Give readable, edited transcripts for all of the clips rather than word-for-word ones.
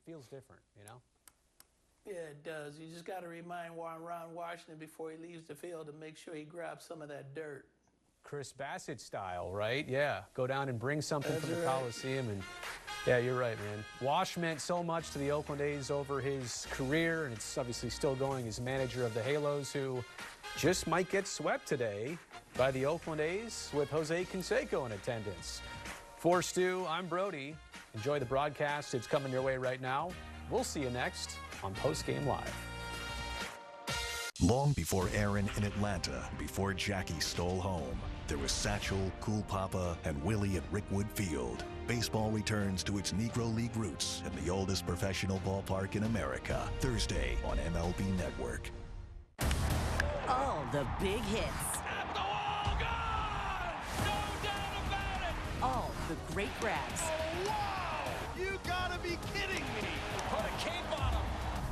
Feels different, you know? Yeah, it does. You just got to remind Ron Washington before he leaves the field to make sure he grabs some of that dirt. Chris Bassett style, right? Yeah, go down and bring something from the right. Coliseum. And yeah, you're right, man. Wash meant so much to the Oakland A's over his career, and it's obviously still going as manager of the Halos, who just might get swept today by the Oakland A's with Jose Canseco in attendance. For Stu, I'm Brody. Enjoy the broadcast. It's coming your way right now. We'll see you next on Post Game Live. Long before Aaron in Atlanta, before Jackie stole home, there was Satchel, Cool Papa, and Willie at Rickwood Field. Baseball returns to its Negro League roots in the oldest professional ballpark in America, Thursday on MLB Network. All the big hits. At the wall, gone! No doubt about it! All the great grabs. Oh, wow! You gotta be kidding me! Put a cape on him!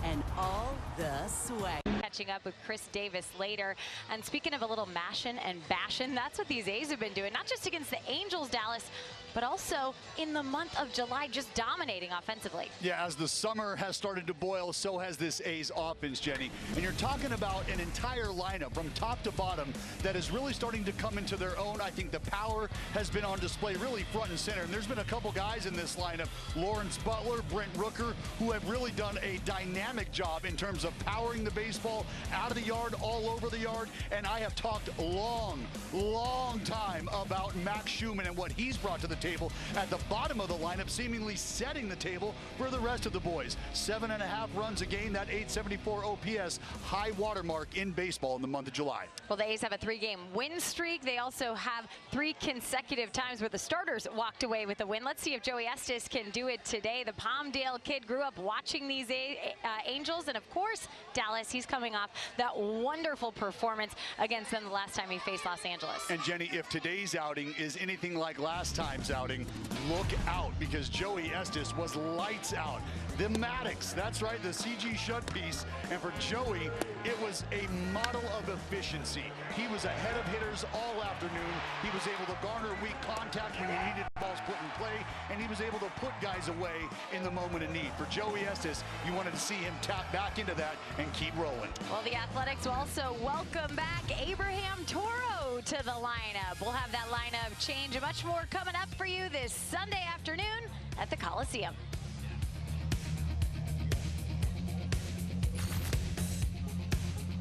And all the swag. Catching up with Chris Davis later. And speaking of a little mashin' and bashin', that's what these A's have been doing, not just against the Angels, Dallas, but also in the month of July, just dominating offensively. Yeah, as the summer has started to boil, so has this A's offense, Jenny. And you're talking about an entire lineup from top to bottom that is really starting to come into their own. I think the power has been on display really front and center. And there's been a couple guys in this lineup, Lawrence Butler, Brent Rooker, who have really done a dynamic job in terms of powering the baseball out of the yard, all over the yard. And I have talked long time about Max Schumann and what he's brought to the table at the bottom of the lineup, seemingly setting the table for the rest of the boys. 7.5 runs a game, that 874 OPS high watermark in baseball in the month of July. Well, the A's have a 3-game win streak. They also have 3 consecutive times where the starters walked away with a win. Let's see if Joey Estes can do it today. The Palmdale kid grew up watching these Angels, and of course, Dallas, he's coming off that wonderful performance against them the last time he faced Los Angeles. And Jenny, if today's outing is anything like last time's outing, look out, because Joey Estes was lights out. The Maddox, that's right, the CG shut piece. And for Joey, it was a model of efficiency. He was ahead of hitters all afternoon. He was able to garner weak contact when he needed balls put in play, and he was able to put guys away in the moment of need. For Joey Estes, you wanted to see him tap back into that and keep rolling. Well, the Athletics will also welcome back Abraham Toro to the lineup. We'll have that lineup change and much more coming up for you this Sunday afternoon at the Coliseum.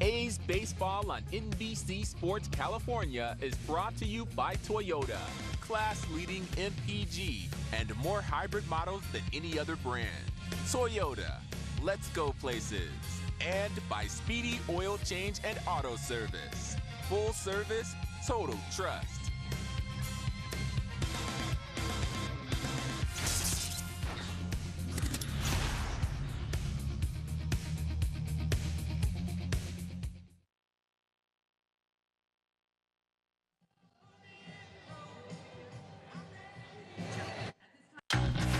A's Baseball on NBC Sports California is brought to you by Toyota, class-leading MPG, and more hybrid models than any other brand. Toyota, let's go places. And by Speedy Oil Change and Auto Service. Full service, total trust.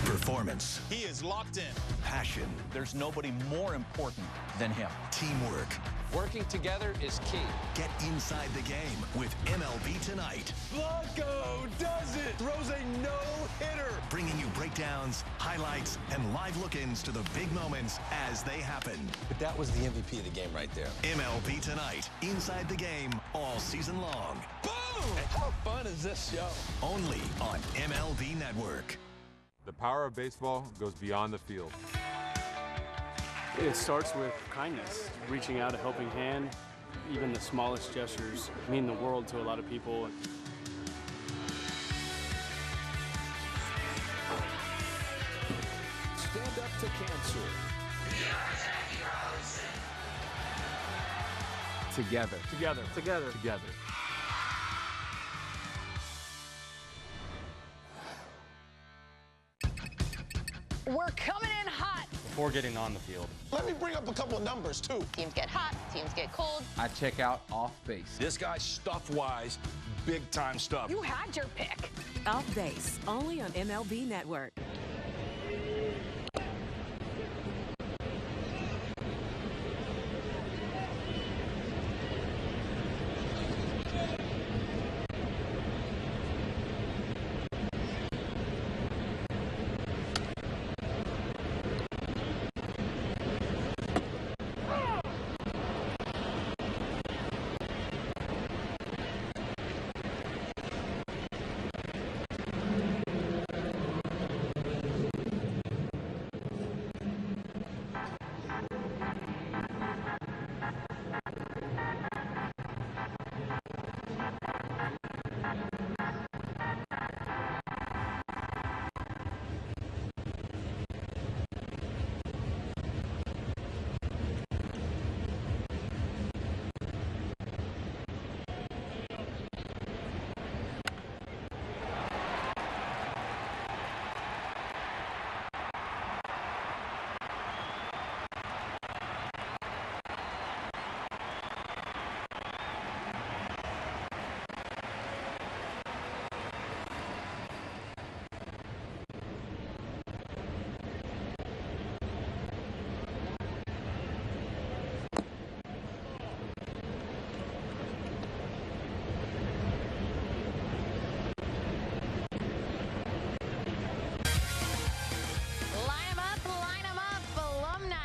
Performance. He is locked in. Passion. There's nobody more important than him. Teamwork. Working together is key. Get inside the game with MLB Tonight. Blanco does it! Throws a no-hitter! Bringing you breakdowns, highlights, and live look-ins to the big moments as they happen. But that was the MVP of the game right there. MLB Tonight. Inside the game all season long. Boom! And how fun is this show? Only on MLB Network. The power of baseball goes beyond the field. It starts with kindness, reaching out a helping hand. Even the smallest gestures mean the world to a lot of people. Stand up to cancer. Together. Together. Together. Together. We're coming in hot. Before getting on the field. Let me bring up a couple of numbers, too. Teams get hot, teams get cold. I check out off base. This guy's stuff-wise, big-time stuff. You had your pick. Off base, only on MLB Network.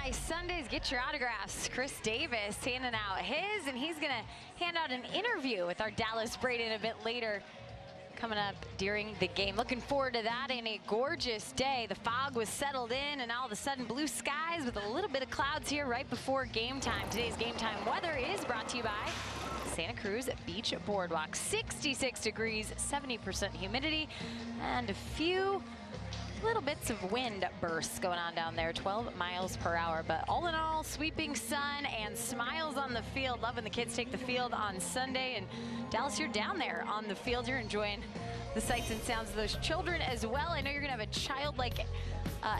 by Sundays. Get your autographs. Chris Davis handing out his, and he's going to hand out an interview with our Dallas Braden a bit later, coming up during the game. Looking forward to that. And a gorgeous day. The fog was settled in, and all of a sudden blue skies with a little bit of clouds here right before game time. Today's game time weather is brought to you by Santa Cruz Beach Boardwalk. 66 degrees, 70% humidity, and a few little bits of wind bursts going on down there, 12 miles per hour. But all in all, sweeping sun and smiles on the field. Loving the kids take the field on Sunday. And Dallas, you're down there on the field. You're enjoying the sights and sounds of those children as well. I know you're going to have a childlike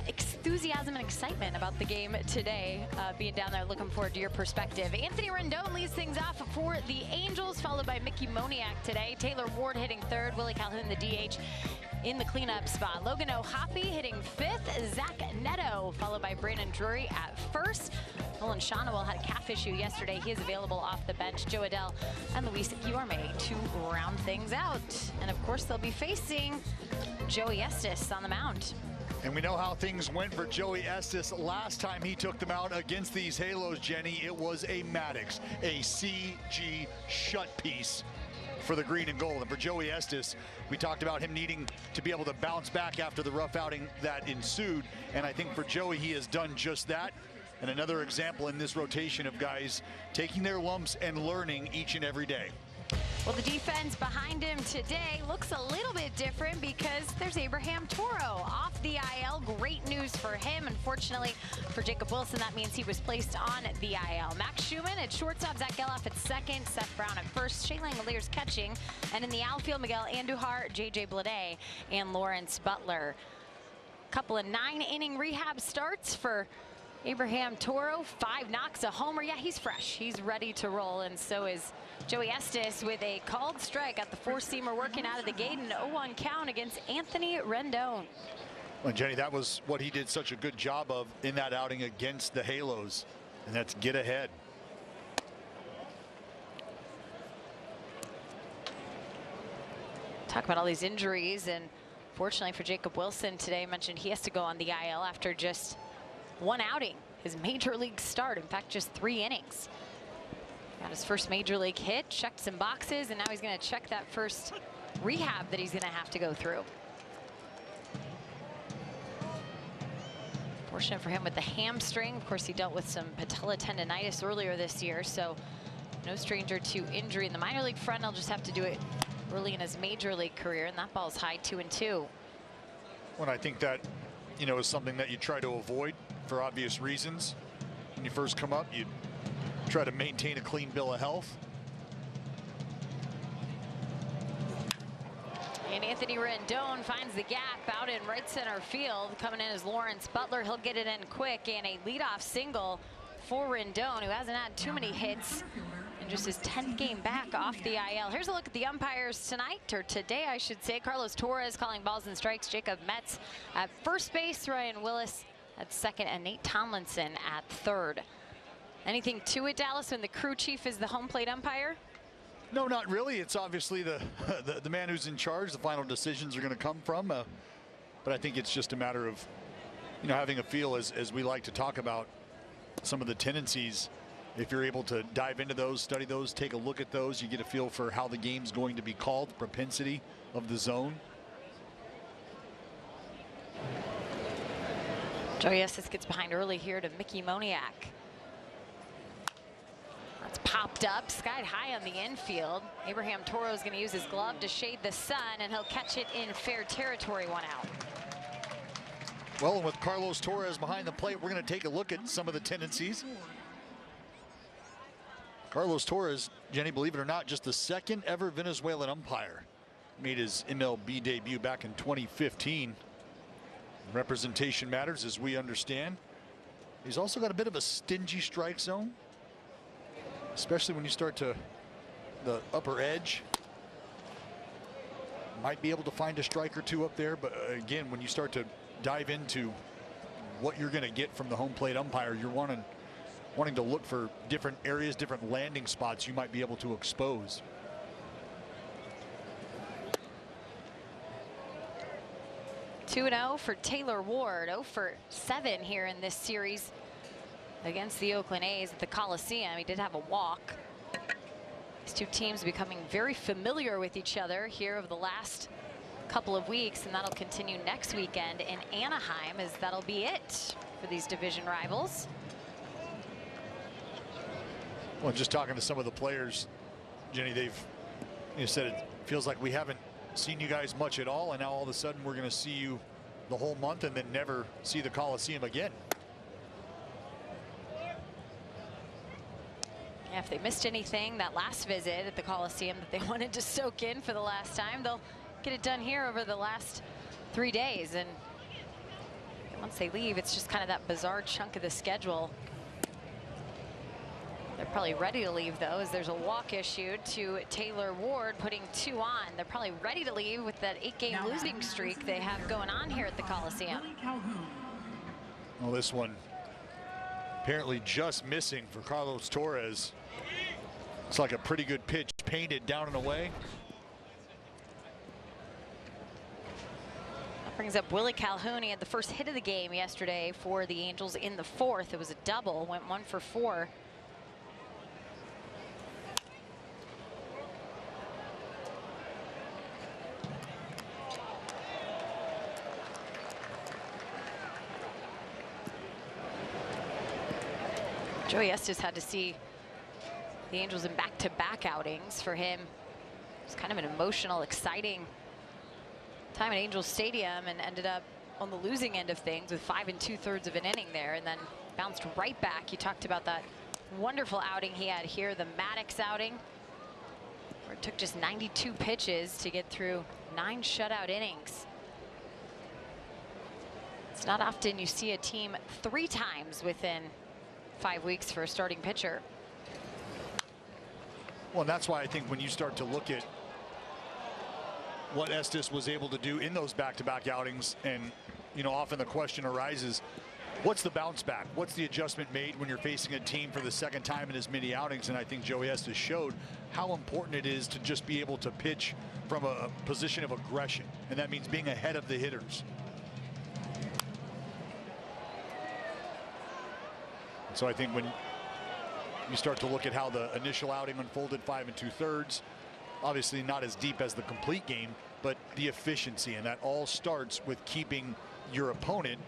enthusiasm and excitement about the game today, being down there. Looking forward to your perspective. Anthony Rendon leads things off for the Angels, followed by Mickey Moniak today. Taylor Ward hitting third. Willie Calhoun, the DH, in the cleanup spot. Logan O'Hoppe hitting fifth. Zach Neto, followed by Brandon Drury at first. Nolan Shawnuel had a calf issue yesterday. He is available off the bench. Joe Adell and Luis Guillorme to round things out. And of course, they'll be facing Joey Estes on the mound. And we know how things went for Joey Estes last time he took them out against these Halos, Jenny. It was a Maddox, a CG shut piece for the green and gold. And for Joey Estes, we talked about him needing to be able to bounce back after the rough outing that ensued. And I think for Joey, he has done just that. And another example in this rotation of guys taking their lumps and learning each and every day. Well, the defense behind him today looks a little bit different because there's Abraham Toro off the IL. Great news for him. Unfortunately for Jacob Wilson, that means he was placed on the IL. Max Schumann at shortstop, Zach Geloff at second, Seth Brown at first, Shea Langoliers catching, and in the outfield, Miguel Andujar, JJ Bleday, and Lawrence Butler. Couple of 9-inning rehab starts for Abraham Toro. 5 knocks, a homer. Yeah, he's fresh. He's ready to roll, and so is Joey Estes with a called strike. Got the four-seamer working out of the gate, and 0-1 count against Anthony Rendon. Well, Jenny, that was what he did such a good job of in that outing against the Halos, and that's get ahead. Talk about all these injuries, and fortunately for Jacob Wilson today, mentioned he has to go on the IL after just one outing, his major league start. In fact, just 3 innings. Got his first major league hit, checked some boxes, and now he's going to check that first rehab that he's going to have to go through. Fortunate for him with the hamstring. Of course, he dealt with some patella tendonitis earlier this year, so no stranger to injury in the minor league front. He'll just have to do it early in his major league career, and that ball's high, 2-2. Well, I think that, you know, is something that you try to avoid for obvious reasons. When you first come up, you try to maintain a clean bill of health. And Anthony Rendon finds the gap out in right center field. Coming in is Lawrence Butler. He'll get it in quick, and a leadoff single for Rendon, who hasn't had too many hits in just his 10th game back off the IL. Here's a look at the umpires tonight, or today I should say. Carlos Torres calling balls and strikes. Jacob Metz at first base. Ryan Willis at second, and Nate Tomlinson at third. Anything to it, Dallas, when the crew chief is the home plate umpire? No, not really. It's obviously the man who's in charge. The final decisions are going to come from. But I think it's just a matter of, you know, having a feel, as we like to talk about, some of the tendencies. If you're able to dive into those, study those, take a look at those, you get a feel for how the game's going to be called, the propensity of the zone. Joey Estes gets behind early here to Mickey Moniak. That's popped up, skied high on the infield. Abraham Toro is going to use his glove to shade the sun, and he'll catch it in fair territory, 1 out. Well, with Carlos Torres behind the plate, we're going to take a look at some of the tendencies. Carlos Torres, Jenny, believe it or not, just the 2nd ever Venezuelan umpire. Made his MLB debut back in 2015. Representation matters, as we understand. He's also got a bit of a stingy strike zone, especially when you start to the upper edge. Might be able to find a strike or two up there, but again, when you start to dive into what you're going to get from the home plate umpire, you're wanting to look for different areas, different landing spots you might be able to expose. (2-0) for Taylor Ward. 0 for 7 here in this series against the Oakland A's at the Coliseum. He did have a walk. These two teams becoming very familiar with each other here over the last couple of weeks, and that'll continue next weekend in Anaheim, as that'll be it for these division rivals. Well, just talking to some of the players, Jenny, you said it feels like we haven't seen you guys much at all, and now all of a sudden we're going to see you the whole month and then never see the Coliseum again. Yeah, if they missed anything that last visit at the Coliseum that they wanted to soak in for the last time, they'll get it done here over the last 3 days. And once they leave, it's just kind of that bizarre chunk of the schedule. They're probably ready to leave, though, as there's a walk issued to Taylor Ward, putting 2 on. They're probably ready to leave with that 8-game losing streak they have going on here at the Coliseum. Well, this one apparently just missing for Carlos Torres. It's like a pretty good pitch, painted down and away. That brings up Willie Calhoun. He had the first hit of the game yesterday for the Angels in the 4th. It was a double, went 1 for 4. Joey Estes had to see the Angels in back-to-back outings. For him, it's kind of an emotional, exciting time at Angels Stadium, and ended up on the losing end of things with 5 2/3 of an inning there, and then bounced right back. You talked about that wonderful outing he had here, the Maddox outing, where it took just 92 pitches to get through 9 shutout innings. It's not often you see a team 3 times within 5 weeks for a starting pitcher. Well, and that's why I think when you start to look at what Estes was able to do in those back-to-back outings, and often the question arises, what's the bounce back? What's the adjustment made when you're facing a team for the second time in as many outings? And I think Joey Estes showed how important it is to just be able to pitch from a position of aggression, and that means being ahead of the hitters. So I think when you start to look at how the initial outing unfolded, 5 2/3, obviously not as deep as the complete game, but the efficiency, and that all starts with keeping your opponent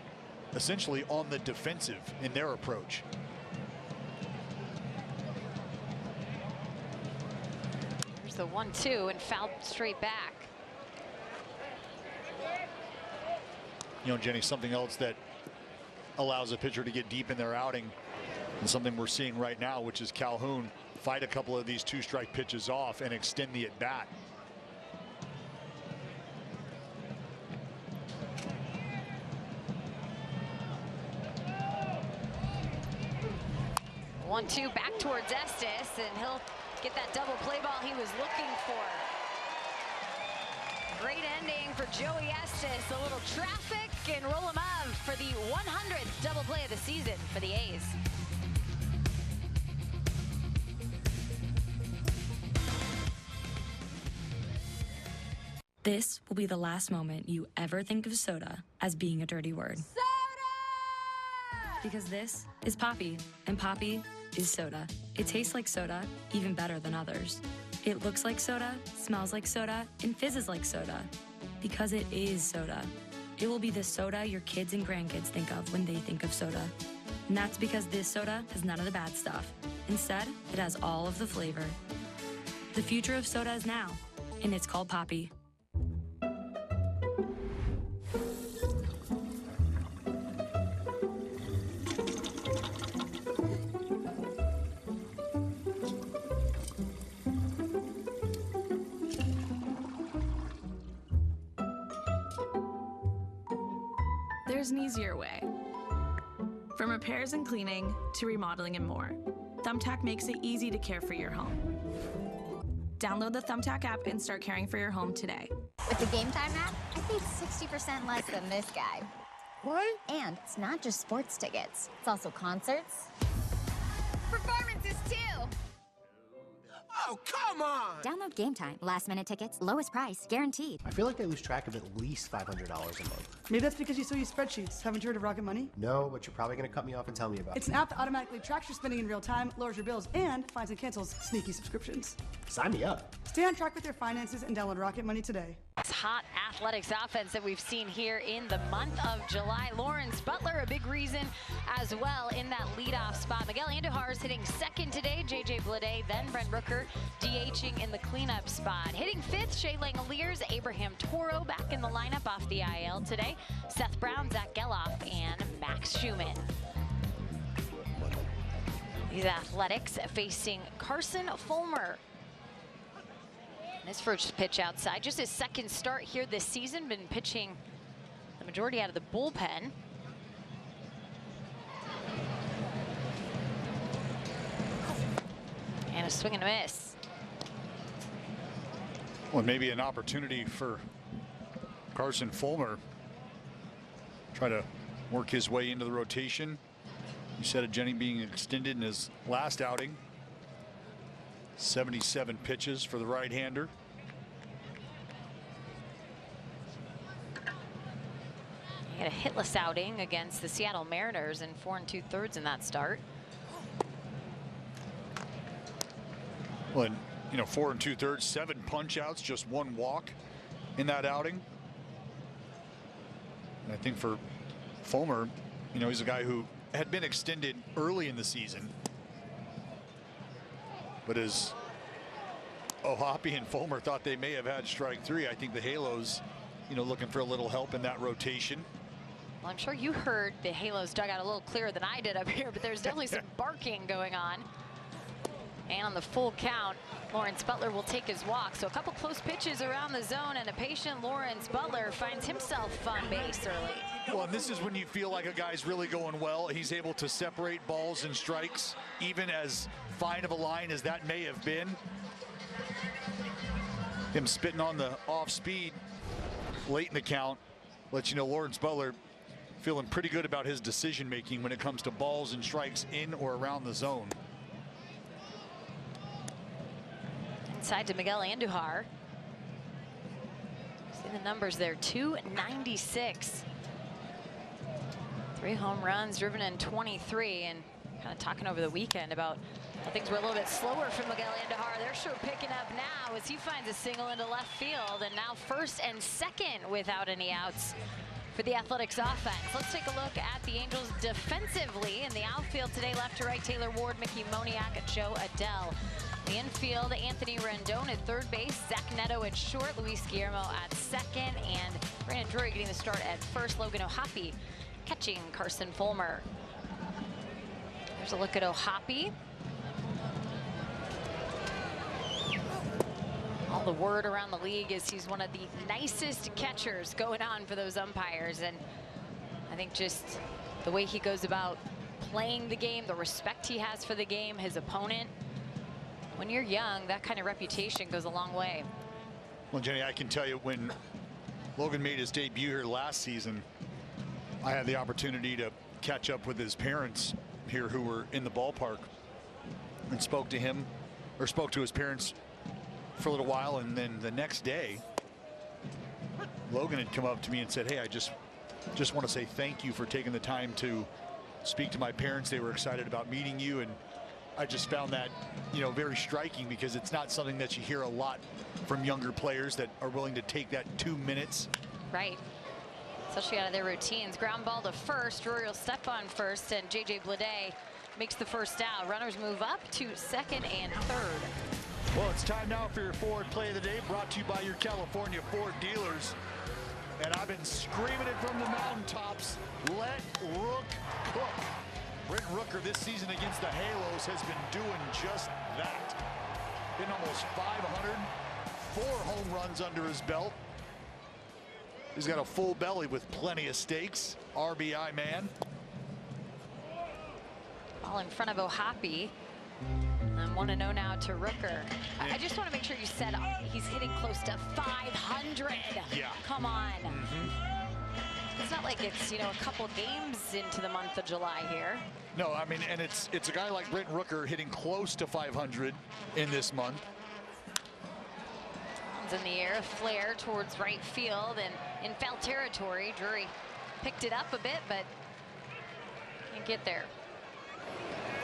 essentially on the defensive in their approach. There's the 1-2 and fouled straight back. Jenny, something else that allows a pitcher to get deep in their outing, and something we're seeing right now, which is Calhoun fight a couple of these 2-strike pitches off and extend the at-bat. One, 2 back towards Estes, and he'll get that double play ball he was looking for. Great ending for Joey Estes. A little traffic and roll him up for the 100th double play of the season for the A's. This will be the last moment you ever think of soda as being a dirty word. Soda! Because this is Poppy, and Poppy is soda. It tastes like soda, even better than others. It looks like soda, smells like soda, and fizzes like soda. Because it is soda. It will be the soda your kids and grandkids think of when they think of soda. And that's because this soda has none of the bad stuff. Instead, it has all of the flavor. The future of soda is now, and it's called Poppy. There's an easier way. From repairs and cleaning to remodeling and more, Thumbtack makes it easy to care for your home. Download the Thumbtack app and start caring for your home today. With the Game Time app, I paid 60% less than this guy. What? And it's not just sports tickets. It's also concerts. Performances, too! Oh, come on! Download Game Time. Last-minute tickets, lowest price, guaranteed. I feel like they lose track of at least $500 a month. Maybe that's because you still use spreadsheets. Haven't you heard of Rocket Money? No, but you're probably going to cut me off and tell me about it. It's an app that automatically tracks your spending in real time, lowers your bills, and finds and cancels sneaky subscriptions. Sign me up. Stay on track with your finances and download Rocket Money today. It's hot athletics offense that we've seen here in the month of July. Lawrence Butler, a big reason as well in that leadoff spot. Miguel Andujar is hitting second today. JJ Bleday, then Brent Rooker DHing in the cleanup spot. Hitting fifth, Shea Langoliers, Abraham Toro back in the lineup off the IL today. Seth Brown, Zach Geloff, and Max Schumann. These Athletics facing Carson Fulmer. His first pitch outside, just his second start here this season, been pitching the majority out of the bullpen. And a swing and a miss. Well, maybe an opportunity for Carson Fulmer. Try to work his way into the rotation. You said it, Jenny, being extended in his last outing. 77 pitches for the right-hander. He had a hitless outing against the Seattle Mariners in 4 2/3 in that start. Well, and, you know, 4 2/3, 7 punch-outs, just 1 walk in that outing. And I think for Fulmer, you know, he's a guy who had been extended early in the season. But as O'Hoppe and Fulmer thought they may have had strike 3, I think the Halos, you know, looking for a little help in that rotation. Well, I'm sure you heard the Halos dugout a little clearer than I did up here, but there's definitely some barking going on. And on the full count, Lawrence Butler will take his walk. So a couple close pitches around the zone, and a patient Lawrence Butler finds himself on base early. Well, and this is when you feel like a guy's really going well. He's able to separate balls and strikes, even as fine of a line as that may have been. Him spitting on the off speed late in the count lets you know Lawrence Butler feeling pretty good about his decision making when it comes to balls and strikes in or around the zone. Inside to Miguel Andujar. See the numbers there, 296. 3 home runs, driven in 23, and kind of talking over the weekend about how things were a little bit slower for Miguel Andujar. They're sure picking up now as he finds a single into left field, and now first and second without any outs for the Athletics offense. Let's take a look at the Angels defensively. In the outfield today, left to right, Taylor Ward, Mickey Moniak, Joe Adele. The infield, Anthony Rendon at third base, Zach Neto at short, Luis Guillermo at second, and Brandon Drury getting the start at first. Logan O'Hoppe catching Carson Fulmer. There's a look at O'Hoppe. All the word around the league is he's one of the nicest catchers going on for those umpires, and I think just the way he goes about playing the game, the respect he has for the game, his opponent. When you're young, that kind of reputation goes a long way. Well, Jenny, I can tell you when Logan made his debut here last season, I had the opportunity to catch up with his parents here who were in the ballpark and spoke to him, or spoke to his parents for a little while, and then the next day Logan had come up to me and said, hey, I just want to say thank you for taking the time to speak to my parents. They were excited about meeting you, and I just found that, you know, very striking, because it's not something that you hear a lot from younger players that are willing to take that 2 minutes. Right. Especially out of their routines. Ground ball to first. Rory will step on first, and JJ Bleday makes the first out. Runners move up to second and third. Well, it's time now for your Ford Play of the Day, brought to you by your California Ford dealers. And I've been screaming it from the mountaintops. Let Rook cook. Brent Rooker this season against the Halos has been doing just that. Been almost 500, 4 home runs under his belt. He's got a full belly with plenty of steaks. RBI man. Ball in front of O'Hoppe. And 1-0 now to Rooker. I just want to make sure you said he's hitting close to 500. Yeah. Come on. It's not like it's, you know, a couple games into the month of July here. No, I mean, and it's a guy like Brent Rooker hitting close to 500 in this month. In the air, a flare towards right field, and in foul territory. Drury picked it up a bit, but can't get there.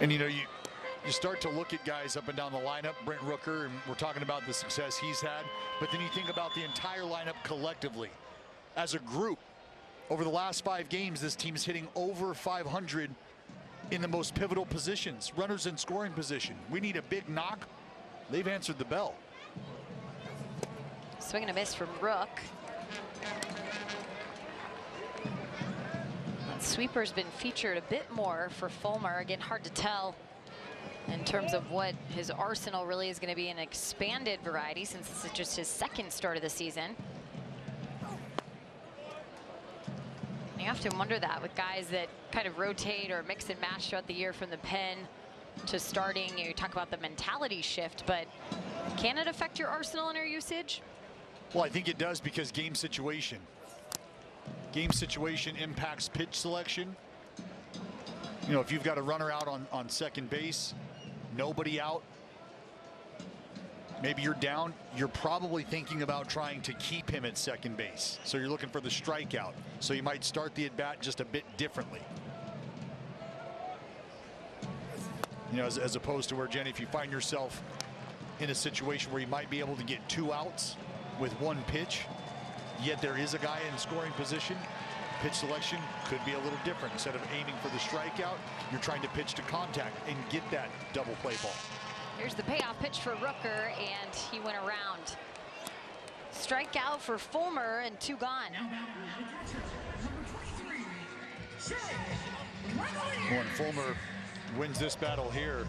And you know, you start to look at guys up and down the lineup, Brent Rooker, and we're talking about the success he's had, but then you think about the entire lineup collectively. As a group, over the last 5 games, this team is hitting over 500 in the most pivotal positions, runners in scoring position. We need a big knock. They've answered the bell. Swing and a miss from Rook. Sweeper's been featured a bit more for Fulmer. Again, hard to tell in terms of what his arsenal really is going to be, an expanded variety since this is just his second start of the season. And you often wonder that with guys that kind of rotate or mix and match throughout the year from the pen to starting. You talk about the mentality shift, but can it affect your arsenal and your usage? Well, I think it does, because game situation. Game situation impacts pitch selection. You know, if you've got a runner out on second base, nobody out, maybe you're down, you're probably thinking about trying to keep him at second base. So you're looking for the strikeout. So you might start the at-bat just a bit differently. You know, as opposed to where, Jenny, if you find yourself in a situation where you might be able to get 2 outs with 1 pitch, yet there is a guy in scoring position, pitch selection could be a little different. Instead of aiming for the strikeout, you're trying to pitch to contact and get that double play ball. Here's the payoff pitch for Rooker, and he went around. Strikeout for Fulmer, and 2 gone. When Fulmer wins this battle here,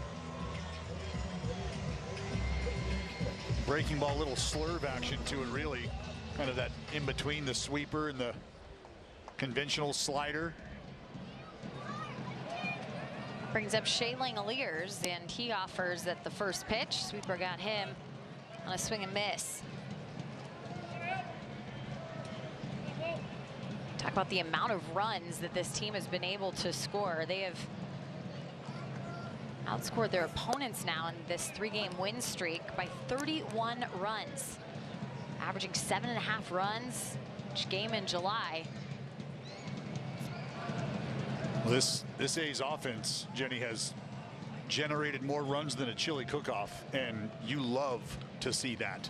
breaking ball, little slurve action to it, really. Kind of that in between the sweeper and the conventional slider. Brings up Shea Langoliers, and he offers at the first pitch. Sweeper got him on a swing and miss. Talk about the amount of runs that this team has been able to score. They have outscored their opponents now in this 3-game win streak by 31 runs. Averaging 7.5 runs each game in July. Well, this A's offense, Jenny, has generated more runs than a chili cook-off, and you love to see that.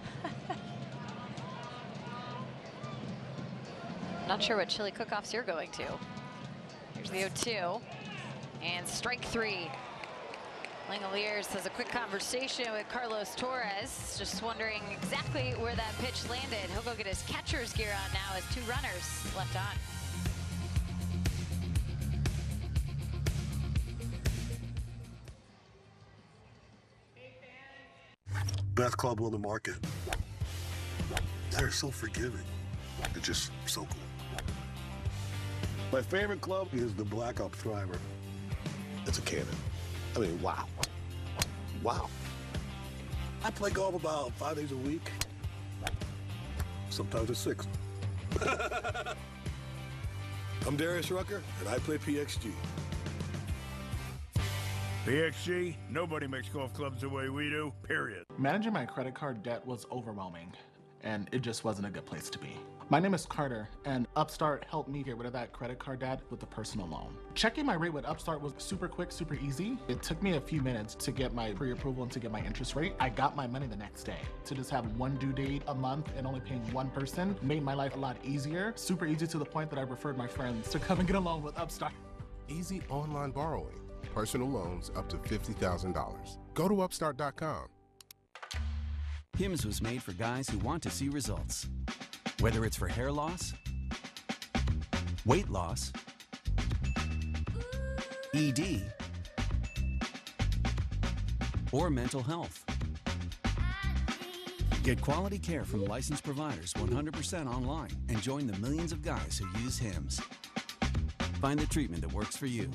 Not sure what chili cook-offs you're going to. Here's the 0-2 and strike 3. Langoliers has a quick conversation with Carlos Torres, just wondering exactly where that pitch landed. He'll go get his catcher's gear on now as 2 runners left on. Best club on the market. They're so forgiving. It's just so cool. My favorite club is the Black Ops Driver. It's a cannon. I mean, wow. Wow. I play golf about 5 days a week. Sometimes it's 6. I'm Darius Rucker, and I play PXG. PXG, nobody makes golf clubs the way we do, period. Managing my credit card debt was overwhelming, and it just wasn't a good place to be. My name is Carter, and Upstart helped me get rid of that credit card debt with a personal loan. Checking my rate with Upstart was super quick, super easy. It took me a few minutes to get my pre-approval and to get my interest rate. I got my money the next day. To just have one due date a month and only paying one person made my life a lot easier. Super easy to the point that I referred my friends to come and get a loan with Upstart. Easy online borrowing. Personal loans up to $50,000. Go to upstart.com. Hims was made for guys who want to see results. Whether it's for hair loss, weight loss, ED, or mental health. Get quality care from licensed providers 100% online and join the millions of guys who use Hims. Find the treatment that works for you.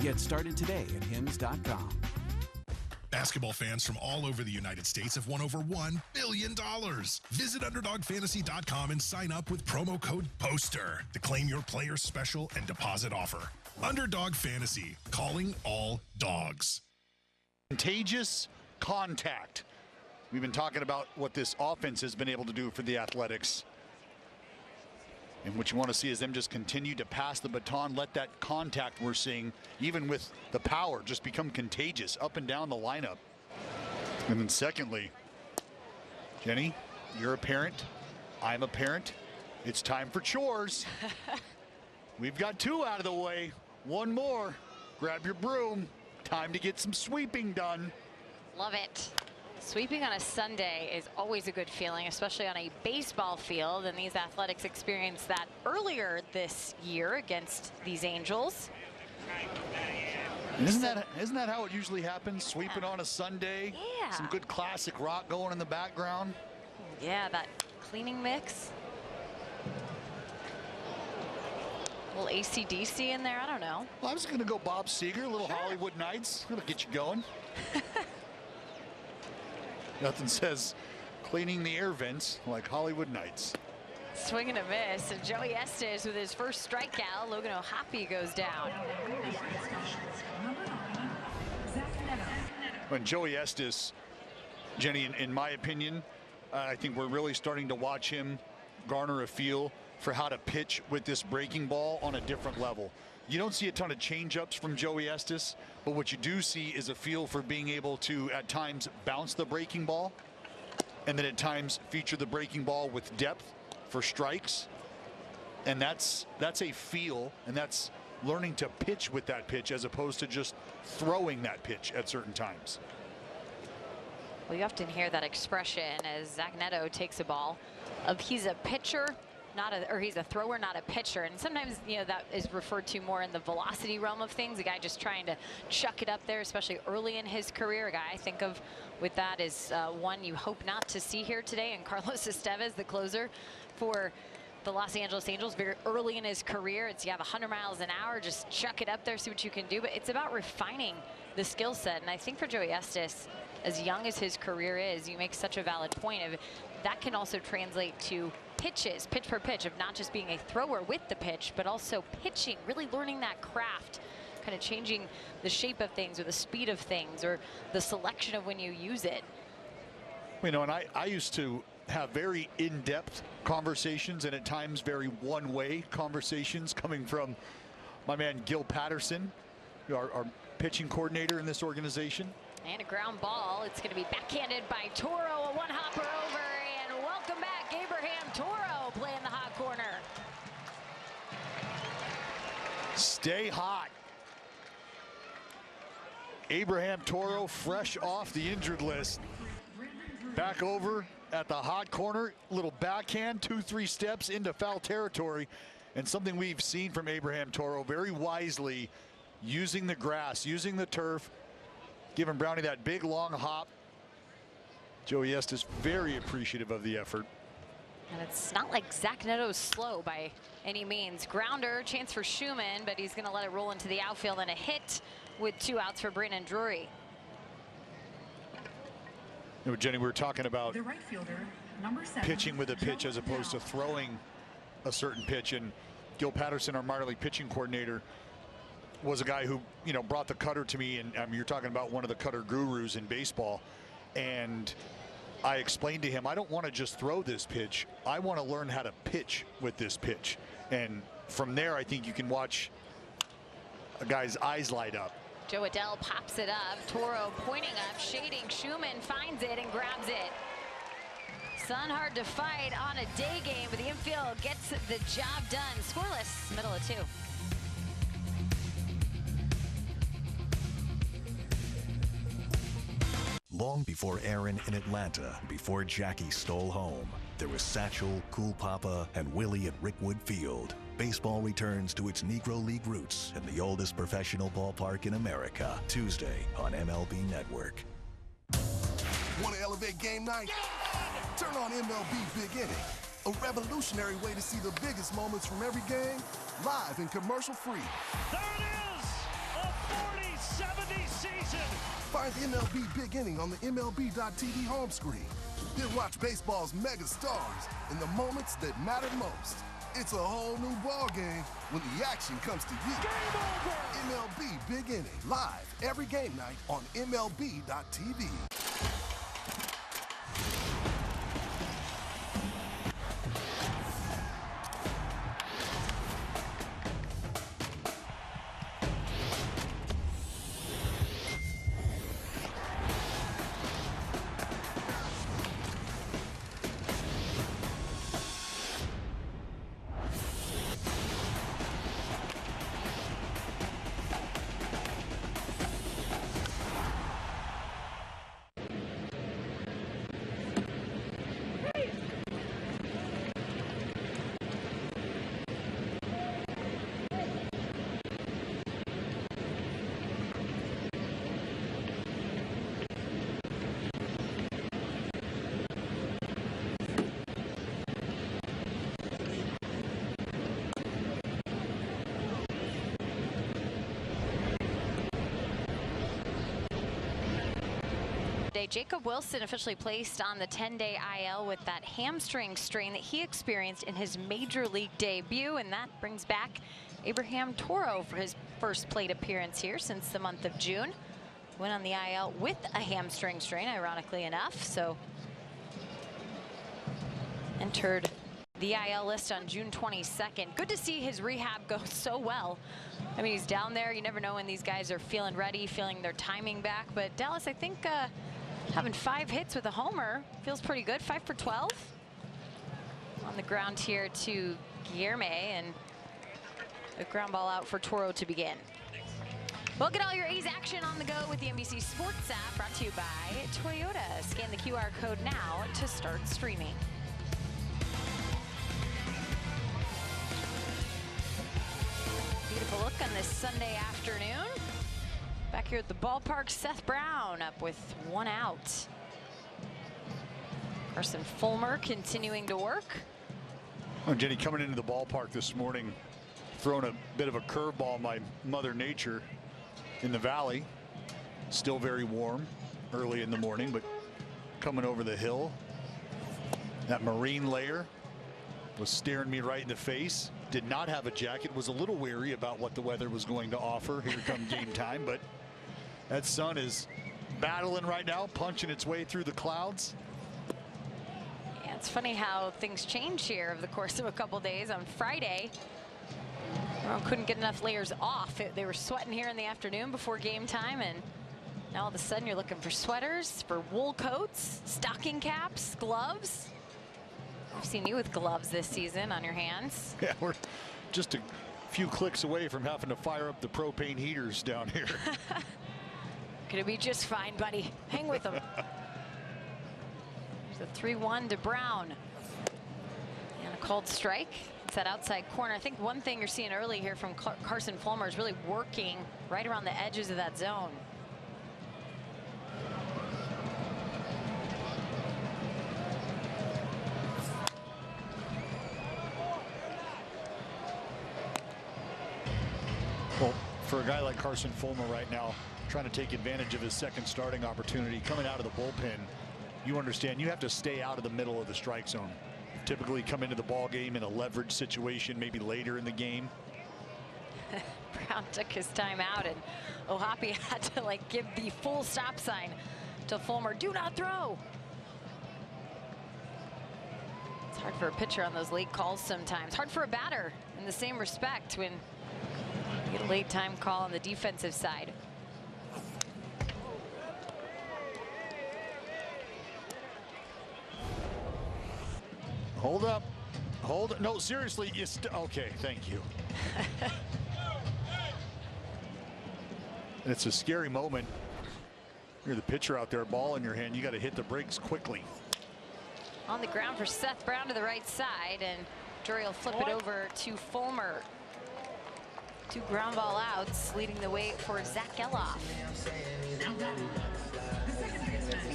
Get started today at hims.com. Basketball fans from all over the United States have won over $1 billion. Visit UnderdogFantasy.com and sign up with promo code POSTER to claim your player's special and deposit offer. Underdog Fantasy, calling all dogs. Contagious contact. We've been talking about what this offense has been able to do for the Athletics. And what you want to see is them just continue to pass the baton, let that contact we're seeing, even with the power, just become contagious up and down the lineup. And then secondly, Jenny, you're a parent. I'm a parent. It's time for chores. We've got 2 out of the way. 1 more. Grab your broom. Time to get some sweeping done. Love it. Sweeping on a Sunday is always a good feeling, especially on a baseball field, and these Athletics experienced that earlier this year against these Angels. And isn't that how it usually happens? Sweeping on a Sunday. Yeah. Some good classic rock going in the background. Yeah, that cleaning mix. A little AC/DC in there, I don't know. Well, I was going to go Bob Seger, a little Hollywood Nights. It'll get you going. Nothing says cleaning the air vents like Hollywood Nights. Swing and a miss. And Joey Estes with his first strikeout. Logan O'Hoppe goes down. When Joey Estes, Jenny, in my opinion, I think we're really starting to watch him garner a feel for how to pitch with this breaking ball on a different level. You don't see a ton of change-ups from Joey Estes, but what you do see is a feel for being able to, at times, bounce the breaking ball, and then at times feature the breaking ball with depth for strikes. And that's a feel, and that's learning to pitch with that pitch as opposed to just throwing that pitch at certain times. Well, you often hear that expression as Zach Neto takes a ball of he's a pitcher, or he's a thrower, not a pitcher. And sometimes, you know, that is referred to more in the velocity realm of things. A guy just trying to chuck it up there, especially early in his career. A guy I think of with that is one you hope not to see here today. And Carlos Estevez, the closer for the Los Angeles Angels, very early in his career. It's you have 100 miles an hour, just chuck it up there, see what you can do. But it's about refining the skill set. And I think for Joey Estes, as young as his career is, you make such a valid point of that can also translate to pitches, pitch per pitch, of not just being a thrower with the pitch, but also pitching, really learning that craft, kind of changing the shape of things or the speed of things or the selection of when you use it. You know, and I used to have very in-depth conversations and at times very one-way conversations coming from my man Gil Patterson, our pitching coordinator in this organization. And a ground ball. It's going to be backhanded by Toro, a one-hopper over, and welcome back, Abraham Toro playing the hot corner. Stay hot. Abraham Toro, fresh off the injured list. Back over at the hot corner, little backhand, 2-3 steps into foul territory, and something we've seen from Abraham Toro very wisely, using the grass, using the turf, giving Brownie that big long hop. Joey Estes very appreciative of the effort. And it's not like Zach Neto's slow by any means. Grounder, chance for Schumann, but he's going to let it roll into the outfield, and a hit with 2 outs for Brandon Drury. You know, Jenny, we were talking about the right fielder, number 7, pitching with a pitch as opposed to throwing a certain pitch. And Gil Patterson, our minor league pitching coordinator, was a guy who, you know, brought the cutter to me. And you're talking about one of the cutter gurus in baseball. And I explained to him, I don't want to just throw this pitch. I want to learn how to pitch with this pitch. And from there, I think you can watch a guy's eyes light up. Joe Adell pops it up. Toro pointing up, shading. Schumann finds it and grabs it. Sun hard to fight on a day game, but the infield gets the job done. Scoreless, middle of 2. Long before Aaron in Atlanta, before Jackie stole home, there was Satchel, Cool Papa, and Willie at Rickwood Field. Baseball returns to its Negro League roots in the oldest professional ballpark in America, Tuesday on MLB Network. Want to elevate game night? Turn on MLB Big Inning, a revolutionary way to see the biggest moments from every game, live and commercial-free. There it is! A 40-70 season! Find MLB Big Inning on the MLB.tv home screen. Then watch baseball's mega stars in the moments that matter most. It's a whole new ball game when the action comes to you. Game over! MLB Big Inning, live every game night on MLB.tv. Jacob Wilson officially placed on the 10-day IL with that hamstring strain that he experienced in his major league debut, and that brings back Abraham Toro for his first plate appearance here since the month of June. Went on the IL with a hamstring strain, ironically enough, so entered the IL list on June 22nd. Good to see his rehab go so well. I mean, he's down there. You never know when these guys are feeling ready, feeling their timing back. But Dallas, I think having 5 hits with a homer feels pretty good. 5 for 12 on the ground here to Guillerme, and a ground ball out for Toro to begin. We'll get all your A's action on the go with the NBC Sports app, brought to you by Toyota. Scan the QR code now to start streaming. Beautiful look on this Sunday afternoon. Back here at the ballpark, Seth Brown up with 1 out. Carson Fulmer continuing to work. Oh, Jenny, coming into the ballpark this morning, throwing a bit of a curveball, my Mother Nature in the valley. Still very warm early in the morning, but coming over the hill, that marine layer was staring me right in the face. Did not have a jacket, was a little weary about what the weather was going to offer here come game time, but that sun is battling right now, punching its way through the clouds. Yeah, it's funny how things change here over the course of a couple days. On Friday, well, couldn't get enough layers off. They were sweating here in the afternoon before game time, and now all of a sudden you're looking for sweaters, for wool coats, stocking caps, gloves. I've seen you with gloves this season on your hands. Yeah, we're just a few clicks away from having to fire up the propane heaters down here. Gonna be just fine, buddy. Hang with them. There's a 3-1 to Brown. And a cold strike. It's that outside corner. I think one thing you're seeing early here from Carson Fulmer is really working right around the edges of that zone. Well, for a guy like Carson Fulmer right now, trying to take advantage of his second starting opportunity, coming out of the bullpen, you understand you have to stay out of the middle of the strike zone. Typically come into the ball game in a leverage situation, maybe later in the game. Brown took his time out, and Ohapi had to like give the full stop sign to Fulmer. Do not throw. It's hard for a pitcher on those late calls sometimes. Hard for a batter in the same respect when you get a late time call on the defensive side. Hold up. Hold it. No, seriously. Okay, thank you. And it's a scary moment. You're the pitcher out there, ball in your hand. You got to hit the brakes quickly. On the ground for Seth Brown to the right side, and Drury will flip it over to Fulmer. 2 ground ball outs, leading the way for Zach Geloff.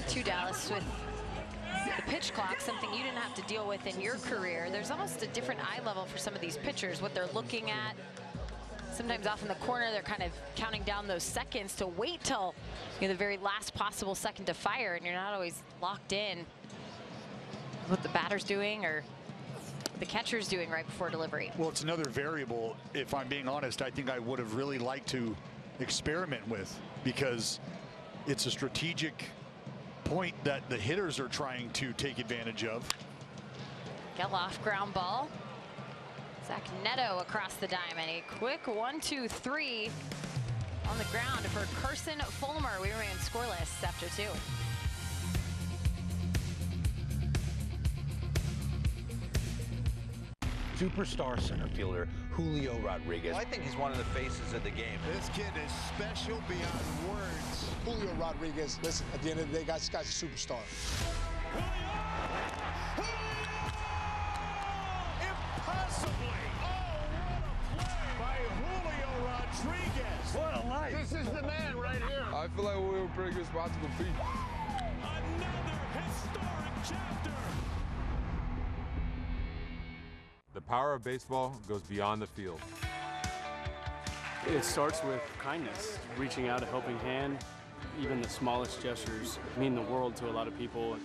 2 Dallas with the pitch clock, something you didn't have to deal with in your career. There's almost a different eye level for some of these pitchers, what they're looking at. Sometimes off in the corner, they're kind of counting down those seconds to wait till the very last possible second to fire, and you're not always locked in what the batter's doing or the catcher's doing right before delivery. Well, it's another variable, if I'm being honest, I think I would have really liked to experiment with, because it's a strategic point that the hitters are trying to take advantage of. Geloff ground ball. Zach Neto across the diamond. A quick 1-2-3 on the ground for Carson Fulmer. We remain scoreless after 2. Superstar center fielder Julio Rodriguez. I think he's one of the faces of the game. This kid is special beyond words. Julio Rodriguez, listen, at the end of the day, this guy's a superstar. Impossibly! Oh, what a play by Julio Rodriguez! What a life! This is the man right here. I feel like we were pretty responsible people. Another historic chapter. The power of baseball goes beyond the field. It starts with kindness, reaching out a helping hand, Even the smallest gestures mean the world to a lot of people.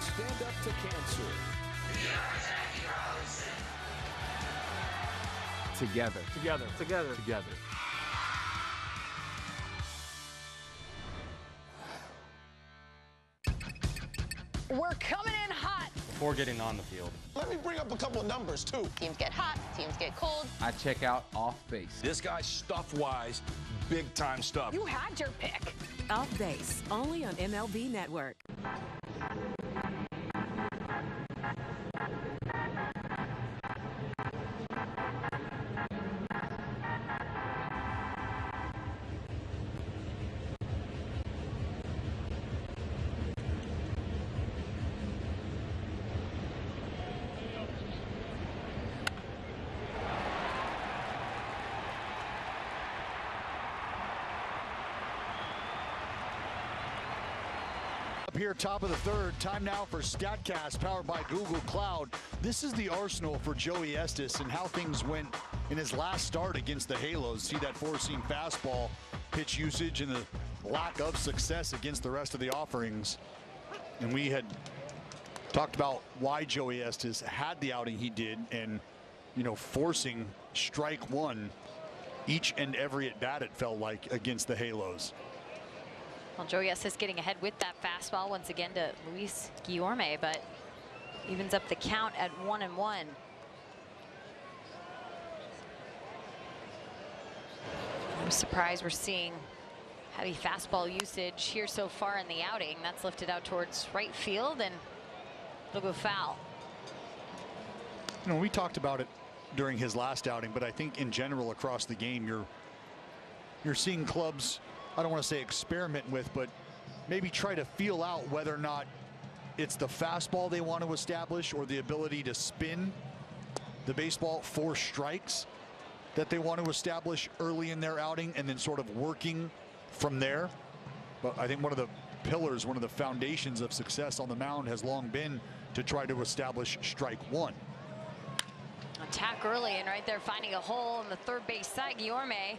Stand up to cancer. Together. Together. Together. Together. We're coming in hot. Before getting on the field. Let me bring up a couple of numbers, too. Teams get hot, teams get cold. I check out off base. This guy's stuff-wise, big-time stuff. You had your pick. Off base, only on MLB Network. Here, top of the third. Time now for StatCast, powered by Google Cloud. This is the arsenal for Joey Estes and how things went in his last start against the Halos. See that four-seam fastball, pitch usage, and the lack of success against the rest of the offerings. And we had talked about why Joey Estes had the outing he did, and, you know, forcing strike one each and every at bat, it felt like, against the Halos. Well, Joey Estes getting ahead with that fastball once again to Luis Guillorme, but evens up the count at 1-1. I'm surprised we're seeing heavy fastball usage here so far in the outing. That's lifted out towards right field, and it'll go foul. You know, we talked about it during his last outing, but I think in general across the game, you're seeing clubs, I don't want to say experiment with, but maybe try to feel out whether or not it's the fastball they want to establish or the ability to spin the baseball for strikes that they want to establish early in their outing, and then sort of working from there. But I think one of the pillars, one of the foundations of success on the mound has long been to try to establish strike one. Attack early, and right there finding a hole in the third base side. Guillorme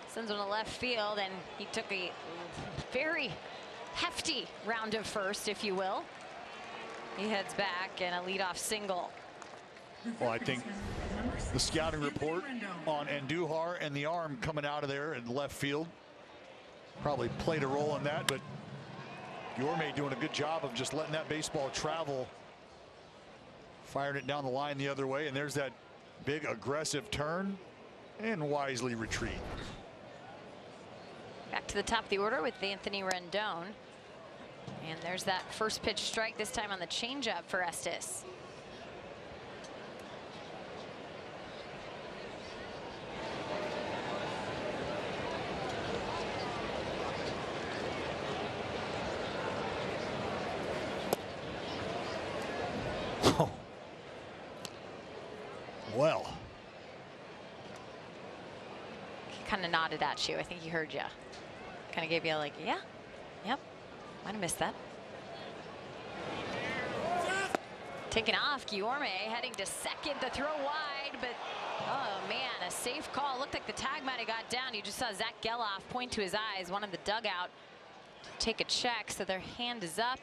sends one to left field, and he took a very hefty round of first, if you will. He heads back, and a leadoff single. Well, I think the scouting report on Andujar and the arm coming out of there in left field probably played a role in that, but Guillorme doing a good job of just letting that baseball travel, firing it down the line the other way, and there's that big aggressive turn and wisely retreat. Back to the top of the order with Anthony Rendon. And there's that first pitch strike, this time on the changeup for Estes. Oh. Well. He kind of nodded at you. I think he heard you. Kind of gave you like, yeah, yep. Might have missed that. Taking off, Guillorme heading to second. The throw wide, but oh man, a safe call. Looked like the tag might have got down. You just saw Zach Geloff point to his eyes, one in the dugout, to take a check. So their hand is up.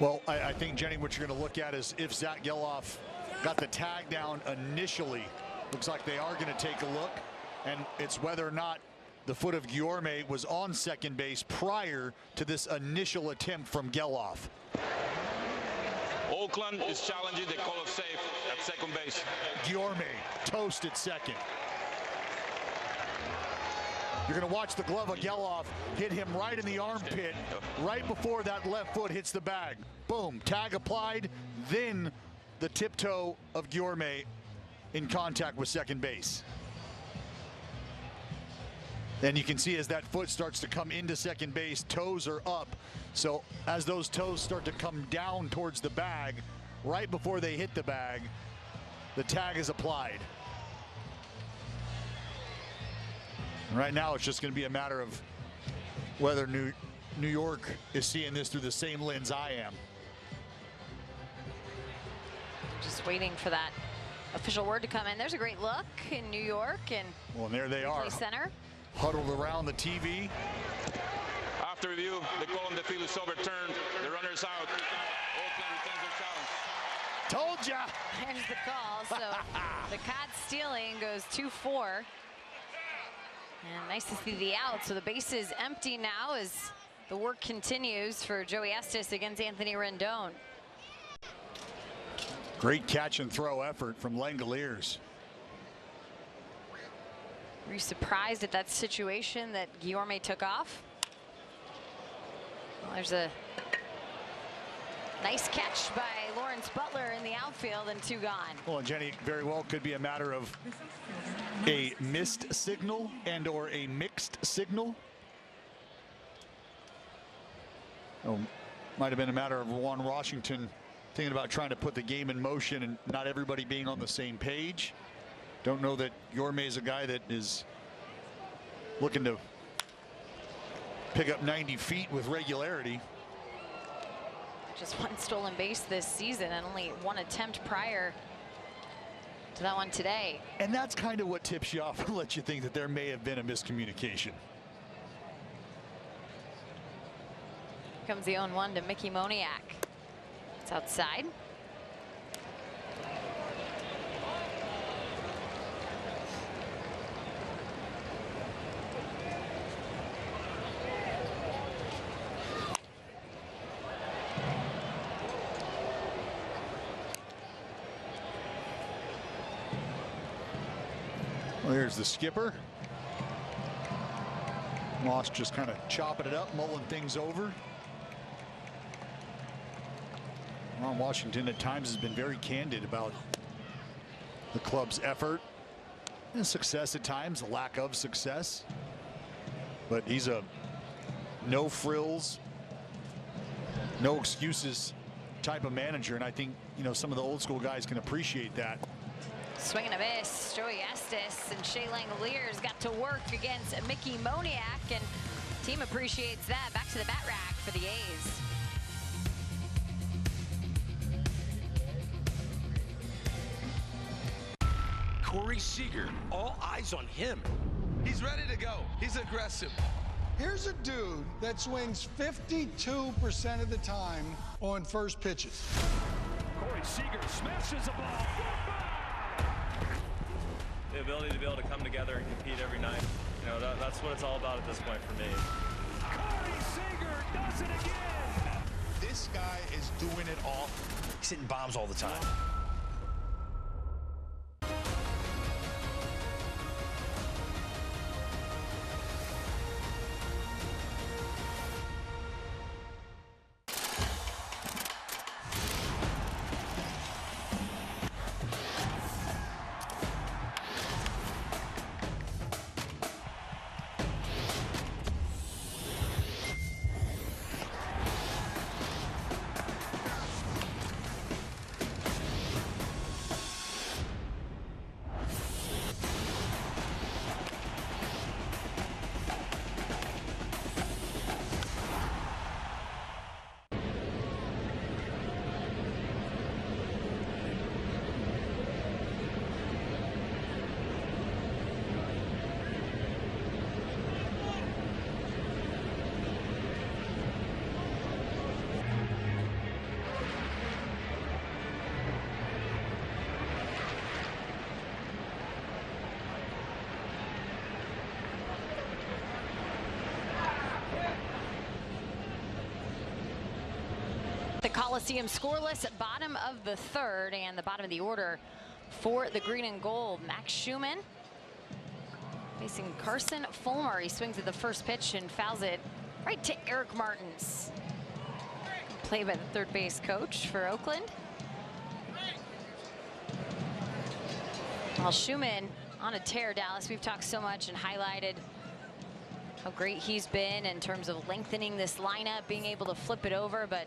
Well, I think, Jenny, what you're going to look at is if Zach Geloff got the tag down initially. Looks like they are going to take a look, and it's whether or not the foot of Guillorme was on second base prior to this initial attempt from Geloff. Oakland is challenging the call of safe at second base. Guillorme toast at second. You're going to watch the glove of Geloff hit him right in the armpit right before that left foot hits the bag. Boom, tag applied, then the tiptoe of Guillorme in contact with second base. And you can see as that foot starts to come into second base, toes are up. So as those toes start to come down towards the bag, right before they hit the bag, the tag is applied. And right now it's just going to be a matter of whether New York is seeing this through the same lens I am. Just waiting for that official word to come in. There's a great look in New York, and well, there they are, center huddled around the TV. After review, the call on the field is overturned. The runner is out. Oakland retains their challenge. Told ya. There's the call. So the Cod stealing goes 2-4. And nice to see the out. So the base is empty now as the work continues for Joey Estes against Anthony Rendon. Great catch and throw effort from Langoliers. Were you surprised at that situation that Guillorme took off? Well, there's a nice catch by Lawrence Butler in the outfield, and 2 gone. Well, and Jenny, very well could be a matter of a missed signal and or a mixed signal. Oh, might have been a matter of Juan Washington thinking about trying to put the game in motion and not everybody being on the same page. Don't know that Guillorme is a guy that is looking to pick up 90 feet with regularity. Just 1 stolen base this season and only 1 attempt prior to that one today. And that's kind of what tips you off and lets you think that there may have been a miscommunication. Here comes the 0-1 to Mickey Moniak. It's outside. Well, here's the skipper. Moss just kind of chopping it up, mulling things over. Ron Washington at times has been very candid about the club's effort and success at times, a lack of success. But he's a no frills, no excuses type of manager, and I think, you know, some of the old school guys can appreciate that. Swing and a miss. Joey Estes and Shea Langoliers got to work against Mickey Moniak, and team appreciates that. Back to the bat rack for the A's. Corey Seager, all eyes on him. He's ready to go. He's aggressive. Here's a dude that swings 52% of the time on first pitches. Corey Seager smashes a ball. The ability to be able to come together and compete every night, you know, that's what it's all about at this point for me. Corey Seager does it again. This guy is doing it all. He's hitting bombs all the time. The Coliseum scoreless, bottom of the 3rd, and the bottom of the order for the green and gold. Max Schumann facing Carson. Fulmer, he swings at the first pitch and fouls it right to Eric Martins. Played by the 3rd base coach for Oakland. Well, Schumann on a tear, Dallas. We've talked so much and highlighted how great he's been in terms of lengthening this lineup, being able to flip it over, but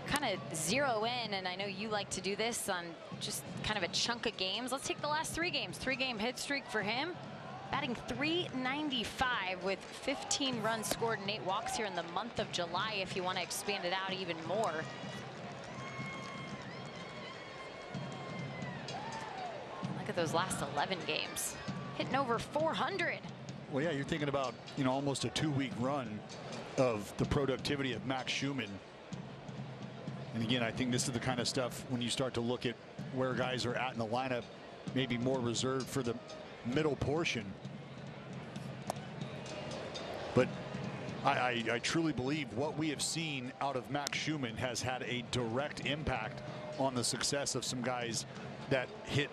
kind of zero in, and I know you like to do this on just kind of a chunk of games. Let's take the last 3 games. 3-game hit streak for him. Batting .395 with 15 runs scored and 8 walks here in the month of July, if you want to expand it out even more. Look at those last 11 games. Hitting over 400. Well, yeah, you're thinking about, you know, almost a 2-week run of the productivity of Max Schumann. And again, I think this is the kind of stuff when you start to look at where guys are at in the lineup, maybe more reserved for the middle portion. But I truly believe what we have seen out of Max Schumann has had a direct impact on the success of some guys that hit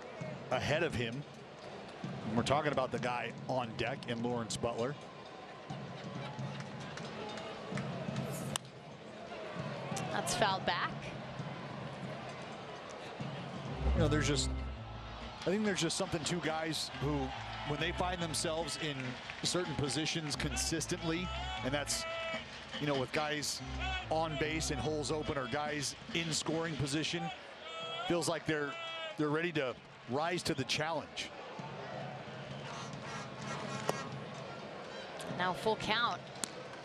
ahead of him. And we're talking about the guy on deck in Lawrence Butler. That's fouled back. You know, I think there's just something to guys who, when they find themselves in certain positions consistently, and that's, you know, with guys on base and holes open or guys in scoring position, feels like they're ready to rise to the challenge. Now full count.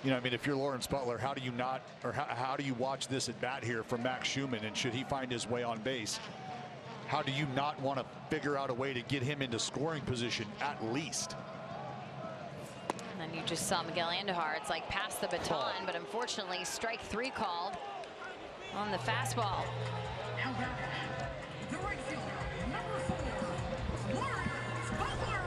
You know, I mean, if you're Lawrence Butler, how do you not, or how do you watch this at bat here from Max Schumann, and should he find his way on base, how do you not want to figure out a way to get him into scoring position at least? And then you just saw Miguel Andujar. It's like pass the baton, but unfortunately strike 3 called on the fastball. Now back, the right fielder, number 4, Lawrence Butler.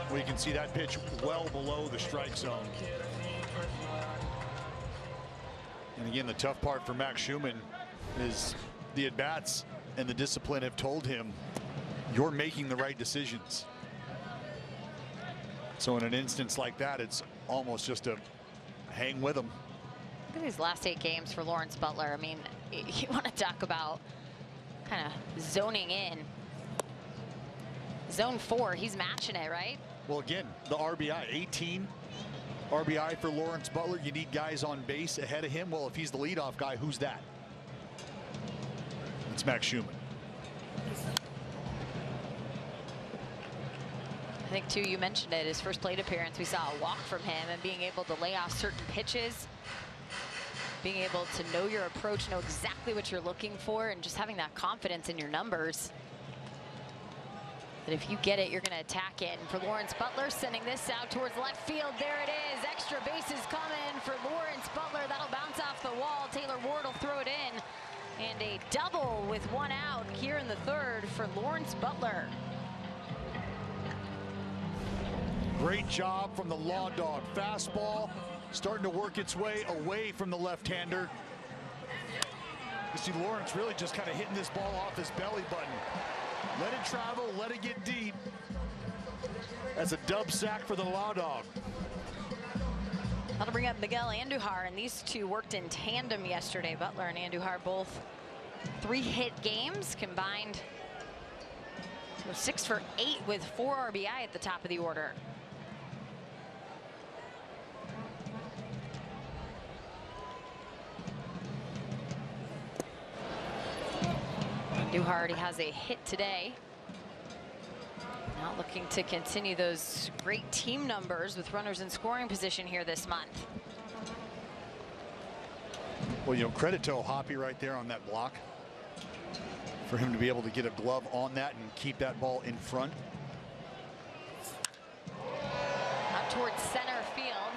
Well, you can see that pitch well below the strike zone. And again, the tough part for Max Schumann is the at-bats and the discipline have told him you're making the right decisions. So in an instance like that, it's almost just a hang with him. Look at these last 8 games for Lawrence Butler. I mean, you want to talk about kind of zoning in. Zone 4, he's matching it, right? Well, again, the RBI, 18 RBI for Lawrence Butler. You need guys on base ahead of him. Well, if he's the leadoff guy, who's that? It's Max Schumann. I think, too, you mentioned it, his first plate appearance, we saw a walk from him, and being able to lay off certain pitches, being able to know your approach, know exactly what you're looking for, and just having that confidence in your numbers. That if you get it, you're going to attack it. And for Lawrence Butler, sending this out towards left field. There it is. Extra bases coming for Lawrence Butler. That'll bounce off the wall. Taylor Ward will throw it in. And a double with 1 out here in the 3rd for Lawrence Butler. Great job from the Law Dog. Fastball starting to work its way away from the left-hander. You see Lawrence really just kind of hitting this ball off his belly button. Let it travel, let it get deep. That's a dub sack for the Law Dog. That'll bring up Miguel Andujar, and these two worked in tandem yesterday. Butler and Andujar both 3-hit games combined. 6 for 8 with 4 RBI at the top of the order. Andujar already has a hit today. Now looking to continue those great team numbers with runners in scoring position here this month. Well, you know, credit to O'Hoppe right there on that block. For him to be able to get a glove on that and keep that ball in front. Out towards center field.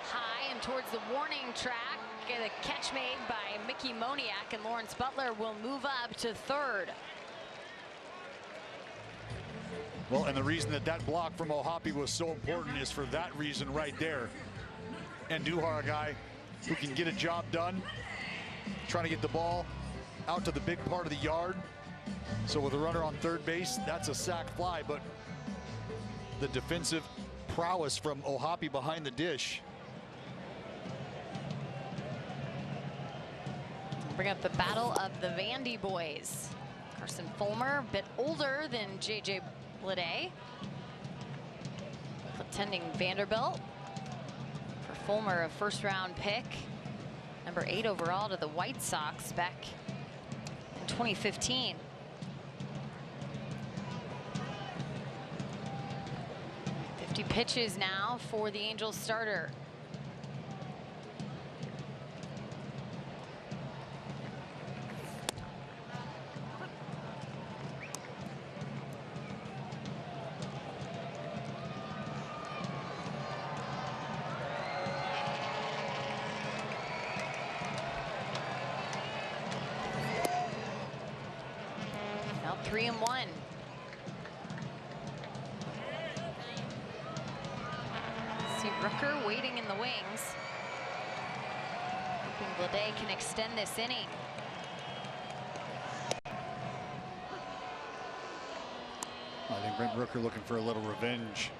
High and towards the warning track. Get a catch made by Mickey Moniak, and Lawrence Butler will move up to 3rd. Well, and the reason that that block from O'Hoppe was so important is for that reason right there. Andujar, a guy who can get a job done, trying to get the ball out to the big part of the yard. So with a runner on 3rd base, that's a sac fly, but the defensive prowess from O'Hoppe behind the dish. Bring up the battle of the Vandy boys. Carson Fulmer, a bit older than J.J. Bleday. Attending Vanderbilt. For Fulmer, a 1st-round pick. Number 8 overall to the White Sox back in 2015. "50 pitches now for the Angels starter. 3-1. See Rooker waiting in the wings. Hoping Blade can extend this inning. I think Brent Rooker looking for a little revenge.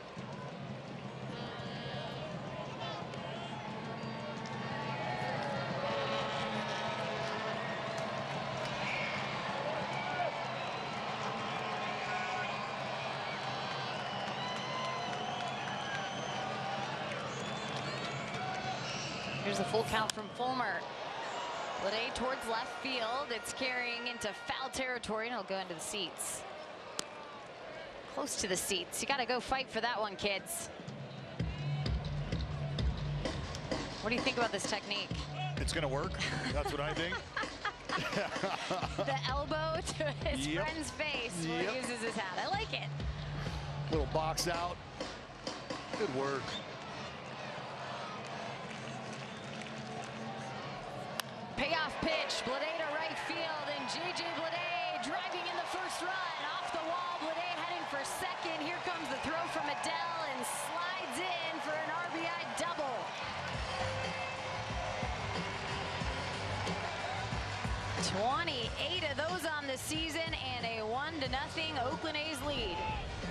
Here's a full count from Fulmer. Blade towards left field. It's carrying into foul territory, and he'll go into the seats. Close to the seats. You got to go fight for that one, kids. What do you think about this technique? It's going to work. That's what I think. The elbow to his friend's face while he uses his hat. I like it. Little box out. Good work. Payoff pitch, Blade to right field, and J.J. Blade driving in the first run. Off the wall, Blade heading for second. Here comes the throw from Adele, and slides in for an RBI double. .28 of those on the season, and a 1-0 Oakland A's lead.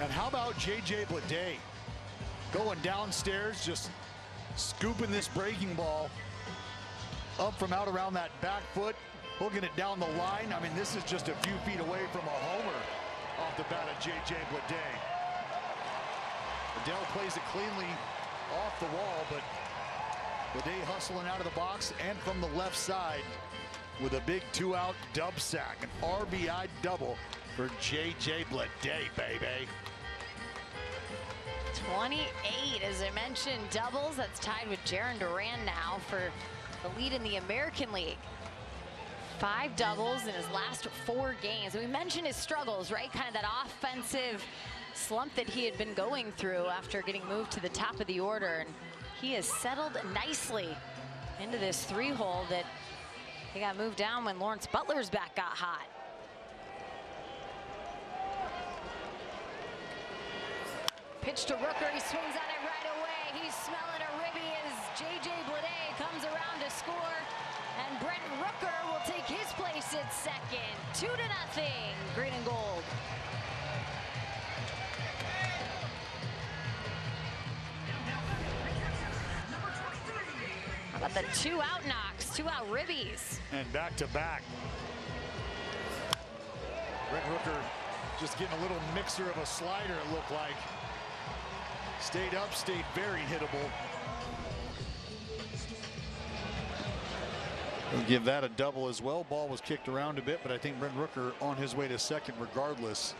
And how about J.J. Blade going downstairs, just scooping this breaking ball up from out around that back foot, hooking it down the line. I mean, this is just a few feet away from a homer off the bat of J.J. Blade. Adele plays it cleanly off the wall, but Blade hustling out of the box and from the left side with a big 2-out dub sack. An RBI double for J.J. Blade, baby. 28, as I mentioned, doubles. That's tied with Jarren Duran now for the lead in the American League. 5 doubles in his last 4 games. We mentioned his struggles, right? Kind of that offensive slump that he had been going through after getting moved to the top of the order. And he has settled nicely into this 3-hole that he got moved down when Lawrence Butler's bat got hot. Pitch to Rooker, he swings at it right away. He's smelling a ribby as J.J. Blade comes around to score, and Brent Rooker will take his place at second. 2-0, green and gold. How about the 2-out knocks, 2-out ribbies? And back to back. Brent Rooker just getting a little mixer of a slider, it looked like. Stayed up, stayed very hittable. We'll give that a double as well. Ball was kicked around a bit, but I think Brent Rooker on his way to second regardless.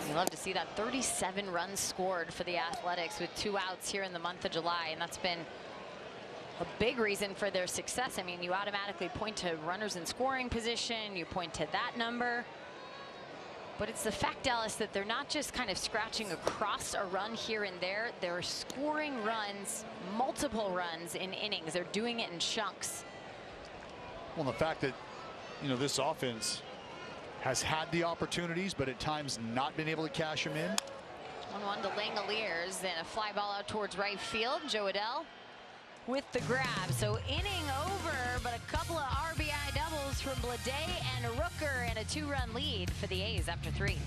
You love to see that. 37 runs scored for the Athletics with 2 outs here in the month of July, and that's been a big reason for their success. I mean, you automatically point to runners in scoring position, you point to that number. But it's the fact, Dallas, that they're not just kind of scratching across a run here and there. They're scoring runs, multiple runs in innings. They're doing it in chunks. Well, the fact that, you know, this offense has had the opportunities, but at times not been able to cash them in. 1-1 to Langoliers, and a fly ball out towards right field. Joe Adele with the grab. So inning over, but a couple of RBI doubles from Blade and Rooker, and a 2-run lead for the A's after 3.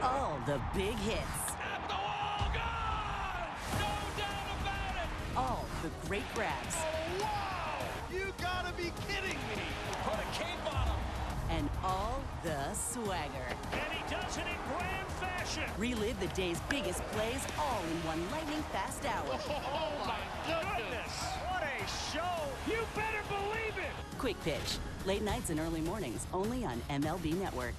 All the big hits. At the wall, gone! No doubt about it! All the great grabs. Oh, wow! You gotta be kidding me! Put a cape on him! And all the swagger. And he does it in grand fashion! Relive the day's biggest plays all in one lightning-fast hour. Oh, my goodness! What a show! You better believe it! Quick Pitch. Late nights and early mornings, only on MLB Network.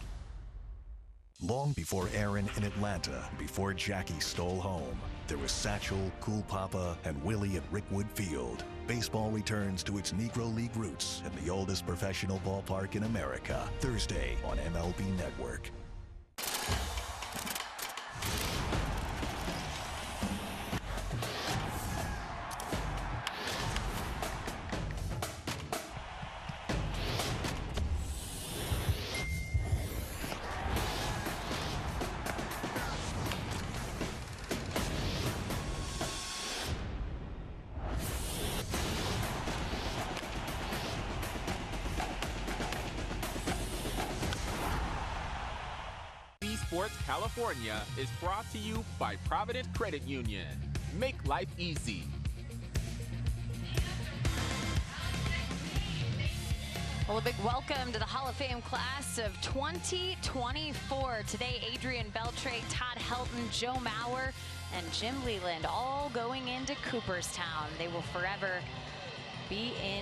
Long before Aaron in Atlanta, before Jackie stole home, there was Satchel, Cool Papa, and Willie at Rickwood Field. Baseball returns to its Negro League roots in the oldest professional ballpark in America. Thursday on MLB Network. Sports California is brought to you by Provident Credit Union. Make life easy. Well, a big welcome to the Hall of Fame class of 2024. Today, Adrian Beltre, Todd Helton, Joe Mauer, and Jim Leyland all going into Cooperstown. They will forever be in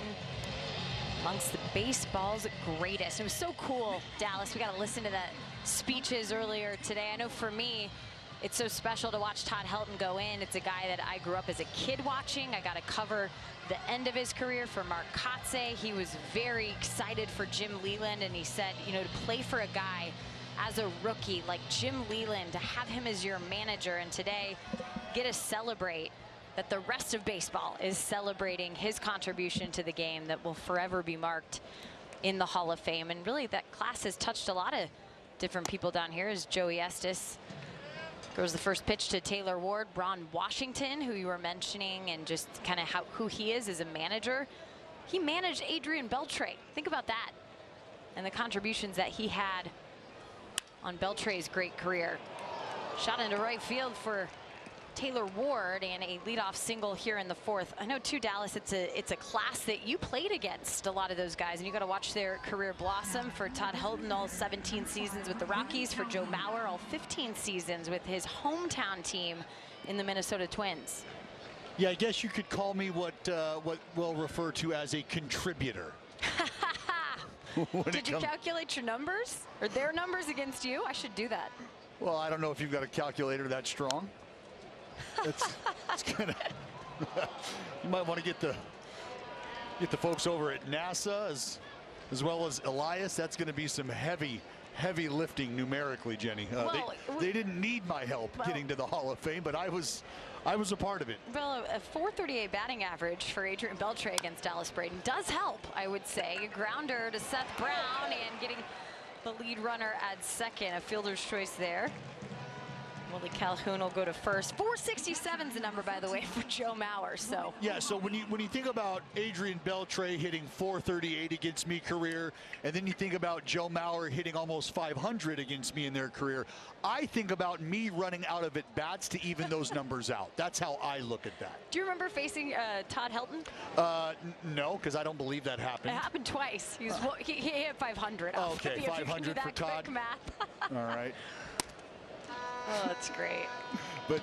amongst the baseball's greatest. It was so cool, Dallas. We got to listen to the speeches earlier today. I know for me, it's so special to watch Todd Helton go in. It's a guy that I grew up as a kid watching. I got to cover the end of his career for Mark Kotze. He was very excited for Jim Leyland, and he said, you know, to play for a guy as a rookie like Jim Leyland, to have him as your manager, and today get to celebrate that the rest of baseball is celebrating his contribution to the game that will forever be marked in the Hall of Fame. And really that class has touched a lot of different people down here, as Joey Estes throws the first pitch to Taylor Ward. Ron Washington, who you were mentioning, and just kind of who he is as a manager. He managed Adrian Beltre. Think about that. And the contributions that he had on Beltre's great career. Shot into right field for Taylor Ward, and a leadoff single here in the fourth. I know too, Dallas, it's a class that you played against a lot of those guys, and you got to watch their career blossom. For Todd Helton, all 17 seasons with the Rockies. For Joe Mauer, all 15 seasons with his hometown team in the Minnesota Twins. Yeah, I guess you could call me what we'll refer to as a contributor. Did you calculate your numbers or their numbers against you? I should do that. Well, I don't know if you've got a calculator that strong. It's gonna you might want to get the folks over at NASA as well as Elias. That's going to be some heavy lifting numerically, Jenny. They didn't need my help getting to the Hall of Fame, but I was a part of it. Well, a .438 batting average for Adrian Beltre against Dallas Braden does help, I would say. A grounder to Seth Brown, and getting the lead runner at second. A fielder's choice there. Willie Calhoun will go to first. 467 is the number, by the way, for Joe Mauer. So yeah, so when you think about Adrian Beltre hitting .438 against me career, and then you think about Joe Mauer hitting almost .500 against me in their career, I think about me running out of at bats to even those numbers out. That's how I look at that. Do you remember facing Todd Helton? No, because I don't believe that happened. It happened twice. He hit 500. Oh, okay, 500 for Todd. Quick math. All right. Oh, that's great. But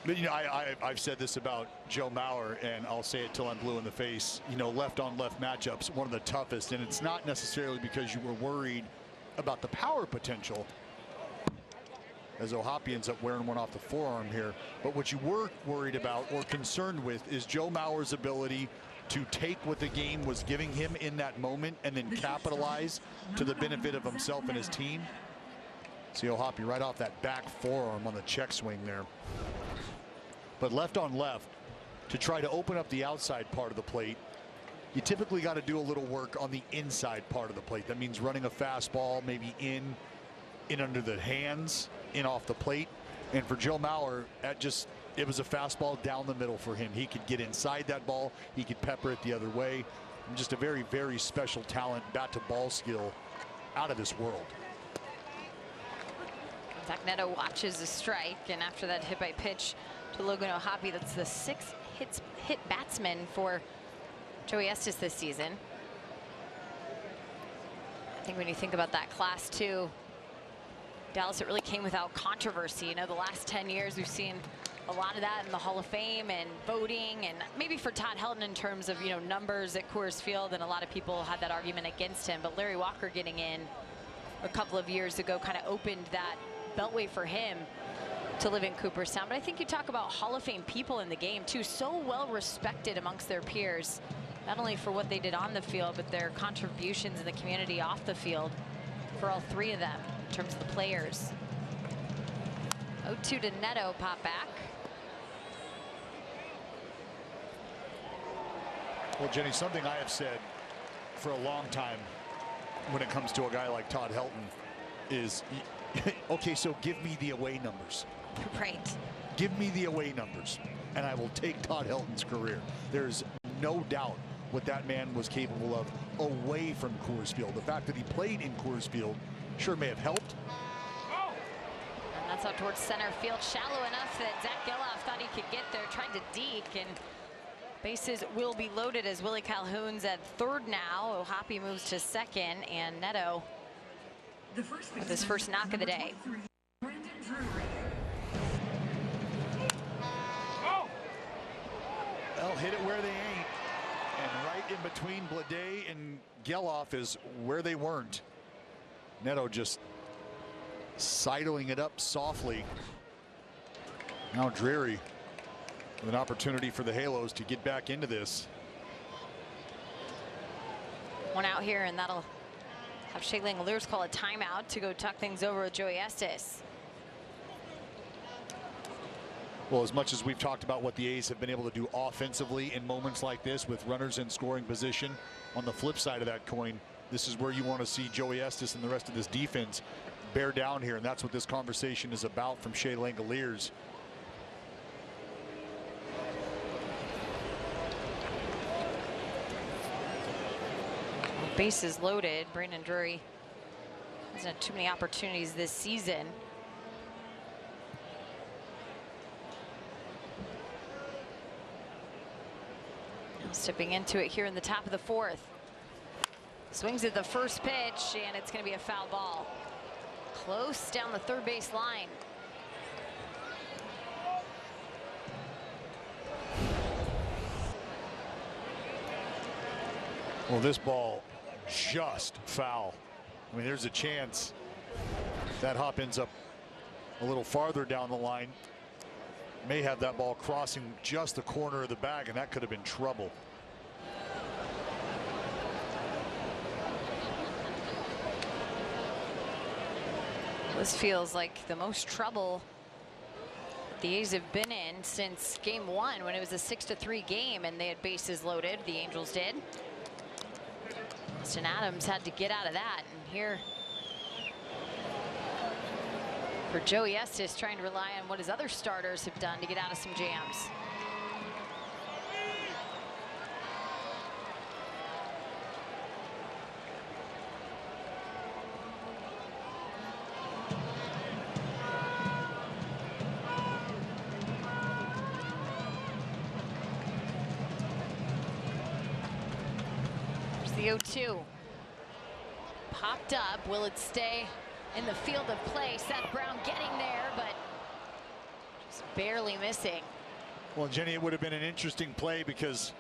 you know, I've said this about Joe Mauer, and I'll say it till I'm blue in the face. You know, left-on-left matchups, one of the toughest, and it's not necessarily because you were worried about the power potential, as O'Hoppe ends up wearing one off the forearm here. But what you were worried about or concerned with is Joe Mauer's ability to take what the game was giving him in that moment and then capitalize to the benefit of himself and his team. See O'Hoppe right off that back forearm on the check swing there. But left on left, to try to open up the outside part of the plate, you typically got to do a little work on the inside part of the plate. That means running a fastball maybe in under the hands, in off the plate. And for Joe Mauer, it was a fastball down the middle for him. He could get inside that ball. He could pepper it the other way. And just a very, very special talent, bat to ball skill out of this world. Zach Neto watches a strike, and after that hit by pitch to Logan O'Hoppe, that's the sixth hit batsman for Joey Estes this season. I think when you think about that class too, Dallas, it really came without controversy. You know, the last 10 years we've seen a lot of that in the Hall of Fame and voting, and maybe for Todd Helton in terms of, you know, numbers at Coors Field, and a lot of people had that argument against him. But Larry Walker getting in a couple of years ago kind of opened that beltway for him to live in Cooperstown. But I think you talk about Hall of Fame people in the game too, so well respected amongst their peers, not only for what they did on the field, but their contributions in the community off the field for all three of them in terms of the players. 0-2 to Neto, pop back. Well, Jenny, something I have said for a long time when it comes to a guy like Todd Helton is, okay, so give me the away numbers. Right. Give me the away numbers, and I will take Todd Helton's career. There's no doubt what that man was capable of away from Coors Field. The fact that he played in Coors Field sure may have helped, Bounce out towards center field. Shallow enough that Zach Geloff thought he could get there. Tried to deke, and bases will be loaded as Willie Calhoun's at third now. Ohapi moves to second, and Neto with his first knock of the day. They'll hit it where they ain't. And right in between Blade and Geloff is where they weren't. Neto just sidling it up softly. Now Drury with an opportunity for the Halos to get back into this. One out here, and that'll have Shea Langoliers call a timeout to go talk things over with Joey Estes. Well, as much as we've talked about what the A's have been able to do offensively in moments like this with runners in scoring position, on the flip side of that coin, this is where you want to see Joey Estes and the rest of this defense bear down here, and that's what this conversation is about from Shea Langoliers. Bases loaded. Brandon Drury hasn't had too many opportunities this season. Now stepping into it here in the top of the fourth. Swings at the first pitch, and it's going to be a foul ball. Close down the third base line. Well, this ball just foul. I mean, there's a chance that hop ends up a little farther down the line. May have that ball crossing just the corner of the bag, and that could have been trouble. This feels like the most trouble the A's have been in since game one, when it was a 6-3 game and they had bases loaded. The Angels did. Austin Adams had to get out of that, and here for Joey Estes, trying to rely on what his other starters have done to get out of some jams. The 0-2 popped up. Will it stay in the field of play? Seth Brown getting there, but just barely missing. Well, Jenny, it would have been an interesting play because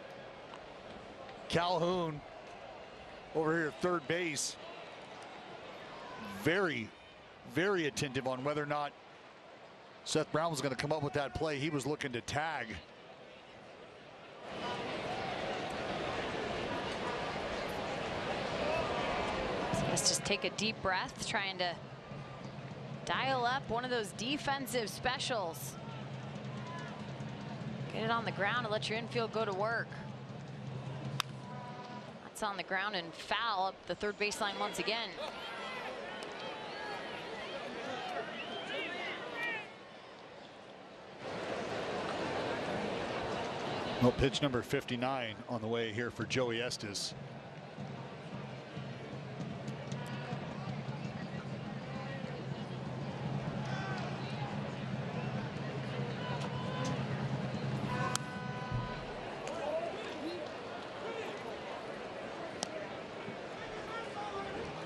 Calhoun over here at third base, very, very attentive on whether or not Seth Brown was going to come up with that play. He was looking to tag. Let's just take a deep breath, trying to dial up one of those defensive specials. Get it on the ground and let your infield go to work. That's on the ground and foul up the third baseline once again. Well, pitch number 59 on the way here for Joey Estes.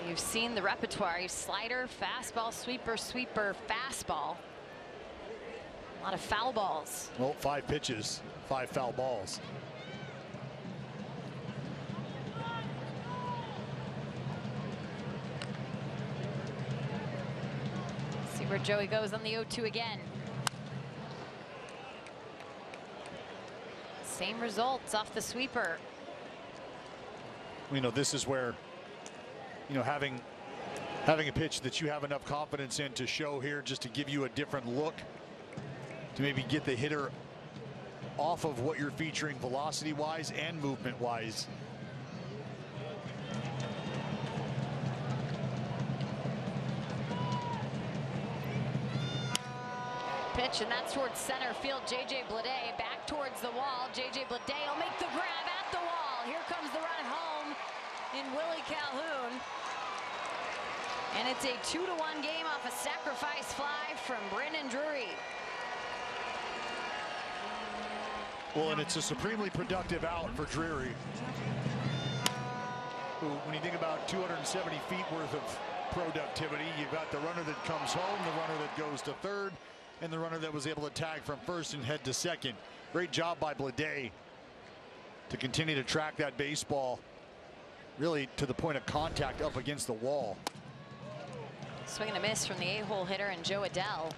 You've seen the repertoire. Slider, fastball, sweeper, sweeper, fastball. A lot of foul balls. Well, 5 pitches, 5 foul balls. See where Joey goes on the 0-2 again. Same results off the sweeper. You know, this is where, you know, having a pitch that you have enough confidence in to show here, just to give you a different look, to maybe get the hitter off of what you're featuring velocity wise and movement wise. Pitch, and that's towards center field. JJ Bleday back towards the wall. JJ Bleday will make the grab at the wall. Here comes the run home in Willie Calhoun. And it's a 2-1 game off a sacrifice fly from Brennan Drury. Well, and it's a supremely productive out for Drury, who, when you think about 270 feet worth of productivity, you've got the runner that comes home, the runner that goes to third, and the runner that was able to tag from first and head to second. Great job by Blade to continue to track that baseball really to the point of contact up against the wall. Swing and a miss from the A-hole hitter and Joe Adell.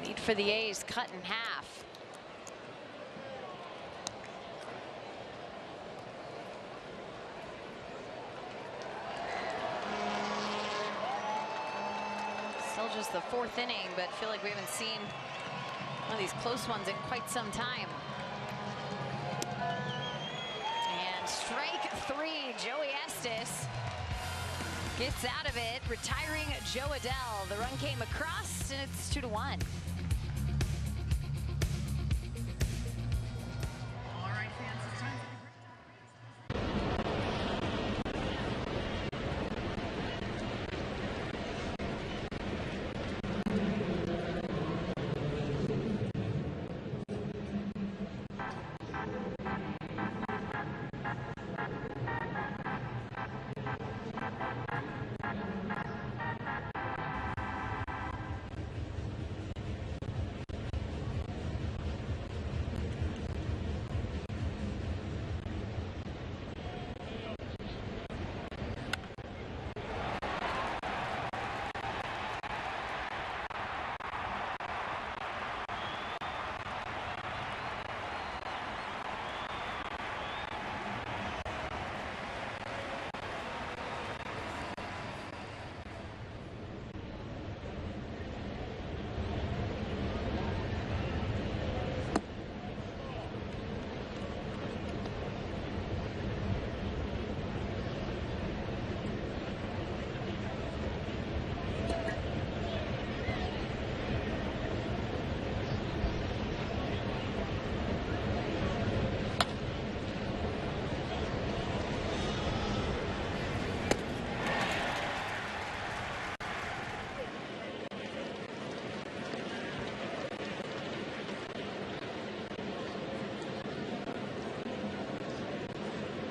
Lead for the A's cut in half. Still just the 4th inning, but feel like we haven't seen one of these close ones in quite some time. And strike 3, Joey Estes gets out of it, retiring Joe Adell. The run came across, and it's 2-1.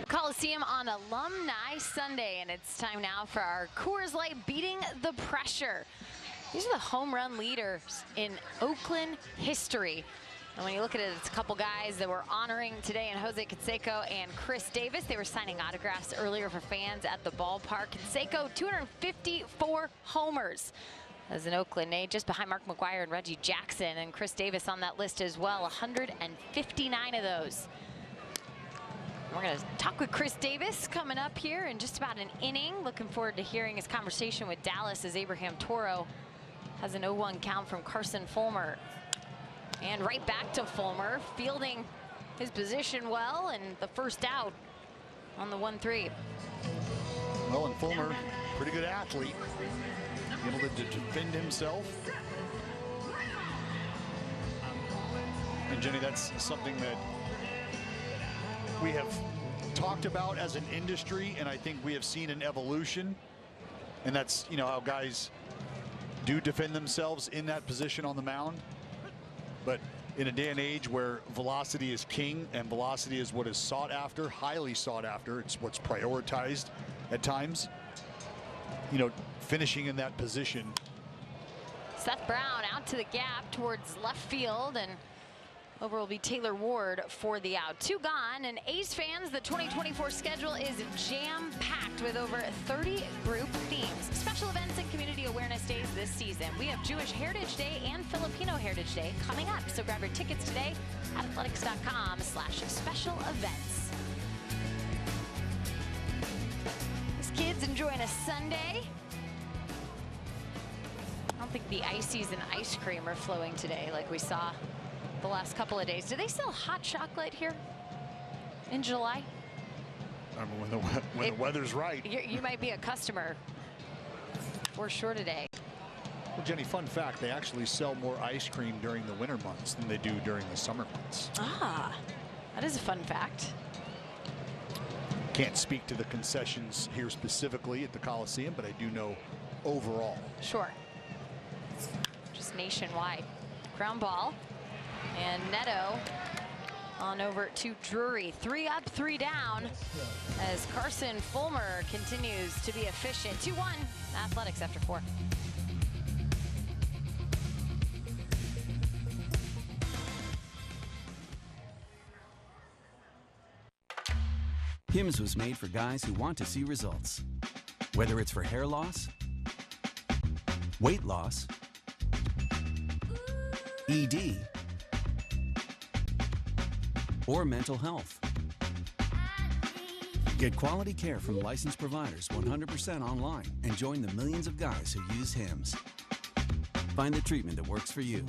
Coliseum on Alumni Sunday, and it's time now for our Coors Light Beating the Pressure. These are the home run leaders in Oakland history. And when you look at it, it's a couple guys that we're honoring today, and Jose Canseco and Chris Davis. They were signing autographs earlier for fans at the ballpark. Canseco, 254 homers as an Oakland Nate, just behind Mark McGwire and Reggie Jackson, and Chris Davis on that list as well, 159 of those. We're going to talk with Chris Davis coming up here in just about an inning. Looking forward to hearing his conversation with Dallas as Abraham Toro has an 0-1 count from Carson Fulmer. And right back to Fulmer, fielding his position well, and the first out on the 1-3. Well, and Fulmer, pretty good athlete, able to defend himself. And Jenny, that's something that we have talked about as an industry, and I think we have seen an evolution. And that's, you know, how guys do defend themselves in that position on the mound. But in a day and age where velocity is king and velocity is what is sought after, highly sought after, it's what's prioritized at times, you know, finishing in that position. Seth Brown out to the gap towards left field, and over will be Taylor Ward for the out. 2 gone, and A's fans, the 2024 schedule is jam-packed with over 30 group themes. Special events and community awareness days this season. We have Jewish Heritage Day and Filipino Heritage Day coming up, so grab your tickets today at athletics.com/special events. These kids enjoying a Sunday. I don't think the ices and ice cream are flowing today like we saw the last couple of days. Do they sell hot chocolate here in July? I mean, when the weather's right. You might be a customer for sure today. Well, Jenny, fun fact, they actually sell more ice cream during the winter months than they do during the summer months. Ah, that is a fun fact. Can't speak to the concessions here specifically at the Coliseum, but I do know overall. Sure. Just nationwide. Ground ball. And Neto on over to Drury. 3 up, 3 down as Carson Fulmer continues to be efficient. 2-1 Athletics after 4. Hims was made for guys who want to see results. Whether it's for hair loss, weight loss, ED, or mental health. Get quality care from licensed providers 100% online and join the millions of guys who use Hims. Find the treatment that works for you.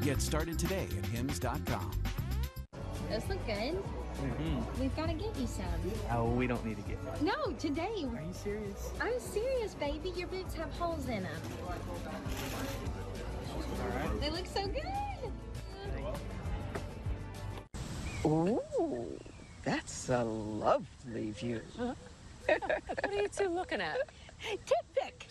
Get started today at hims.com. Those look good. We've got to get you some. Oh, we don't need to get one. No, today. Are you serious? I'm serious, baby. Your boots have holes in them. All right. They look so good. Ooh, that's a lovely view. What are you two looking at? Tip pick.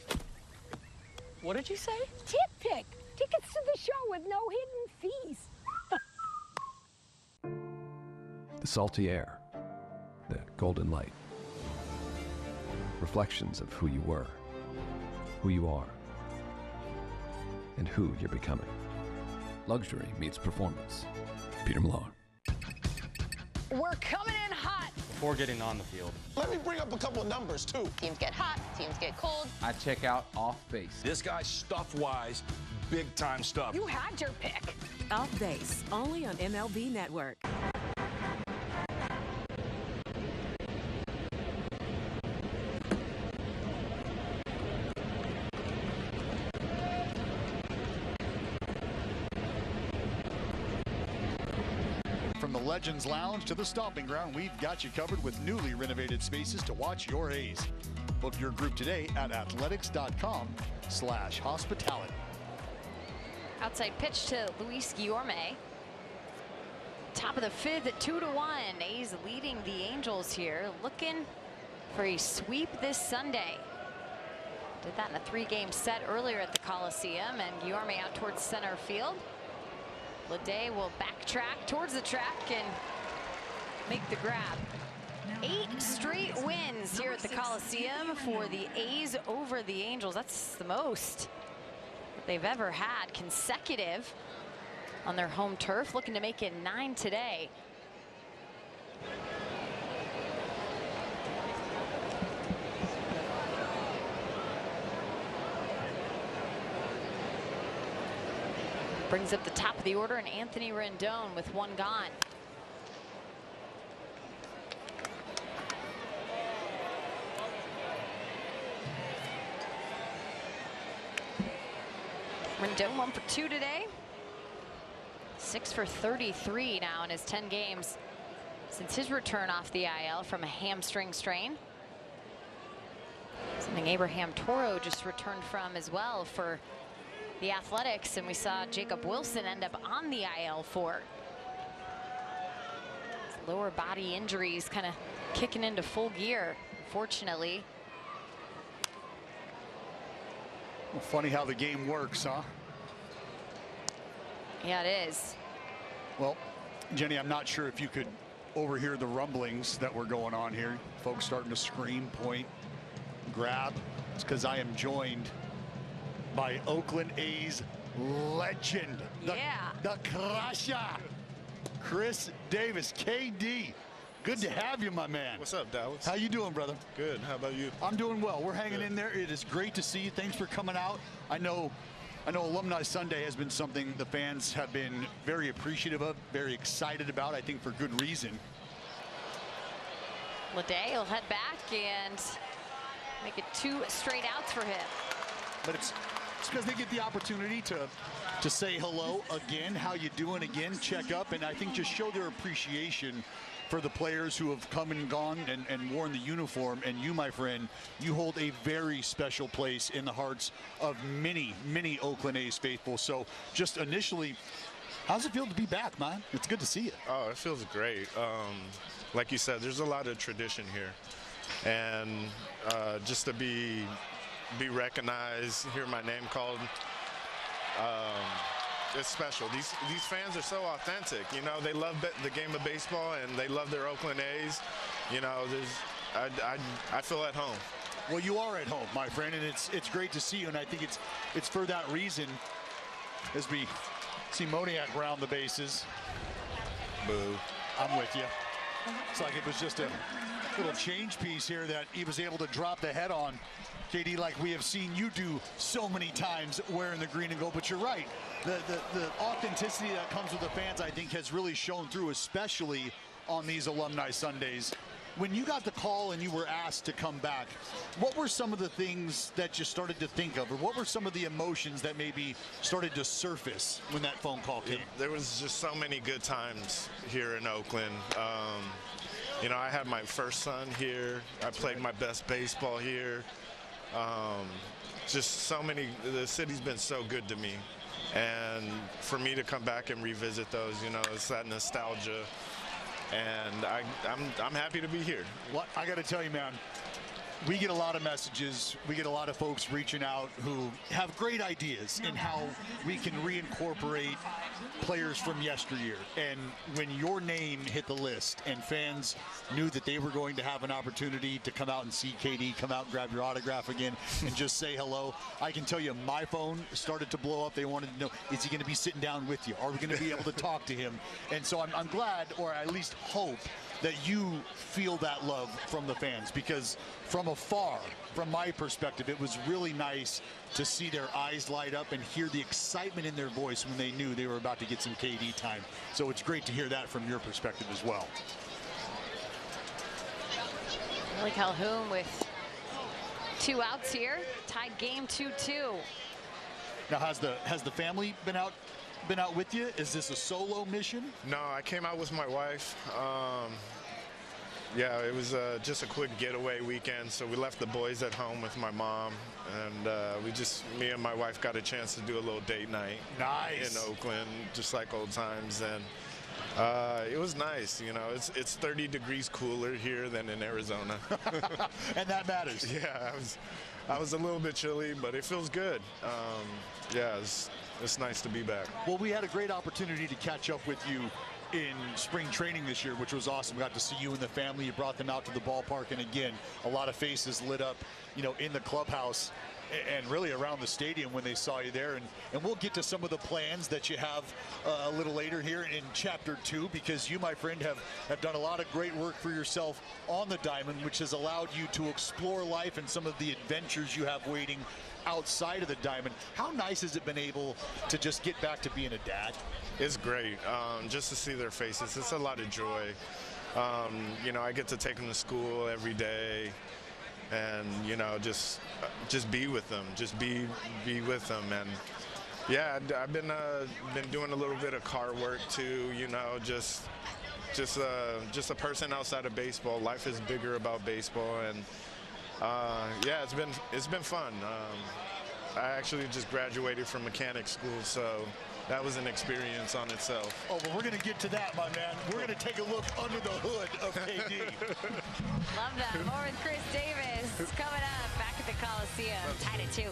What did you say? Tip pick. Tickets to the show with no hidden fees. The salty air, the golden light, reflections of who you were, who you are, and who you're becoming. Luxury meets performance. Peter Malone. We're coming in hot. Before getting on the field. Let me bring up a couple of numbers, too. Teams get hot, teams get cold. I check out off base. This guy, stuff-wise, big-time stuff. You had your pick. Off Base, only on MLB Network. From the Legends Lounge to the Stomping Ground, we've got you covered with newly renovated spaces to watch your A's. Book your group today at athletics.com/hospitality. Outside pitch to Luis Guillorme. Top of the 5th at 2-1. A's leading the Angels here, looking for a sweep this Sunday. Did that in a 3-game set earlier at the Coliseum, and Guillorme out towards center field. Leday will backtrack towards the track and make the grab. 8 straight wins here at the Coliseum for the A's over the Angels. That's the most that they've ever had consecutive on their home turf, looking to make it 9 today. Brings up the top of the order, and Anthony Rendon with 1 gone. Rendon 1 for 2 today. 6 for 33 now in his 10 games since his return off the IL from a hamstring strain. Something Abraham Toro just returned from as well for the Athletics, and we saw Jacob Wilson end up on the IL for his lower body injuries kind of kicking into full gear, unfortunately. Well, funny how the game works, huh? Yeah, it is. Well, Jenny, I'm not sure if you could overhear the rumblings that were going on here. Folks starting to scream, point, grab. It's because I am joined by Oakland A's legend, the crusher, Chris Davis. KD, good to have you, my man. What's up, Dallas? How you doing, brother? Good. How about you? I'm doing well. We're hanging in there. It is great to see you. Thanks for coming out. I know Alumni Sunday has been something the fans have been very appreciative of, very excited about, I think for good reason. Leday will head back and make it 2 straight outs for him. But it's It's because they get the opportunity to say hello again, how you doing again, check up, and I think just show their appreciation for the players who have come and gone and worn the uniform. And you, my friend, you hold a very special place in the hearts of many, many Oakland A's faithful. So just initially, how's it feel to be back, man? It's good to see you. Oh, it feels great. Like you said, there's a lot of tradition here. And just to be recognized, hear my name called, it's special. These fans are so authentic. You know, they love the game of baseball and they love their Oakland A's. You know, I feel at home. Well, you are at home, my friend, and it's great to see you. And I think it's for that reason, as we see Moniak round the bases. Boo. I'm with you. It's like it was just a little change piece here that he was able to drop the head on. KD, like we have seen you do so many times wearing the green and gold, but you're right. The authenticity that comes with the fans, I think, has really shown through, especially on these Alumni Sundays. When you got the call and you were asked to come back, what were some of the things that you started to think of, or what were some of the emotions that maybe started to surface when that phone call came? There was just so many good times here in Oakland. You know, I had my first son here. I played my best baseball here. Just so many, the city's been so good to me. And for me to come back and revisit those, you know, it's that nostalgia. And I'm happy to be here. Well, I got to tell you, man, we get a lot of messages. We get a lot of folks reaching out who have great ideas in how we can reincorporate players from yesteryear. And when your name hit the list and fans knew that they were going to have an opportunity to come out and see KD, come out and grab your autograph again and just say hello, I can tell you my phone started to blow up. They wanted to know, is he going to be sitting down with you? Are we going to be able to talk to him? And so I'm glad, or I at least hope, that you feel that love from the fans, because from afar, from my perspective, it was really nice to see their eyes light up and hear the excitement in their voice when they knew they were about to get some KD time. So it's great to hear that from your perspective as well. Willie Calhoun with 2 outs here, tied game 2-2. Now, has the family been out with you? Is this a solo mission? No, I came out with my wife. Yeah, it was just a quick getaway weekend, so we left the boys at home with my mom, and me and my wife got a chance to do a little date night. Nice. In Oakland, just like old times, and it was nice. You know, it's 30 degrees cooler here than in Arizona. And that matters. Yeah, I was a little bit chilly, but it feels good. Yeah, it's nice to be back. Well, we had a great opportunity to catch up with you in spring training this year, which was awesome. Got to see you and the family. You brought them out to the ballpark, and again, a lot of faces lit up, you know, in the clubhouse and really around the stadium when they saw you there. And we'll get to some of the plans that you have a little later here in Chapter 2, because you, my friend, have done a lot of great work for yourself on the diamond, which has allowed you to explore life and some of the adventures you have waiting outside of the diamond. How nice has it been able to just get back to being a dad? It's great, just to see their faces. It's a lot of joy. You know, I get to take them to school every day, and you know, just be with them, just be with them. And yeah, I've been doing a little bit of car work too. You know, just a person outside of baseball. Life is bigger about baseball, and yeah, it's been fun. I actually just graduated from mechanic school, so that was an experience on itself. Oh, well, we're going to get to that, my man. We're going to take a look under the hood of KD. Love that. More with Chris Davis coming up back at the Coliseum. Tied at 2.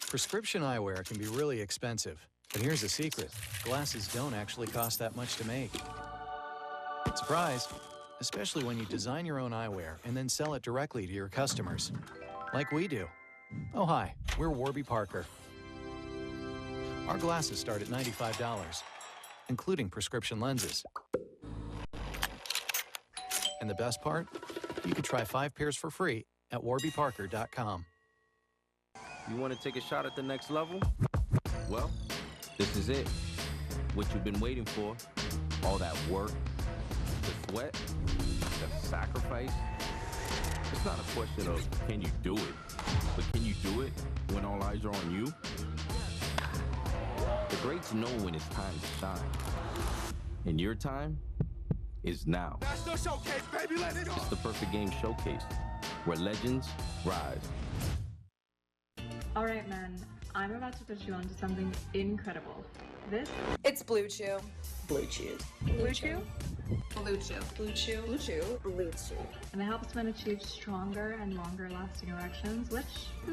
Prescription eyewear can be really expensive. But here's the secret. Glasses don't actually cost that much to make. Surprise! Especially when you design your own eyewear and then sell it directly to your customers. Like we do. Oh, hi. We're Warby Parker. Our glasses start at $95, including prescription lenses. And the best part? You can try 5 pairs for free at warbyparker.com. You want to take a shot at the next level? Well, this is it. What you've been waiting for. All that work, the sweat, the sacrifice. It's not a question of can you do it, but can you do it when all eyes are on you? The greats know when it's time to shine. And your time is now. That's the showcase, baby. Let it go. It's the Perfect Game Showcase, where legends rise. All right, men. I'm about to put you onto something incredible. This? It's Blue Chew. Blue Chew. Blue Chew? Blue Chew. Blue Chew. Blue Chew. Blue Chew. And it helps men achieve stronger and longer lasting erections, which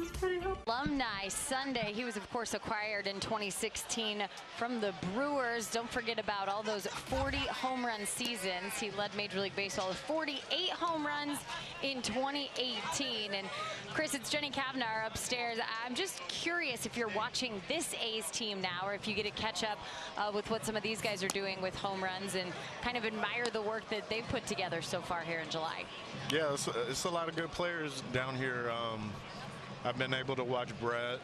is pretty helpful. Alumni Sunday. He was, of course, acquired in 2016 from the Brewers. Don't forget about all those 40 home run seasons. He led Major League Baseball with 48 home runs in 2018. And Chris, it's Jenny Kavnar upstairs. I'm just curious if you're watching this A's team now, or if you get to catch up with what some of these guys are doing with home runs and kind of admire the work that they've put together so far here in July. Yeah, it's a lot of good players down here. I've been able to watch Brett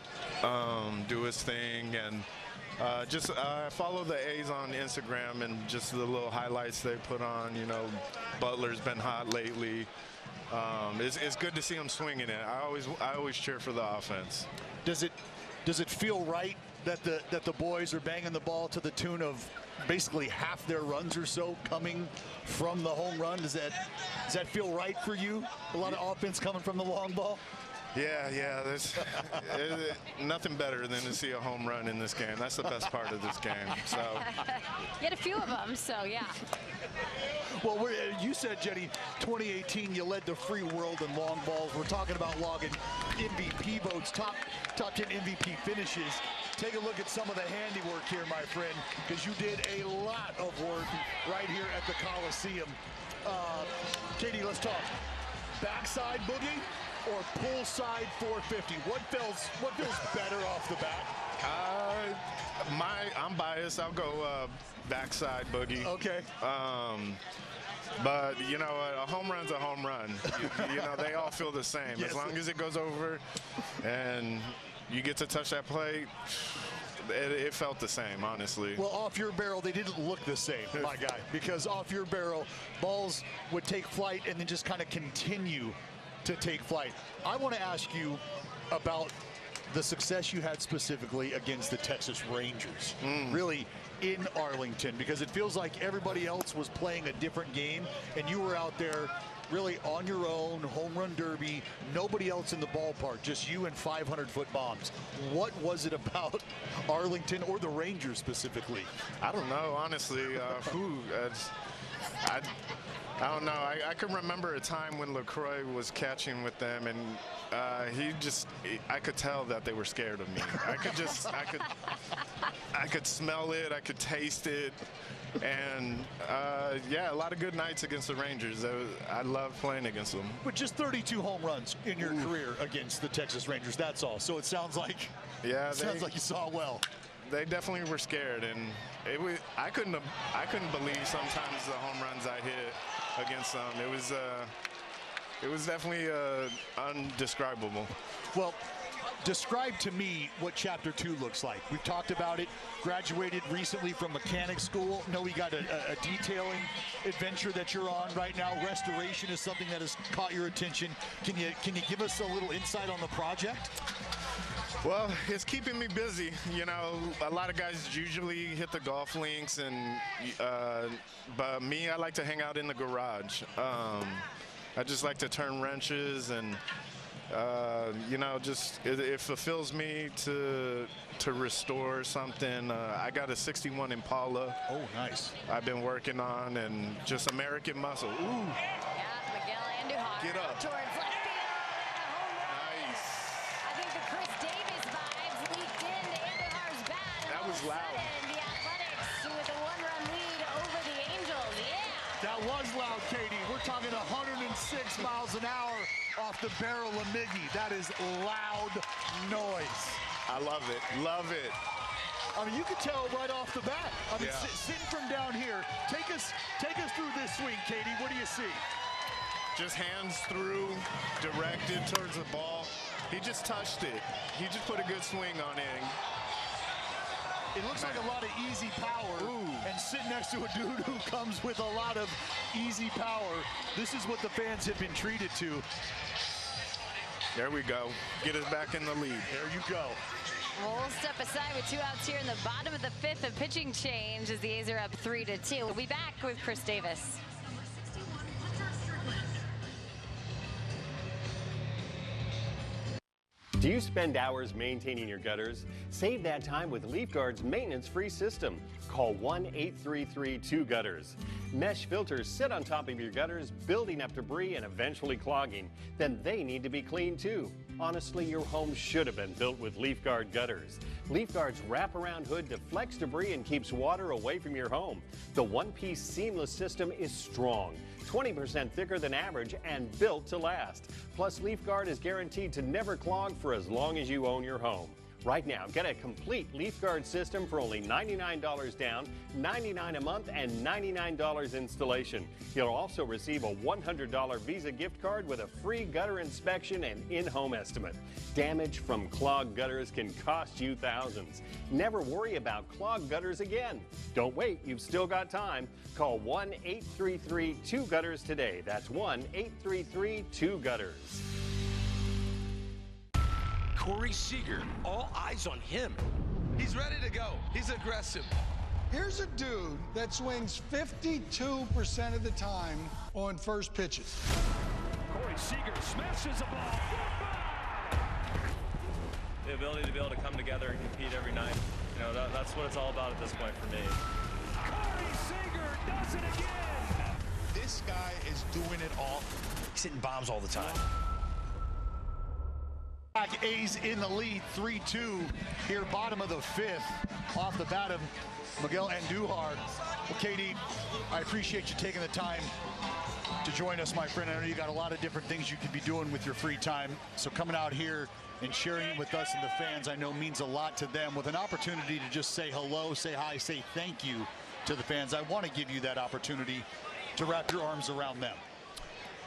do his thing, and I follow the A's on Instagram and just the little highlights they put on. You know, Butler's been hot lately. It's good to see him swinging it. I always cheer for the offense. Does it feel right that the boys are banging the ball to the tune of basically half their runs or so coming from the home run? Does that feel right for you? A lot of offense coming from the long ball? Yeah. There's nothing better than to see a home run in this game. That's the best part of this game. So you had a few of them, so yeah. Well, you said, Jenny, 2018 you led the free world in long balls. We're talking about logging MVP votes, top 10 MVP finishes. Take a look at some of the handiwork here, my friend, because you did a lot of work right here at the Coliseum. Katie, let's talk. Backside boogie or pull side 450? What feels better off the bat? I'm biased. I'll go backside boogie. Okay. But you know, a home run's a home run. You know, they all feel the same. Yes. As long as it goes over and you get to touch that plate, it felt the same, honestly. Well, off your barrel, they didn't look the same, my guy, because off your barrel, balls would take flight and then just kind of continue to take flight. I want to ask you about the success you had specifically against the Texas Rangers, really in Arlington, because it feels like everybody else was playing a different game, and you were out there really on your own, home run derby, nobody else in the ballpark, just you and 500-foot bombs. What was it about Arlington or the Rangers specifically? I don't know, honestly. I don't know. I can remember a time when LaCroix was catching with them, and I could tell that they were scared of me. I could smell it. I could taste it. And yeah, a lot of good nights against the Rangers. I love playing against them. But just 32 home runs in your career against the Texas Rangers, that's all. So it sounds like you saw well. They definitely were scared, and I couldn't believe sometimes the home runs I hit against them. It was definitely undescribable. Well, describe to me what Chapter 2 looks like. We've talked about it. Graduated recently from mechanic school. Know we got a detailing adventure that you're on right now. Restoration is something that has caught your attention. Can you give us a little insight on the project? Well, it's keeping me busy. You know, a lot of guys usually hit the golf links, but me, I like to hang out in the garage. I just like to turn wrenches, and you know, it fulfills me to restore something. I got a 61 Impala. Oh, nice. I've been working on, and just American muscle. Ooh. Yeah, Miguel Andujar. Get up. Towards left field. Nice. I think the Chris Davis vibes leaked into Andujar's bat. That was was loud. The Athletics with a one-run lead over the Angels. Yeah. That was loud, Katie. We're talking 106 miles an hour off the barrel of Miggy. That is loud noise. I love it. Love it. I mean, you can tell right off the bat. I mean, sitting from down here, take us through this swing, Katie. What do you see? Just hands through, directed towards the ball. He just touched it. He just put a good swing on it. It looks like a lot of easy power. And sitting next to a dude who comes with a lot of easy power. This is what the fans have been treated to. There we go. Get us back in the lead. There you go. We'll step aside with 2 outs here in the bottom of the 5th. A pitching change as the A's are up 3-2. We'll be back with Chris Davis. Do you spend hours maintaining your gutters? Save that time with LeafGuard's maintenance-free system. Call 1-833-2-GUTTERS. Mesh filters sit on top of your gutters, building up debris and eventually clogging. Then they need to be cleaned too. Honestly, your home should have been built with LeafGuard gutters. LeafGuard's wraparound hood deflects debris and keeps water away from your home. The one-piece seamless system is strong, 20% thicker than average and built to last. Plus, LeafGuard is guaranteed to never clog for as long as you own your home. Right now, get a complete LeafGuard system for only $99 down, $99 a month, and $99 installation. You'll also receive a $100 Visa gift card with a free gutter inspection and in-home estimate. Damage from clogged gutters can cost you thousands. Never worry about clogged gutters again. Don't wait, you've still got time. Call 1-833-2-GUTTERS today. That's 1-833-2-GUTTERS. Corey Seager, all eyes on him. He's ready to go. He's aggressive. Here's a dude that swings 52% of the time on first pitches. Corey Seager smashes a ball. The ability to be able to come together and compete every night. You know, that's what it's all about at this point for me. Corey Seager does it again. This guy is doing it all. He's hitting bombs all the time. A's in the lead, 3-2 here, bottom of the 5th, off the bat of Miguel Andujar. Well, Katie, I appreciate you taking the time to join us, my friend. I know you got a lot of different things you could be doing with your free time. So coming out here and sharing it with us and the fans, I know means a lot to them, with an opportunity to just say hello, say hi, say thank you to the fans. I want to give you that opportunity to wrap your arms around them.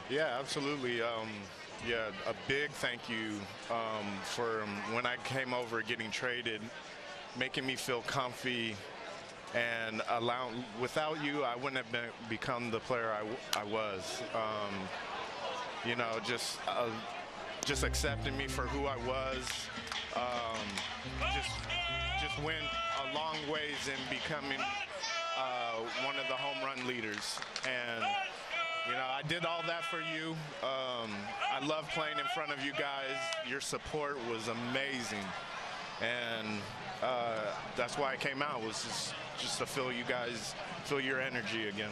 Yeah, absolutely. Yeah, a big thank you for when I came over, getting traded, making me feel comfy, and without you, I wouldn't have become the player I was. You know, just accepting me for who I was. Just went a long ways in becoming one of the home run leaders. And you know, I did all that for you. I love playing in front of you guys. Your support was amazing. And that's why I came out, was just to feel your energy again.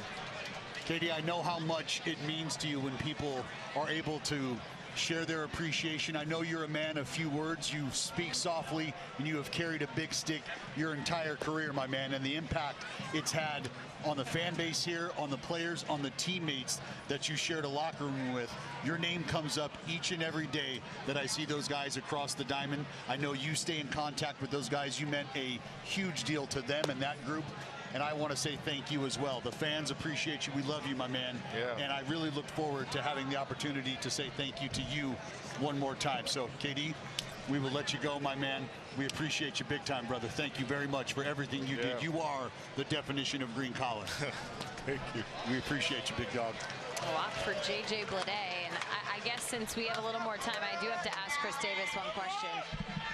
Katie, I know how much it means to you when people are able to share their appreciation. I know you're a man of few words. You speak softly, and you have carried a big stick your entire career, my man, and the impact it's had on the fan base here, on the players, on the teammates that you shared a locker room with. Your name comes up each and every day that I see those guys across the diamond. I know you stay in contact with those guys. You meant a huge deal to them and that group. And I want to say thank you as well. The fans appreciate you. We love you, my man. Yeah. And I really look forward to having the opportunity to say thank you to you one more time. So, KD, we will let you go, my man. We appreciate you big time, brother. Thank you very much for everything you did. You are the definition of green collar. Thank you. We appreciate you, big dog. A walk for J.J. Bleday. And I guess since we have a little more time, I do have to ask Chris Davis one question.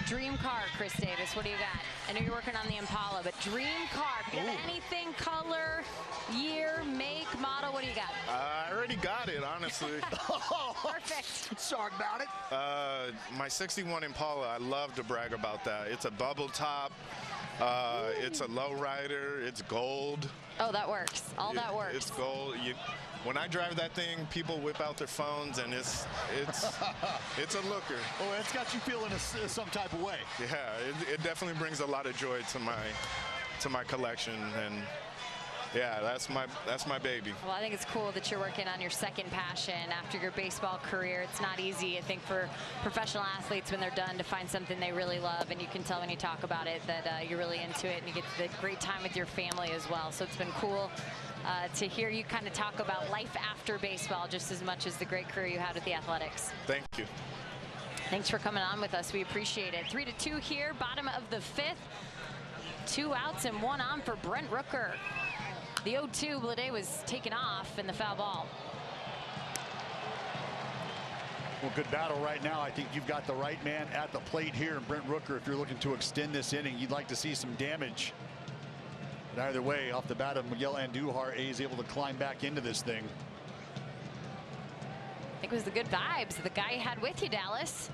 Dream car, Chris Davis, what do you got? I know you're working on the Impala, but dream car. If you have anything, color, year, make, model, what do you got? I already got it, honestly. Perfect. Sorry about it. My 61 Impala, I love to brag about that. It's a bubble top. It's a low rider. It's gold. Oh, that works. All that works. It's gold. When I drive that thing, people whip out their phones, and it's a looker. Oh, it's got you feeling some type of way. Yeah, it definitely brings a lot of joy to my collection, and yeah, that's my baby. Well, I think it's cool that you're working on your second passion after your baseball career. It's not easy, I think, for professional athletes when they're done to find something they really love, and you can tell when you talk about it that you're really into it, and you get the great time with your family as well. So it's been cool to hear you kind of talk about life after baseball just as much as the great career you had with the Athletics. Thank you. Thanks for coming on with us. We appreciate it. 3-2 here, bottom of the 5th. 2 outs and 1 on for Brent Rooker. The 0-2, Blade was taken off in the foul ball. Well, good battle right now. I think you've got the right man at the plate here. And Brent Rooker, if you're looking to extend this inning, you'd like to see some damage. But either way, off the bat of Miguel Andujar, A is able to climb back into this thing. I think it was the good vibes the guy had with you, Dallas.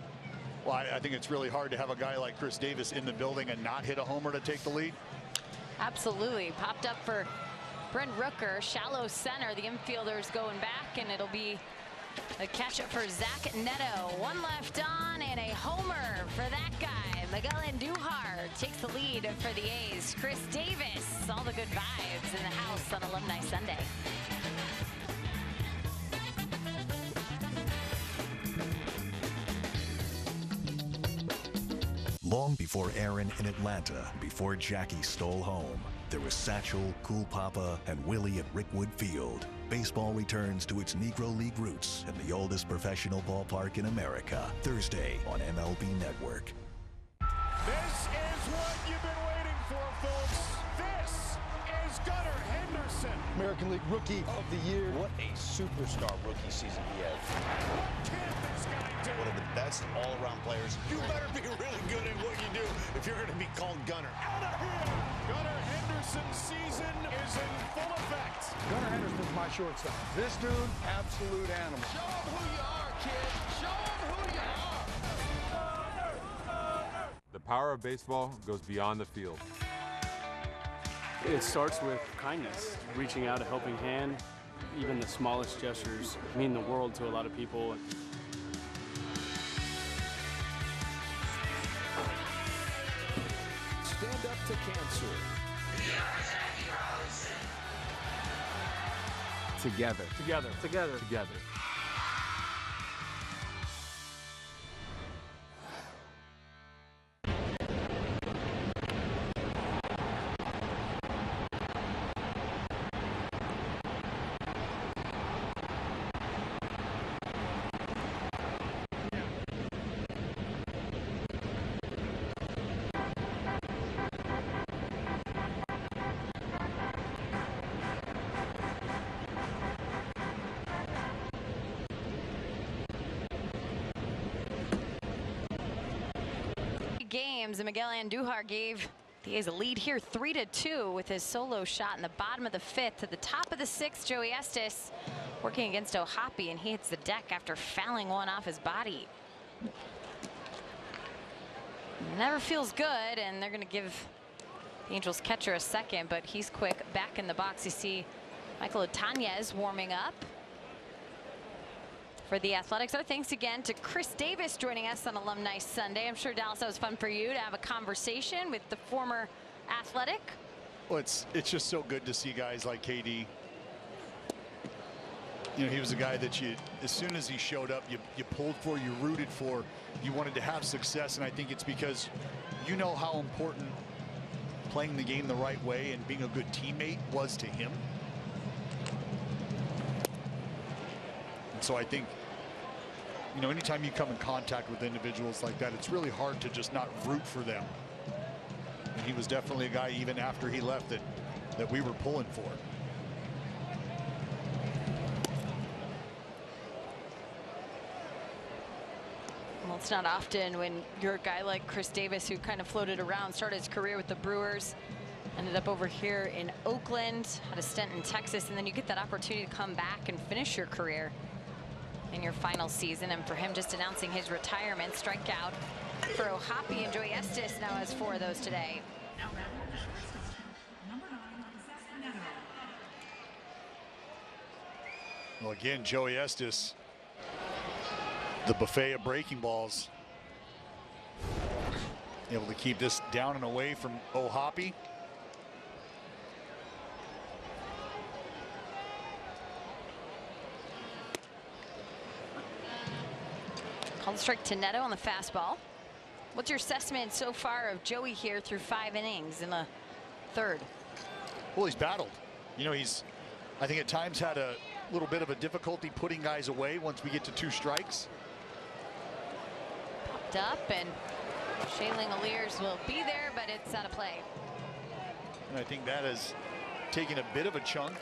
Well, I think it's really hard to have a guy like Chris Davis in the building and not hit a homer to take the lead. Absolutely. Popped up for Brent Rooker, shallow center. The infielder's going back, and it'll be a catch up for Zach Neto. 1 left on, and a homer for that guy. Miguel Andujar takes the lead for the A's. Chris Davis, all the good vibes in the house on Alumni Sunday. Long before Aaron in Atlanta, before Jackie stole home, there was Satchel, Cool Papa, and Willie at Rickwood Field. Baseball returns to its Negro League roots in the oldest professional ballpark in America, Thursday on MLB Network. This is what you've been waiting for, folks. This is Gunnar Henderson. American League Rookie of the Year. What a superstar rookie season he had. What can this guy do? One of the best all-around players. You better be really good at what you do if you're going to be called Gunnar. Out of here! Gunnar Henderson's season is in full effect. Gunnar Henderson's my shortstop. This dude, absolute animal. Show him who you are, kid. Show him who you are. The power of baseball goes beyond the field. It starts with kindness, reaching out a helping hand. Even the smallest gestures mean the world to a lot of people. Stand up to cancer. Together. Together. Together. Together. Games, and Miguel Andujar gave the A's a lead here 3-2 with his solo shot in the bottom of the 5th. To the top of the 6th, Joey Estes working against O'Hoppe, and he hits the deck after fouling one off his body. Never feels good, and they're going to give the Angels catcher a second, but he's quick back in the box. You see Michael Otanez warming up for the Athletics. Our thanks again to Chris Davis joining us on Alumni Sunday. I'm sure, Dallas, that was fun for you to have a conversation with the former Athletic. Well, it's just so good to see guys like KD. You know, he was a guy that you, as soon as he showed up, you pulled for, you rooted for, you wanted to have success. And I think it's because you know how important playing the game the right way and being a good teammate was to him. And so I think, you know, anytime you come in contact with individuals like that, it's really hard to just not root for them. And he was definitely a guy, even after he left, that we were pulling for. Well, it's not often when you're a guy like Chris Davis, who kind of floated around, started his career with the Brewers, ended up over here in Oakland, had a stint in Texas, and then you get that opportunity to come back and finish your career in your final season. And for him, just announcing his retirement, strikeout for O'Hoppe, and Joey Estes now has 4 of those today. Well, again, Joey Estes, the buffet of breaking balls, able to keep this down and away from O'Hoppe. Called strike to Neto on the fastball. What's your assessment so far of Joey here through 5 innings in the third? Well, he's battled. You know, he's, I think at times had a little bit of a difficulty putting guys away once we get to 2 strikes. Popped up, and Shea Langoliers will be there, but it's out of play. And I think that has taken a bit of a chunk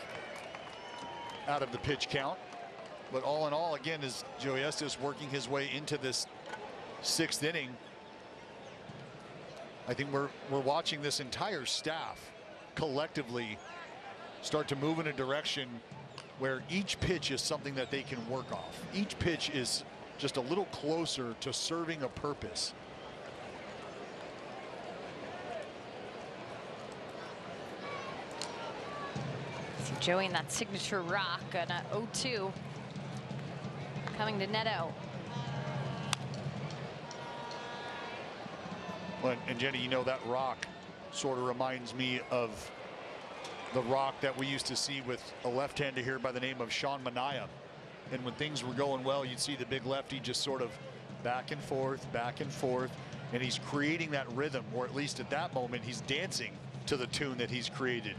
out of the pitch count. But all in all, again, is Joey Estes working his way into this 6th inning. I think we're watching this entire staff collectively start to move in a direction where each pitch is something that they can work off. Each pitch is just a little closer to serving a purpose. See Joey in that signature rock on a 0-2. Coming to Neto. Well, and Jenny, you know, that rock sort of reminds me of the rock that we used to see with a left-hander here by the name of Sean Manaea. And when things were going well, you'd see the big lefty just sort of back and forth, and he's creating that rhythm, or at least at that moment, he's dancing to the tune that he's created.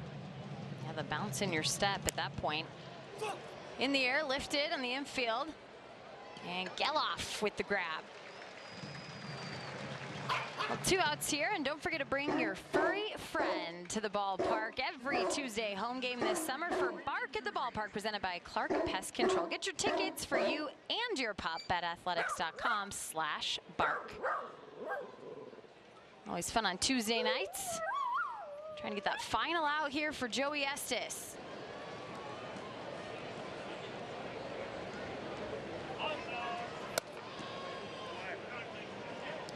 Yeah, the bounce in your step at that point. In the air, lifted on the infield. And Geloff with the grab. Well, 2 outs here, and don't forget to bring your furry friend to the ballpark every Tuesday home game this summer for Bark at the Ballpark, presented by Clark Pest Control. Get your tickets for you and your pup at athletics.com/bark. Always fun on Tuesday nights. Trying to get that final out here for Joey Estes.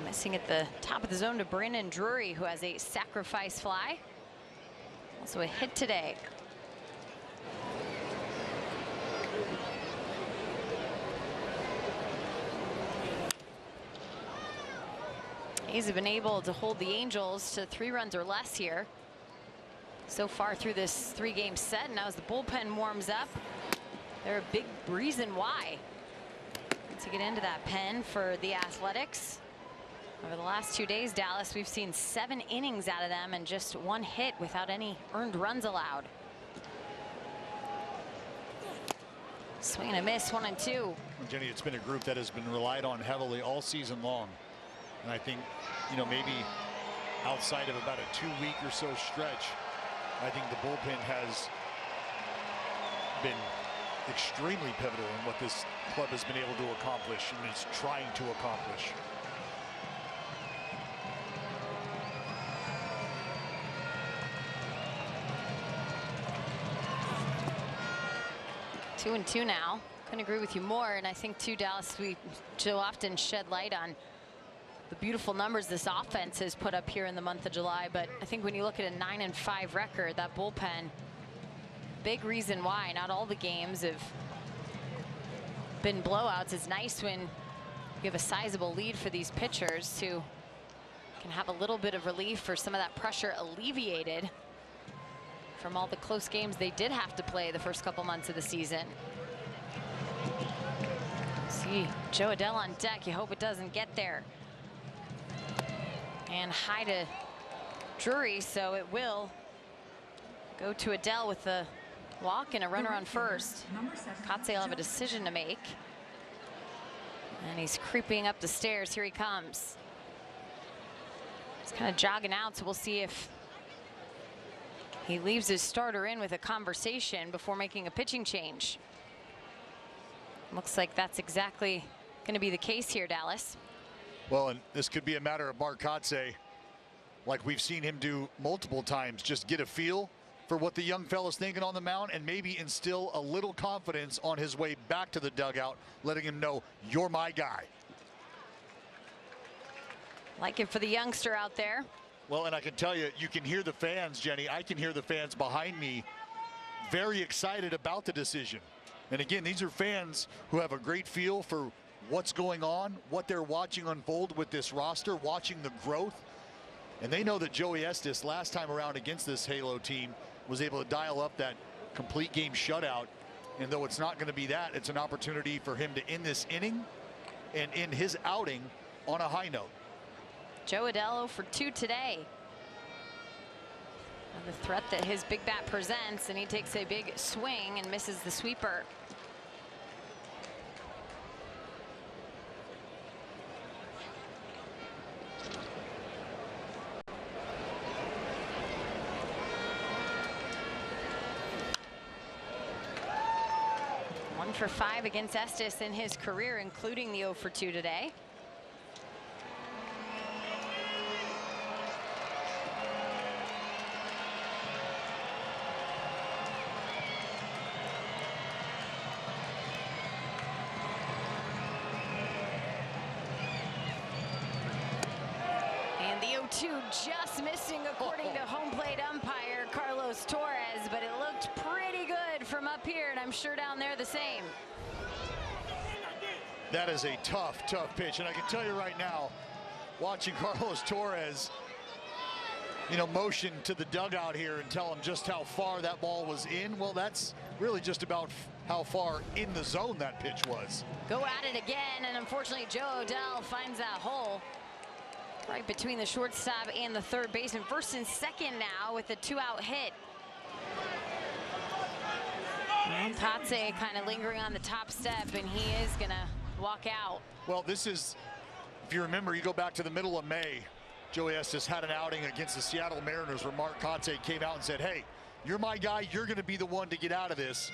Missing at the top of the zone to Brandon Drury, who has a sacrifice fly. Also a hit today. A's have been able to hold the Angels to 3 runs or less here so far through this 3-game set. Now as the bullpen warms up, they're a big reason why to get into that pen for the Athletics. Over the last 2 days, Dallas, we've seen 7 innings out of them and just 1 hit without any earned runs allowed. Swing and a miss, 1-2. Well, Jenny, it's been a group that has been relied on heavily all season long. And I think, you know, maybe outside of about a 2-week or so stretch, I think the bullpen has been extremely pivotal in what this club has been able to accomplish and is trying to accomplish. 2-2 now. Couldn't agree with you more. And I think too, Dallas, we so often shed light on the beautiful numbers this offense has put up here in the month of July. But I think when you look at a 9-5 record, that bullpen, big reason why. Not all the games have been blowouts. It's nice when you have a sizable lead for these pitchers who can have a little bit of relief for some of that pressure alleviated from all the close games they did have to play the first couple months of the season. See Joe Adell on deck. You hope it doesn't get there. And high to Drury, so it will go to Adell with the walk and a runner on first. Kotze will have a decision to make. And he's creeping up the stairs. Here he comes. He's kind of jogging out, so we'll see if he leaves his starter in with a conversation before making a pitching change. Looks like that's exactly going to be the case here, Dallas. Well, and this could be a matter of Mark Kotze, like we've seen him do multiple times, just get a feel for what the young fella's thinking on the mound and maybe instill a little confidence on his way back to the dugout, letting him know, you're my guy. Like it for the youngster out there. Well, and I can tell you, you can hear the fans, Jenny. I can hear the fans behind me very excited about the decision. And again, these are fans who have a great feel for what's going on, what they're watching unfold with this roster, watching the growth. And they know that Joey Estes, last time around against this Halo team, was able to dial up that complete game shutout. And though it's not going to be that, it's an opportunity for him to end this inning and end his outing on a high note. Jo Adell for 2 today. And the threat that his big bat presents, and he takes a big swing and misses the sweeper. One for 5 against Estes in his career, including the 0 for 2 today. And the 0-2 just missing according to home plate umpire Carlos Torres, but it looked pretty good from up here, and I'm sure down there the same. That is a tough, tough pitch. And I can tell you right now, watching Carlos Torres, you know, motion to the dugout here and tell him just how far that ball was in. Well, that's really just about how far in the zone that pitch was. Go at it again, and unfortunately Jo Adell finds that hole right between the shortstop and the third baseman. First and second now with a 2-out hit. And Kotze kind of lingering on the top step, and he is going to walk out. Well, this is, if you remember, you go back to the middle of May, Joey Estes had an outing against the Seattle Mariners where Mark Kotze came out and said, hey, you're my guy, you're going to be the one to get out of this.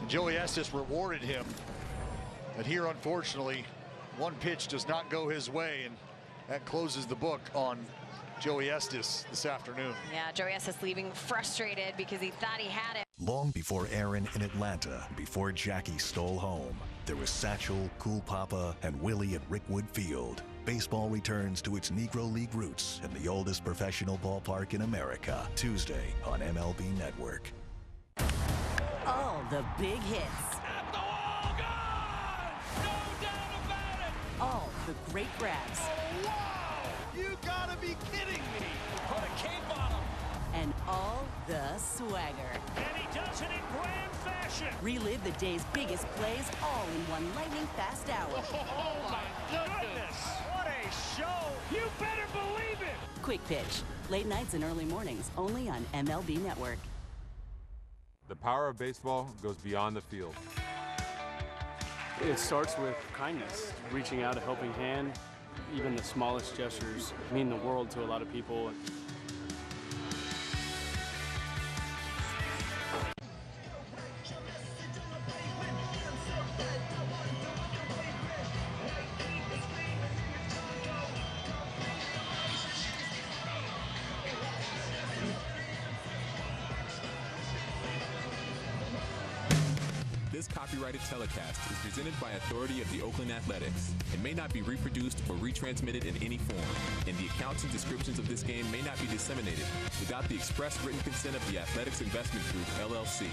And Joey Estes rewarded him. But here, unfortunately, one pitch does not go his way, and that closes the book on Joey Estes this afternoon. Yeah, Joey Estes leaving frustrated because he thought he had it. Long before Aaron in Atlanta, before Jackie stole home, there was Satchel, Cool Papa, and Willie at Rickwood Field. Baseball returns to its Negro League roots in the oldest professional ballpark in America, Tuesday on MLB Network. All the big hits. At the wall, gone! No doubt about it! All the great grabs. Oh, wow! You gotta be kidding me! Put a cape on him! And all the swagger. And he does it in grand fashion! Relive the day's biggest plays all in one lightning-fast hour. Oh, my goodness! What a show! You better believe it! Quick Pitch. Late nights and early mornings, only on MLB Network. The power of baseball goes beyond the field. It starts with kindness, reaching out a helping hand. Even the smallest gestures mean the world to a lot of people. This copyrighted telecast is presented by authority of the Oakland Athletics and may not be reproduced or retransmitted in any form, and the accounts and descriptions of this game may not be disseminated without the express written consent of the Athletics Investment Group, LLC.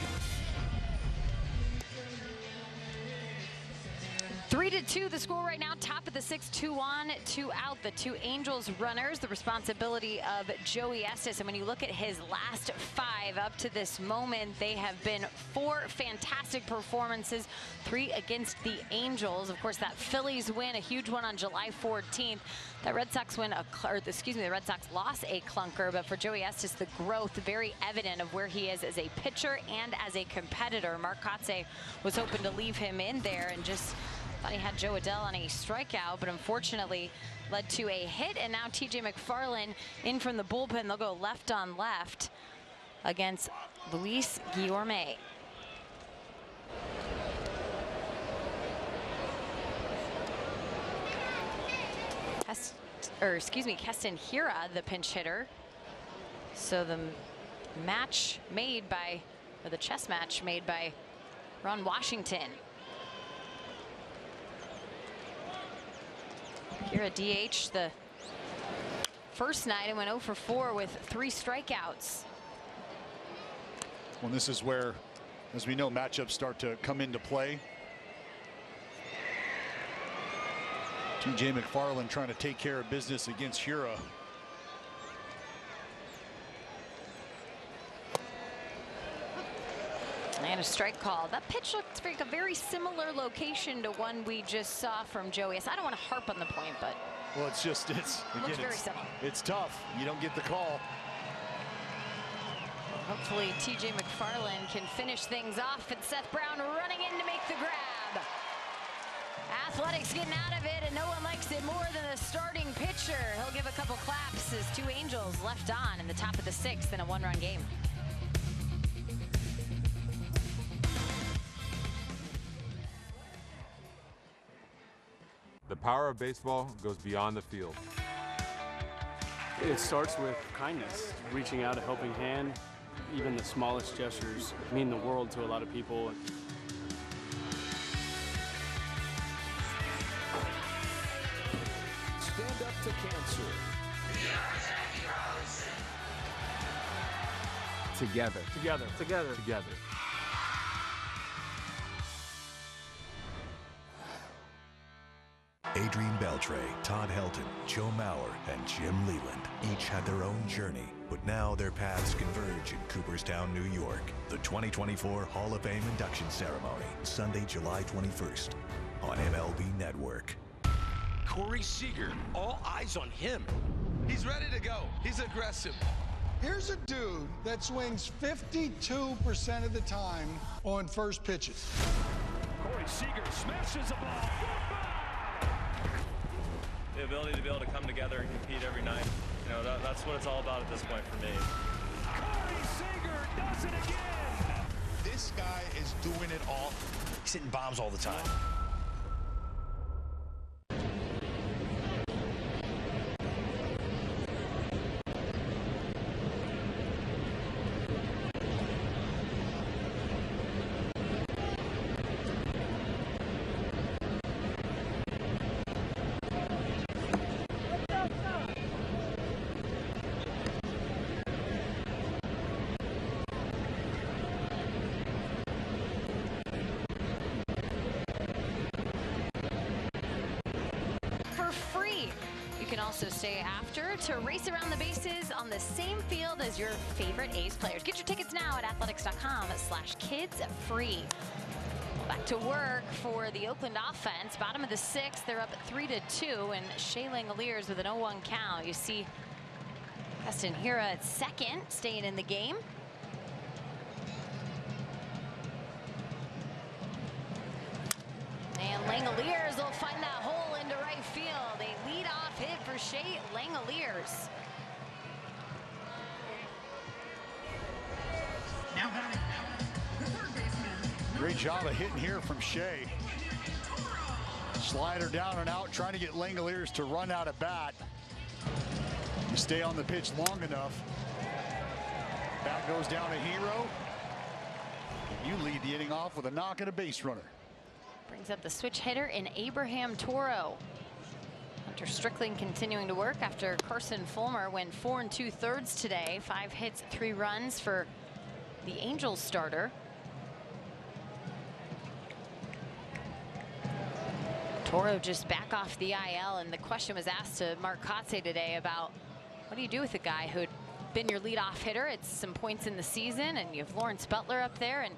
3-2 the score right now, top of the 6th, 2 on, 2 out. The 2 Angels runners, the responsibility of Joey Estes. And when you look at his last 5 up to this moment, they have been 4 fantastic performances, 3 against the Angels. Of course, that Phillies win, a huge one on July 14th. That Red Sox win, the Red Sox lost a clunker, but for Joey Estes, the growth very evident of where he is as a pitcher and as a competitor. Mark Kotze was hoping to leave him in there and just thought he had Jo Adell on a strikeout, but unfortunately led to a hit. And now TJ McFarland in from the bullpen. They'll go left on left against Luis Guillorme. Keston Hiura, the pinch hitter. So the match made by, or the chess match made by Ron Washington. Hiura DH, the first night and went 0 for 4 with 3 strikeouts. Well, this is where, as we know, matchups start to come into play. TJ McFarland trying to take care of business against Hura. And a strike call. That pitch looks like a very similar location to one we just saw from Joey. I don't want to harp on the point, but well, it's just again, very similar. It's tough. You don't get the call. Hopefully TJ McFarland can finish things off, and Seth Brown running in to make the grab. Athletics getting out of it, and no one likes it more than the starting pitcher. He'll give a couple claps as 2 Angels left on in the top of the 6th in a 1-run game. The power of baseball goes beyond the field. It starts with kindness, reaching out a helping hand. Even the smallest gestures mean the world to a lot of people. Stand up to cancer. Together. Together. Together. Together. Adrian Beltre, Todd Helton, Joe Mauer, and Jim Leland each had their own journey, but now their paths converge in Cooperstown, New York. The 2024 Hall of Fame induction ceremony, Sunday, July 21st on MLB Network. Corey Seager, all eyes on him. He's ready to go. He's aggressive. Here's a dude that swings 52% of the time on first pitches. Corey Seager smashes a ball. The ability to be able to come together and compete every night, that's what it's all about at this point for me. Corey Seager does it again. This guy is doing it all. He's hitting bombs all the time. Also stay after to race around the bases on the same field as your favorite A's players. Get your tickets now at athletics.com/kidsfree. Back to work for the Oakland offense. Bottom of the 6th, they're up 3-2, and Shea Langoliers with an 0-1 count. You see Justin Hira at second, staying in the game. And Langoliers will find that hole into right field. A lead-off hit for Shea Langoliers. Great job of hitting here from Shea. Slider down and out, trying to get Langoliers to run out of bat. You stay on the pitch long enough. Bat goes down to Hero. You lead the inning off with a knock and a base runner. Brings up the switch hitter in Abraham Toro. Hunter Strickland continuing to work after Carson Fulmer went 4 2/3 today. 5 hits, 3 runs for the Angels starter. Toro just back off the IL, and the question was asked to Mark Kotze today about what do you do with a guy who'd been your leadoff hitter at some points in the season, and you have Lawrence Butler up there, and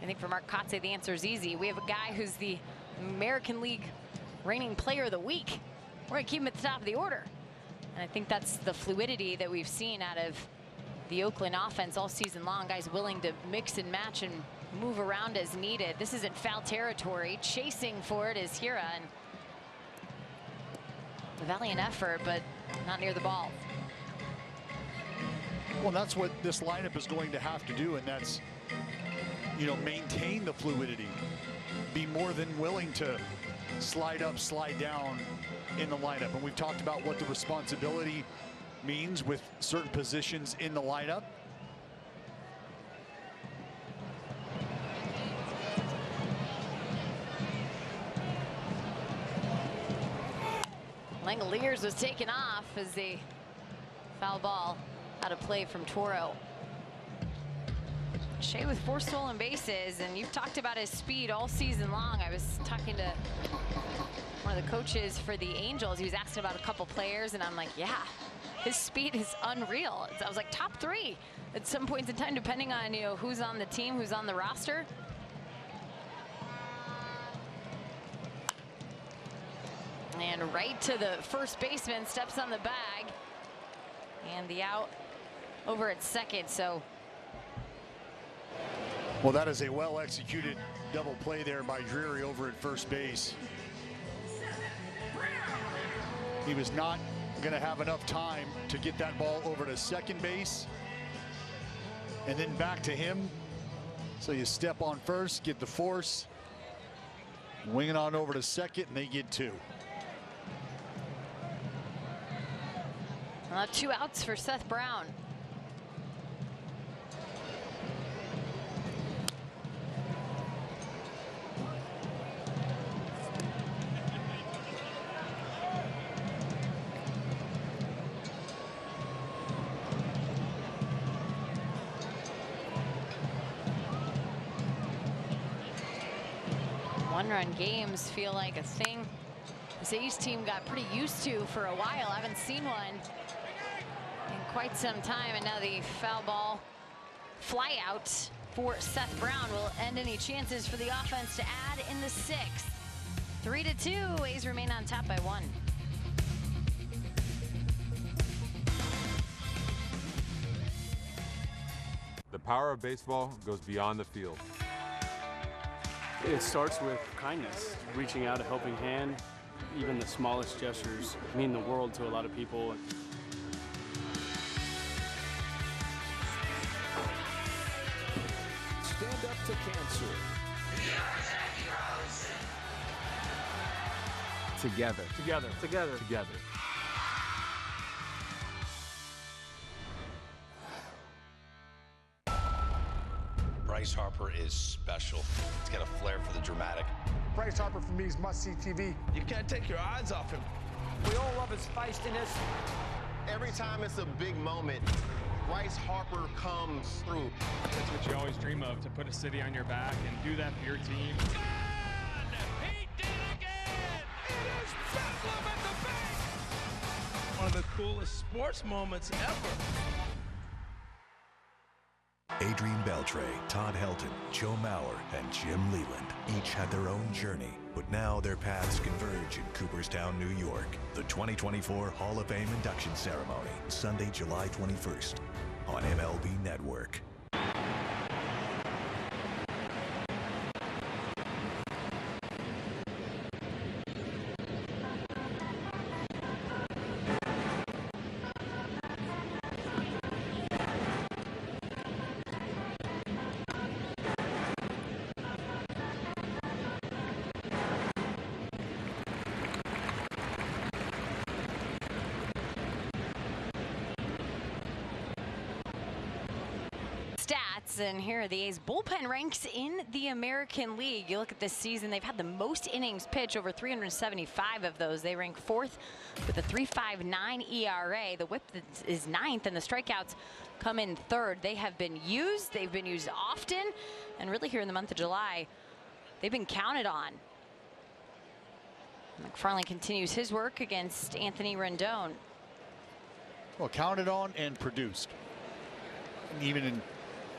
I think for Mark Kotze the answer is easy. We have a guy who's the American League reigning player of the week. We're going to keep him at the top of the order. And I think that's the fluidity that we've seen out of the Oakland offense all season long. Guys willing to mix and match and move around as needed. This isn't foul territory. Chasing for it is Hira, and a valiant effort, but not near the ball. Well, that's what this lineup is going to have to do, and that's, maintain the fluidity. Be more than willing to slide up, slide down in the lineup. And we've talked about what the responsibility means with certain positions in the lineup. Langoliers was taken off as they Foul ball out of play from Toro. Shea with 4 stolen bases, and you've talked about his speed all season long. I was talking to one of the coaches for the Angels. He was asking about a couple players, and I'm like, yeah, his speed is unreal. I was like top 3 at some points in time, depending on, you know, who's on the team, who's on the roster. And right to the first baseman, steps on the bag, and the out over at second. So, well, that is a well-executed double play there by Drury over at first base. He was not going to have enough time to get that ball over to second base and then back to him. So you step on first, get the force, wing it on over to second, and they get 2. 2 outs for Seth Brown. One-run games feel like a thing this A's team got pretty used to for a while. I haven't seen one in quite some time, and now the foul ball fly out for Seth Brown will end any chances for the offense to add in the 6th. 3-2, A's remain on top by 1. The power of baseball goes beyond the field. It starts with kindness, reaching out a helping hand. Even the smallest gestures mean the world to a lot of people. Stand up to cancer. Together. Together. Together. Together. Bryce Harper is special. He's got a flair for the dramatic. Bryce Harper for me is must-see TV. You can't take your eyes off him. We all love his feistiness. Every time it's a big moment, Bryce Harper comes through. That's what you always dream of, to put a city on your back and do that for your team. He did it again! It is Bedlam at the bank! One of the coolest sports moments ever. Adrian Beltre, Todd Helton, Joe Mauer, and Jim Leland each had their own journey, but now their paths converge in Cooperstown, New York. The 2024 Hall of Fame induction ceremony, Sunday, July 21st on MLB Network. And here are the A's bullpen ranks in the American League. You look at this season, they've had the most innings pitched, over 375 of those. They rank 4th with a 3.59 ERA. The whip is 9th, and the strikeouts come in 3rd. They have been used. They've been used often, and really here in the month of July, they've been counted on. McFarland continues his work against Anthony Rendon. Well, counted on and produced. And even in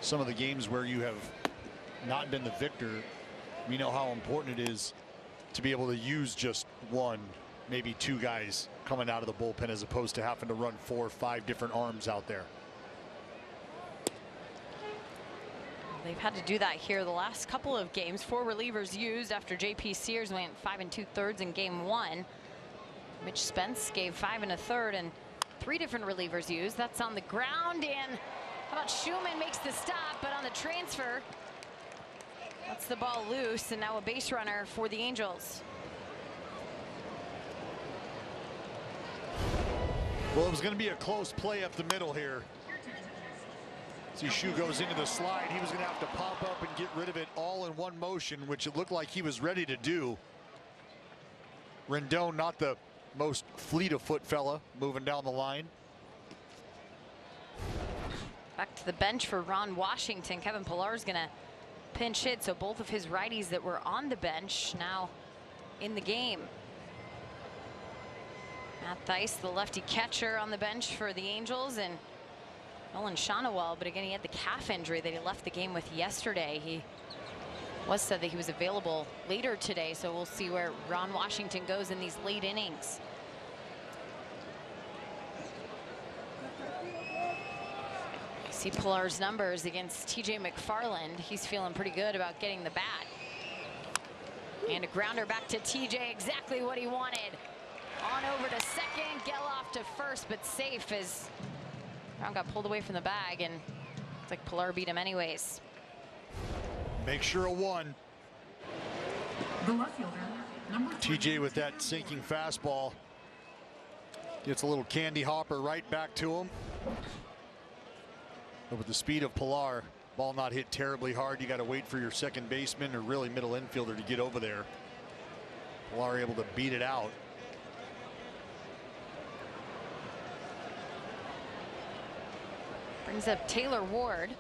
some of the games where you have not been the victor, we know how important it is to be able to use just 1, maybe 2 guys coming out of the bullpen, as opposed to having to run 4 or 5 different arms out there. They've had to do that here the last couple of games. 4 relievers used after J.P. Sears went 5 2/3 in game 1. Mitch Spence gave 5 1/3, and 3 different relievers used. That's on the ground, and how about Schumann makes the stop, but on the transfer, that's the ball loose, and now a base runner for the Angels. Well, it was going to be a close play up the middle here. See, Shu goes into the slide. He was going to have to pop up and get rid of it all in one motion, which it looked like he was ready to do. Rendon, not the most fleet of foot fella, moving down the line. Back to the bench for Ron Washington. Kevin Pillar's going to pinch hit, so both of his righties that were on the bench now in the game. Matt Theis, the lefty catcher, on the bench for the Angels, and Nolan Shonawell, but again, he had the calf injury that he left the game with yesterday. He was said that he was available later today, so we'll see where Ron Washington goes in these late innings. See Pillar's numbers against TJ McFarland. He's feeling pretty good about getting the bat. And a grounder back to TJ, exactly what he wanted. On over to second, Geloff to first, but safe as Brown got pulled away from the bag, and it's like Pillar beat him anyways. Make sure a one. The left fielder, number TJ with that sinking fastball. Gets a little candy hopper right back to him. But with the speed of Pillar, ball not hit terribly hard. You got to wait for your second baseman or really middle infielder to get over there. Pillar able to beat it out. Brings up Taylor Ward.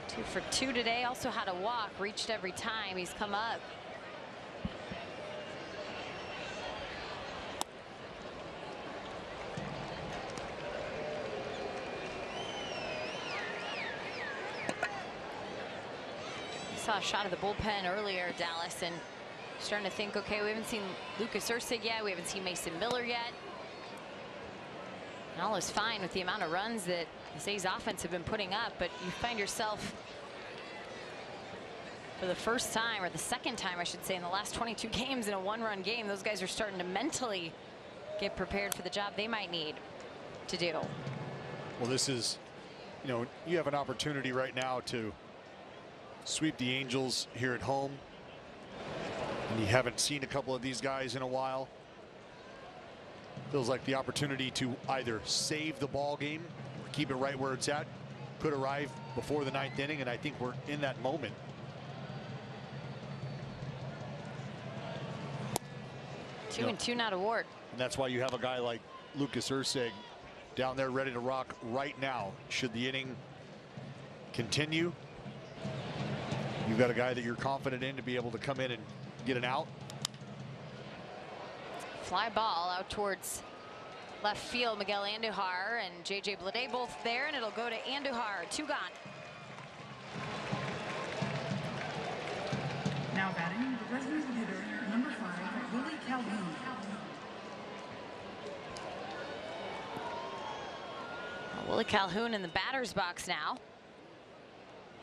2 for 2 today. Also had a walk, reached every time he's come up. Saw a shot of the bullpen earlier, Dallas, and starting to think, okay, we haven't seen Lucas Erceg yet. We haven't seen Mason Miller yet. And all is fine with the amount of runs that the A's offense have been putting up, but you find yourself for the first time, or the second time I should say, in the last 22 games in a one-run game, those guys are starting to mentally get prepared for the job they might need to do. Well, this is, you know, you have an opportunity right now to sweep the Angels here at home, and you haven't seen a couple of these guys in a while. Feels like the opportunity to either save the ball game or keep it right where it's at could arrive before the 9th inning, and I think we're in that moment. Two and two, not Award. And that's why you have a guy like Lucas Erceg down there ready to rock right now. Should the inning continue, you've got a guy that you're confident in to be able to come in and get an out. Fly ball out towards left field. Miguel Andujar and JJ Bleday both there, and it'll go to Andujar. 2 gone. Now batting, the resident hitter, number 5, Willie Calhoun. Willie Calhoun in the batter's box now.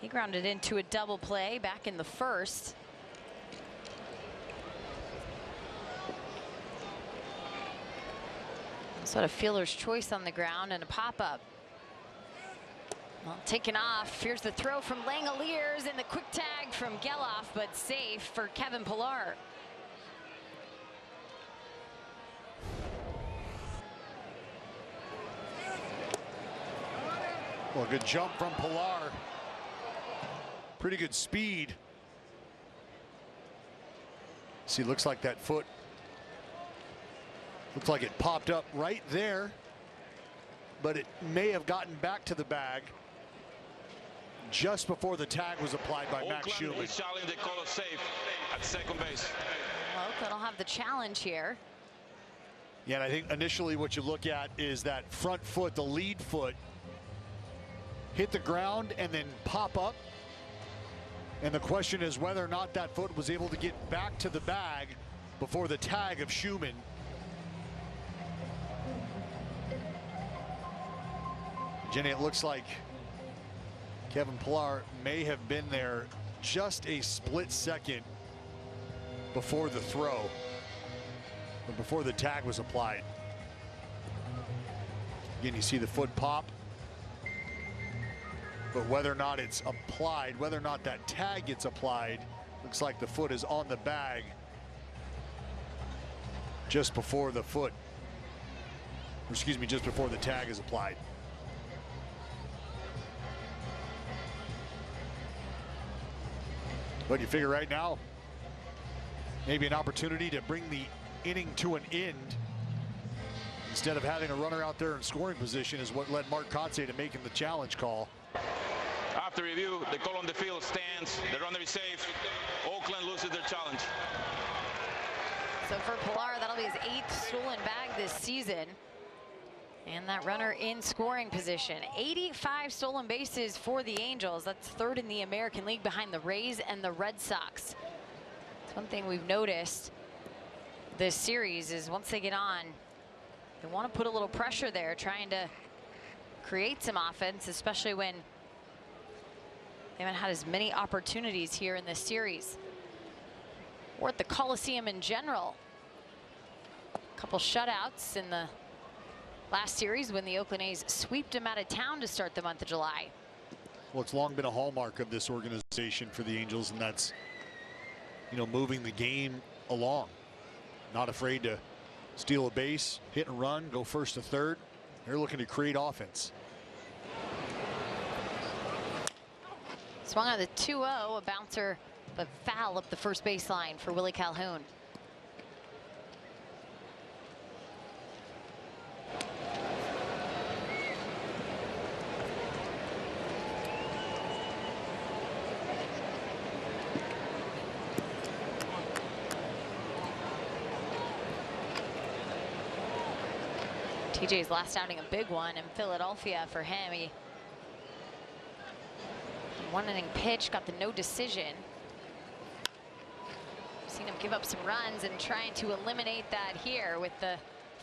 He grounded into a double play back in the first. Also had a fielder's choice on the ground and a pop-up. Well, taken off. Here's the throw from Langoliers and the quick tag from Geloff, but safe for Kevin Pillar. Well, a good jump from Pillar. Pretty good speed. See, looks like that foot. Looks like it popped up right there, but it may have gotten back to the bag just before the tag was applied by Max Schumann. Is challenging the call of safe at second base. Well, Oakland will have the challenge here. Yeah, and I think initially what you look at is that front foot, the lead foot, hit the ground and then pop up. And the question is whether or not that foot was able to get back to the bag before the tag of Schumann. Jenny, it looks like Kevin Pillar may have been there just a split second before the throw, or before the tag was applied. Again, you see the foot pop, but whether or not it's applied, whether or not that tag gets applied, looks like the foot is on the bag just before the foot, or excuse me, just before the tag is applied. But you figure right now, maybe an opportunity to bring the inning to an end. instead of having a runner out there in scoring position is what led Mark Kotze to making the challenge call. After review, the call on the field stands. The runner is safe. Oakland loses their challenge. So for Pilar, that'll be his 8th stolen bag this season. And that runner in scoring position. 85 stolen bases for the Angels. That's 3rd in the American League behind the Rays and the Red Sox. It's one thing we've noticed this series is once they get on, they want to put a little pressure there, trying to create some offense, especially when they haven't had as many opportunities here in this series or at the Coliseum in general. A couple shutouts in the last series when the Oakland A's sweeped them out of town to start the month of July. Well, it's long been a hallmark of this organization for the Angels, and that's, you know, moving the game along. Not afraid to steal a base, hit and run, go first to third. They're looking to create offense. Swung on the 2-0, a bouncer, but foul up the first baseline for Willie Calhoun. TJ's last outing, a big one in Philadelphia for him. He 1 inning pitch, got the no decision. Seen him give up some runs and trying to eliminate that here with the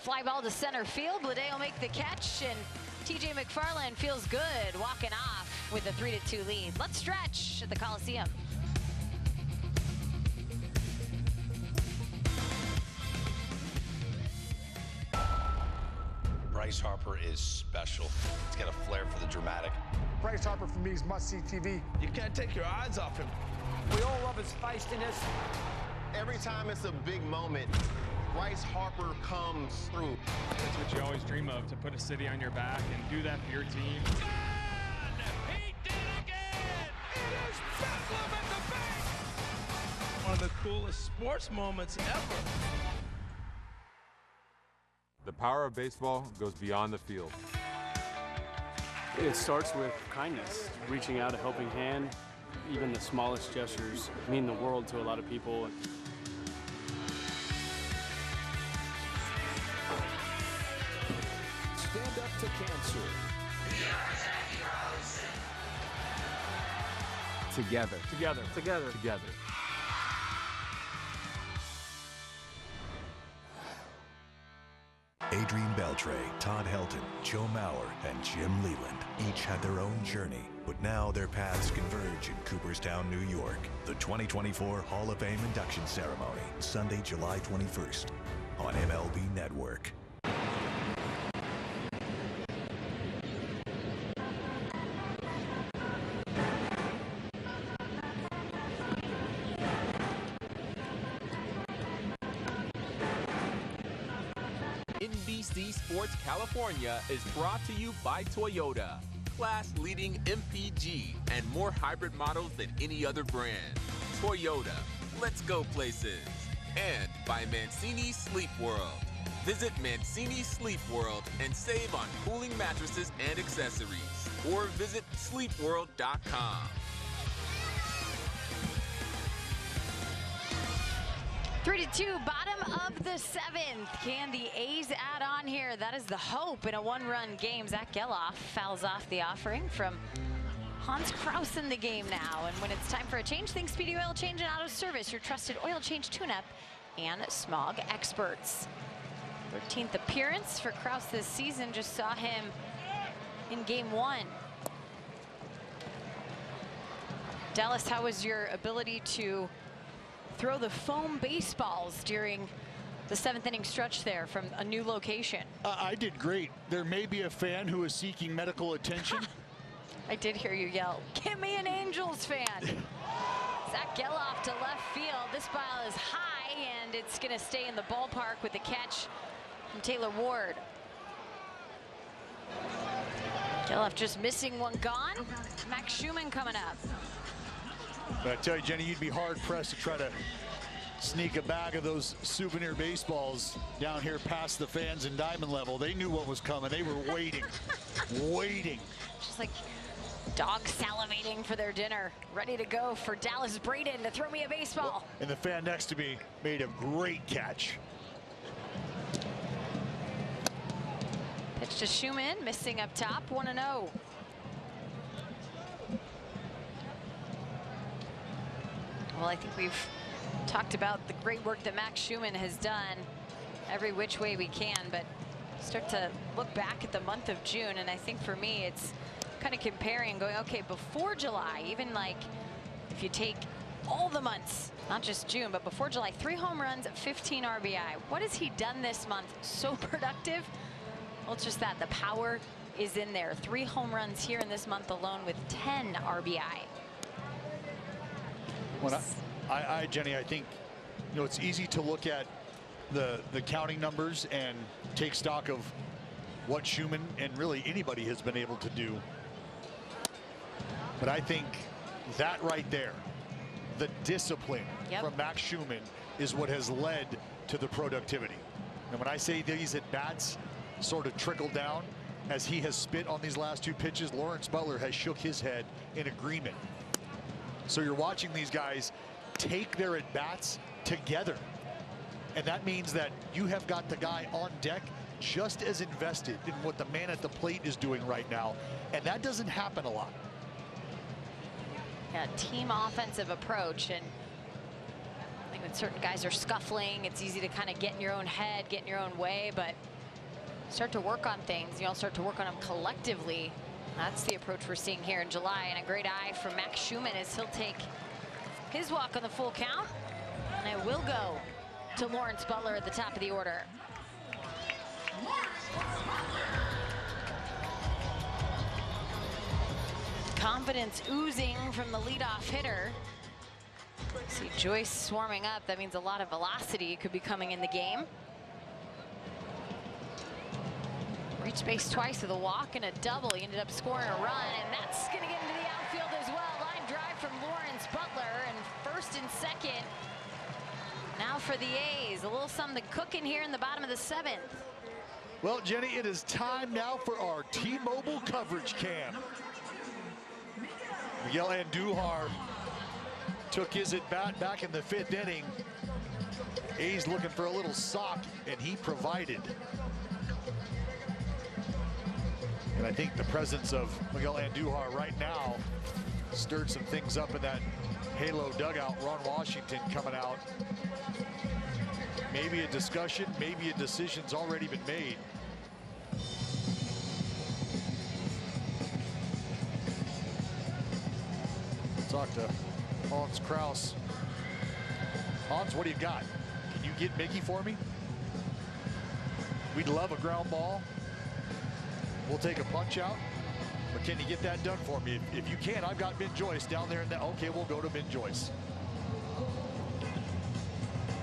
fly ball to center field. Bleday will make the catch, and TJ McFarland feels good walking off with a 3-2 lead. Let's stretch at the Coliseum. Bryce Harper is special. He's got a flair for the dramatic. Bryce Harper for me is must-see TV. You can't take your eyes off him. We all love his feistiness. Every time it's a big moment, Bryce Harper comes through. That's what you always dream of, to put a city on your back and do that for your team. He did it again! It is Bedlam at the bank! One of the coolest sports moments ever. The power of baseball goes beyond the field. It starts with kindness, reaching out a helping hand. Even the smallest gestures mean the world to a lot of people. Stand up to cancer. Together. Together. Together. Together. Adrian Beltre, Todd Helton, Joe Mauer, and Jim Leland each had their own journey, but now their paths converge in Cooperstown, New York. The 2024 Hall of Fame induction ceremony, Sunday, July 21st on MLB Network. NBC Sports California is brought to you by Toyota. Class-leading MPG and more hybrid models than any other brand. Toyota, let's go places. And by Mancini Sleep World. Visit Mancini Sleep World and save on cooling mattresses and accessories. Or visit sleepworld.com. 3-2, bottom of the 7th. Can the A's add on here? That is the hope in a one-run game. Zach Geloff fouls off the offering from Hans Kraus in the game now. And when it's time for a change, think Speedy Oil Change and Auto Service, your trusted oil change tune-up and smog experts. 13th appearance for Kraus this season. Just saw him in game 1. Dallas, how was your ability to throw the foam baseballs during the 7th inning stretch there from a new location? I did great. There may be a fan who is seeking medical attention. I did hear you yell, "Give me an Angels fan." Zach Geloff to left field. This ball is high, and it's going to stay in the ballpark with the catch from Taylor Ward. Geloff just missing one gone. Max Schumann coming up. But I tell you, Jenny, you'd be hard-pressed to try to sneak a bag of those souvenir baseballs down here past the fans in Diamond Level. They knew what was coming. They were waiting, waiting. Just like dogs salivating for their dinner, ready to go for Dallas Braden to throw me a baseball. And the fan next to me made a great catch. Pitch to Schumann, missing up top, 1-0. Well, I think we've talked about the great work that Max Schumann has done every which way we can, but start to look back at the month of June, and I think for me it's kind of comparing, going, okay, before July, even like if you take all the months, not just June, but before July, 3 home runs, 15 RBI. What has he done this month so productive? Well, it's just that the power is in there. 3 home runs here in this month alone with 10 RBI. Well, Jenny, I think, you know, it's easy to look at the counting numbers and take stock of what Schumann and really anybody has been able to do. But I think that right there, the discipline from Max Schumann is what has led to the productivity. And when I say these at-bats sort of trickle down, as he has spit on these last 2 pitches, Lawrence Butler has shook his head in agreement. So you're watching these guys take their at-bats together. And that means that you have got the guy on deck just as invested in what the man at the plate is doing right now. And that doesn't happen a lot. Yeah, team offensive approach. And I think when certain guys are scuffling, it's easy to kind of get in your own head, get in your own way, but start to work on things. You all start to work on them collectively. That's the approach we're seeing here in July, and a great eye from Max Schumann as he'll take his walk on the full count. And it will go to Lawrence Butler at the top of the order. Confidence oozing from the leadoff hitter. See Joyce swarming up. That means a lot of velocity could be coming in the game. Reached base twice with a walk and a double. He ended up scoring a run, and that's going to get into the outfield as well. Line drive from Lawrence Butler, and first and second. Now for the A's, a little something cooking here in the bottom of the 7th. Well, Jenny, it is time now for our T-Mobile coverage cam. Miguel Andujar took his at-bat back in the 5th inning. A's looking for a little sock, and he provided. And I think the presence of Miguel Andujar right now stirred some things up in that Halo dugout. Ron Washington coming out. Maybe a discussion, maybe a decision's already been made. Talk to Hans Kraus. Hans, what do you got? Can you get Mickey for me? We'd love a ground ball. We'll take a punch out, but can you get that done for me? If you can, I've got Ben Joyce down there. Okay, we'll go to Ben Joyce.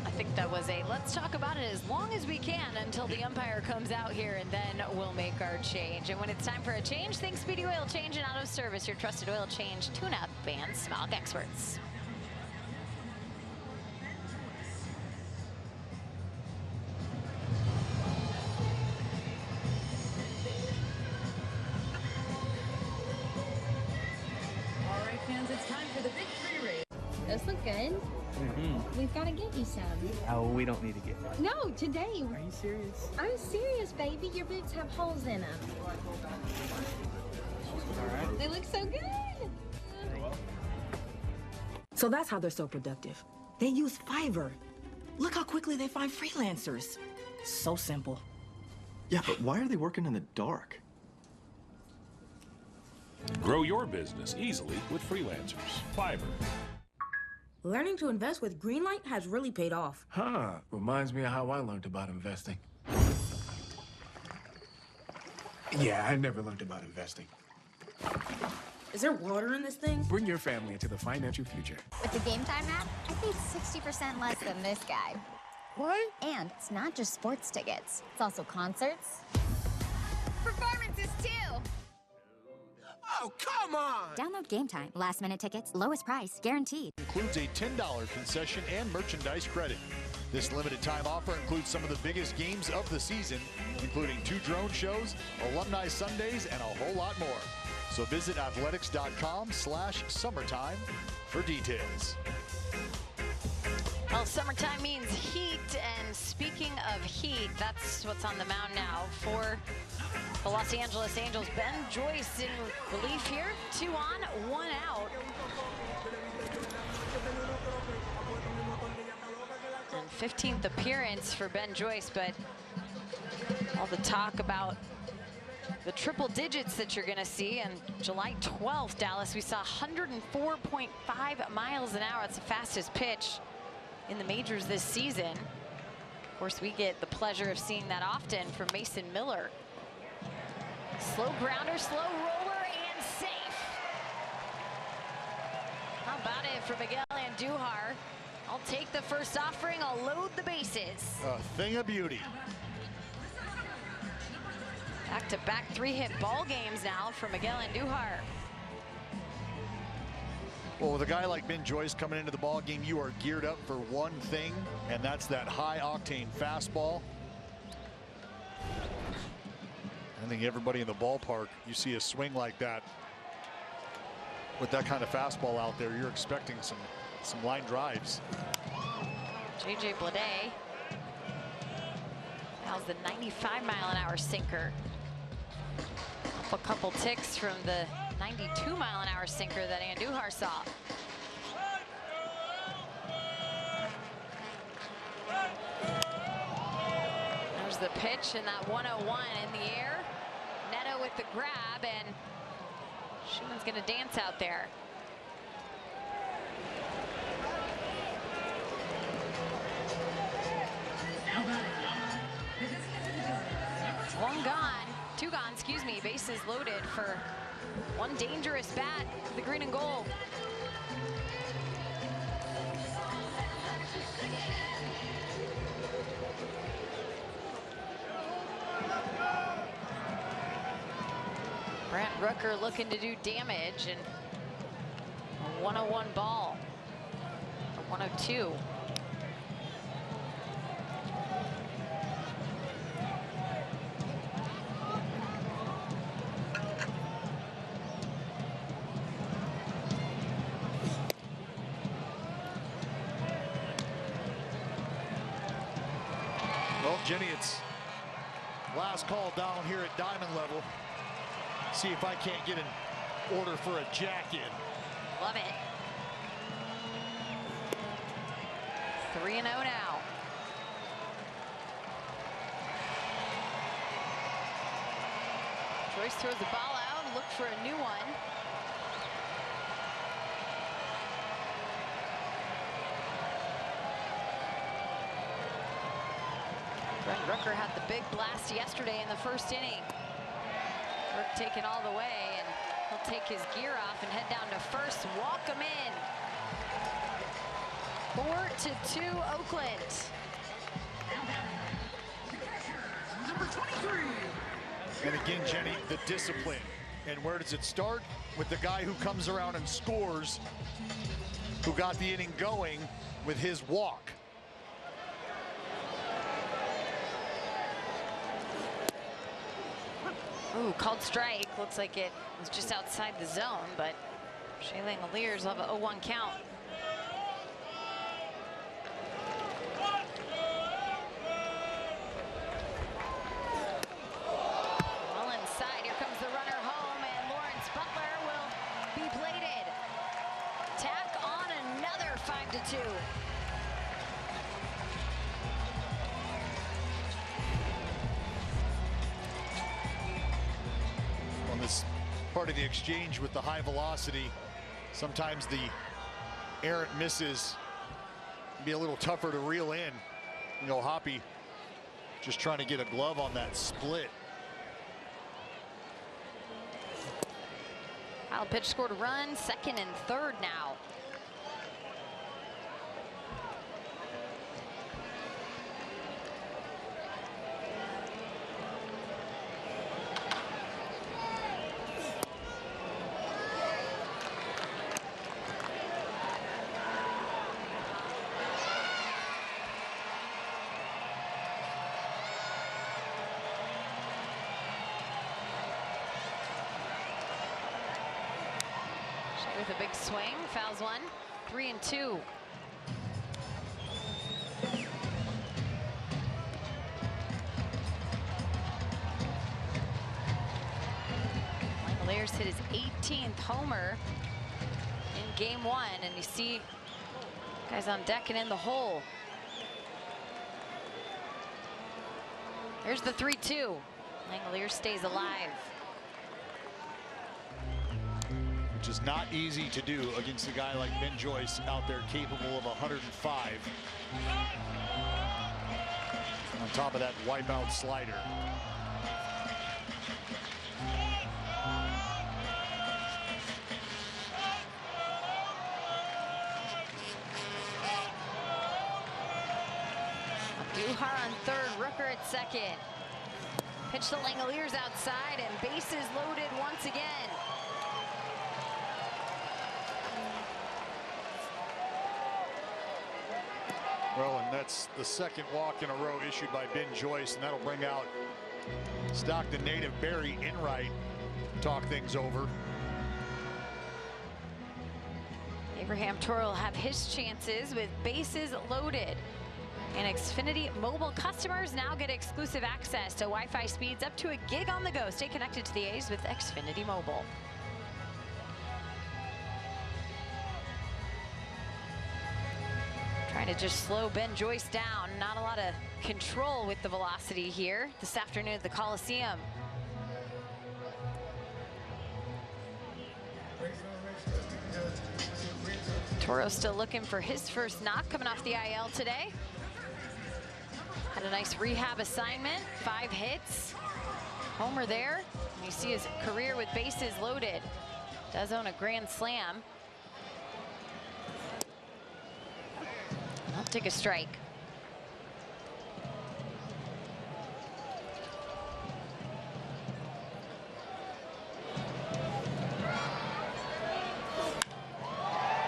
I think that was a let's talk about it as long as we can until the umpire comes out here, and then we'll make our change. And when it's time for a change, think Speedy Oil Change and Auto Service, your trusted oil change, tune-up, and smog experts. It's time for the big 3 race. Those look good. We've got to get you some. Oh, we don't need to get one. No, today. Are you serious? I'm serious, baby. Your boots have holes in them. All right. They look so good. So that's how they're so productive. They use Fiverr. Look how quickly they find freelancers. So simple. Yeah, but why are they working in the dark? Grow your business easily with freelancers. Fiverr. Learning to invest with Greenlight has really paid off. Huh. Reminds me of how I learned about investing. Yeah, I never learned about investing. Is there water in this thing? Bring your family into the financial future. With the Game Time app, I paid 60% less than this guy. What? And it's not just sports tickets. It's also concerts. Performances, too. Oh, come on! Download Game Time. Last minute tickets, lowest price, guaranteed. Includes a $10 concession and merchandise credit. This limited time offer includes some of the biggest games of the season, including 2 drone shows, alumni Sundays, and a whole lot more. So visit athletics.com/summertime for details. Well, summertime means heat, and speaking of heat, that's what's on the mound now for the Los Angeles Angels. Ben Joyce in relief here. 2 on, 1 out. And 15th appearance for Ben Joyce, but all the talk about the triple digits that you're going to see. And July 12th, Dallas, we saw 104.5 miles an hour. It's the fastest pitch in the majors this season. Of course, we get the pleasure of seeing that often from Mason Miller. Slow grounder, slow roller, and safe. How about it for Miguel Andujar? I'll take the first offering, I'll load the bases. A thing of beauty. Back-to-back 3-hit ball games now for Miguel Andujar. Well, with a guy like Ben Joyce coming into the ball game, you are geared up for one thing, and that's that high-octane fastball. I think everybody in the ballpark, you see a swing like that, with that kind of fastball out there, you're expecting some line drives. JJ Bleday. How's the 95-mile-an-hour sinker? Up a couple ticks from the 92-mile-an-hour sinker that Andujar saw. There's the pitch, and that 101 in the air. Neto with the grab, and Schumann's going to dance out there. One gone, 2 gone, excuse me. Bases loaded for one dangerous bat for the green and gold. Brent Rooker looking to do damage, and a 101 ball, or 102. Well, Jenny, it's last call down here at diamond level. See if I can't get an order for a jack in. Love it. 3-0 now. Joyce throws the ball out and look for a new one. Brent Rooker had the big blast yesterday in the first inning. Rook taking all the way, and he'll take his gear off and head down to first. Walk him in. 4-2 Oakland. Number 23. And again, Jenny, the discipline. And where does it start? With the guy who comes around and scores, who got the inning going with his walk. Ooh, called strike. Looks like it was just outside the zone, but Shea Langoliers will have a 0-1 count. Well inside, here comes the runner home, and Lawrence Butler will be bladed. Tack on another 5-2. This part of the exchange with the high velocity, sometimes the errant misses can be a little tougher to reel in. You know, Hoppy just trying to get a glove on that split. Wild pitch scored a run, 2nd and 3rd now. with a big swing, fouls one, 3-2. Langoliers hit his 18th homer in game 1, and you see guys on deck and in the hole. Here's the 3-2. Langoliers stays alive. Which is not easy to do against a guy like Ben Joyce out there capable of 105. On top of that wipeout slider. Andujar on third, Rooker at second. Pitch to Langoliers outside, and bases loaded once again. Well, and that's the second walk in a row issued by Ben Joyce, and that'll bring out Stockton native Barry Enright. Talk things over. Abraham Toro will have his chances with bases loaded. And Xfinity mobile customers now get exclusive access to Wi-Fi speeds up to a gig on the go. Stay connected to the A's with Xfinity Mobile. Trying to just slow Ben Joyce down. Not a lot of control with the velocity here this afternoon at the Coliseum. Toro still looking for his first knock coming off the IL today. Had a nice rehab assignment, 5 hits, homer there. And you see his career with bases loaded. Does own a grand slam. I'll take a strike.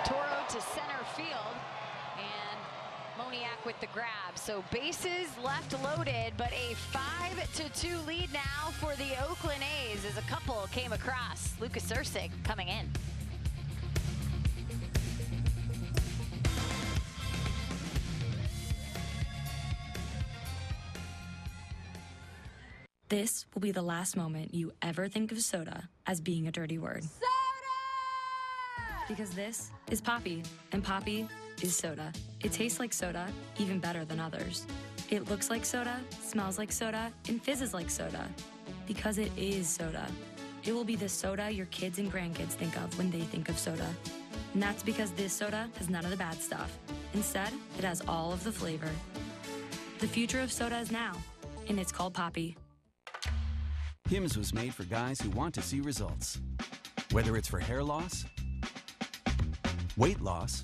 Toro to center field, and Moniak with the grab. So bases left loaded, but a 5-2 lead now for the Oakland A's as a couple came across. Lucas Ursig coming in. This will be the last moment you ever think of soda as being a dirty word. Soda! Because this is Poppy, and Poppy is soda. It tastes like soda, even better than others. It looks like soda, smells like soda, and fizzes like soda. Because it is soda. It will be the soda your kids and grandkids think of when they think of soda. And that's because this soda has none of the bad stuff. Instead, it has all of the flavor. The future of soda is now, and it's called Poppy. Hims was made for guys who want to see results. Whether it's for hair loss, weight loss,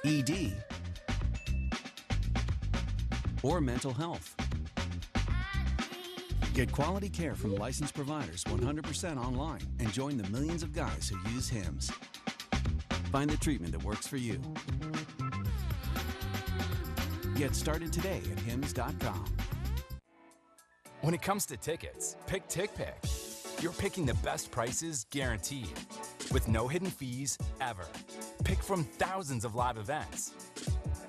ED, or mental health. Get quality care from licensed providers 100% online and join the millions of guys who use Hims. Find the treatment that works for you. Get started today at hims.com. When it comes to tickets, pick TickPick. You're picking the best prices guaranteed, with no hidden fees ever. Pick from thousands of live events.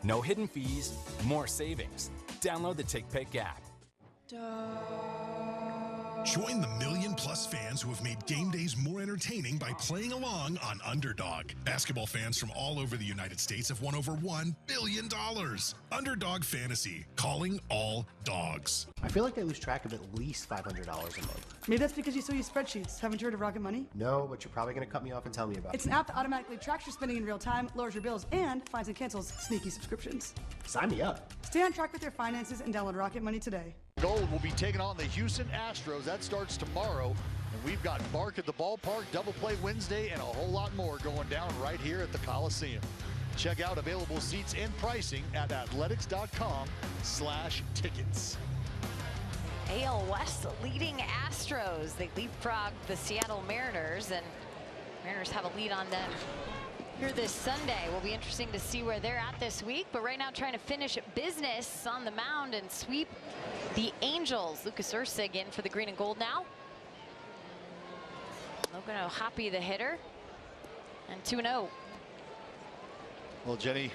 No hidden fees, more savings. Download the TickPick app. Join the million-plus fans who have made game days more entertaining by playing along on Underdog. Basketball fans from all over the United States have won over $1 billion. Underdog Fantasy, calling all dogs. I feel like I lose track of at least $500 a month. Maybe that's because you still use spreadsheets. Haven't you heard of Rocket Money? No, but you're probably going to cut me off and tell me about it. It's an app that automatically tracks your spending in real time, lowers your bills, and finds and cancels sneaky subscriptions. Sign me up. Stay on track with your finances and download Rocket Money today. Gold will be taking on the Houston Astros. That starts tomorrow. And we've got Bark at the Ballpark, Double Play Wednesday, and a whole lot more going down right here at the Coliseum. Check out available seats and pricing at athletics.com/tickets. AL West leading Astros. They leapfrogged the Seattle Mariners, and Mariners have a lead on them here this Sunday. Will be interesting to see where they're at this week, but right now trying to finish business on the mound and sweep the Angels. Lucas Ursig in for the green and gold now. Logan O'Hoppe, the hitter, and 2-0. Well, Jenny,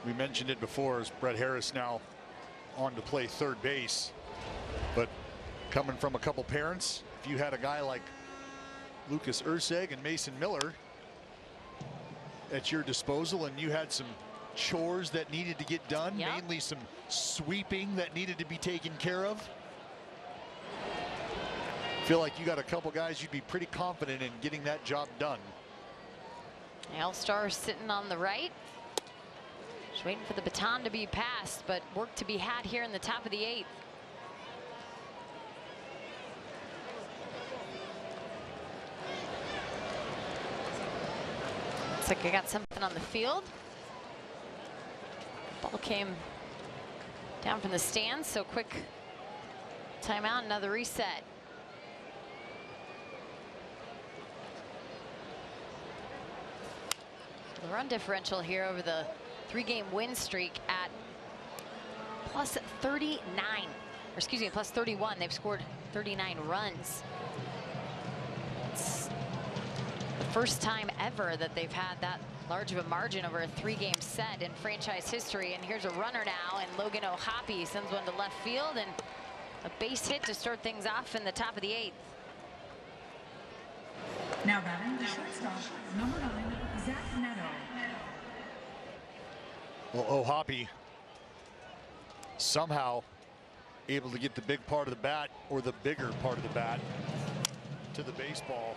we mentioned it before, as Brett Harris now on to play third base. But coming from a couple parents, if you had a guy like Lucas Urseg and Mason Miller at your disposal and you had some chores that needed to get done, mainly some sweeping that needed to be taken care of, feel like you got a couple guys you'd be pretty confident in getting that job done. All-Star sitting on the right. Just waiting for the baton to be passed, but work to be had here in the top of the 8th. Looks like I got something on the field. Ball came down from the stands, so quick timeout, another reset. The run differential here over the 3-game win streak at plus 39, or excuse me, plus 31. They've scored 39 runs. It's the first time ever that they've had that large of a margin over a 3-game set in franchise history. And here's a runner now, and Logan O'Hoppe sends one to left field, and a base hit to start things off in the top of the 8th. Now batting the shortstop, number 9, Zach Neto. Well, O'Hoppe somehow able to get the big part of the bat, or the bigger part of the bat, to the baseball.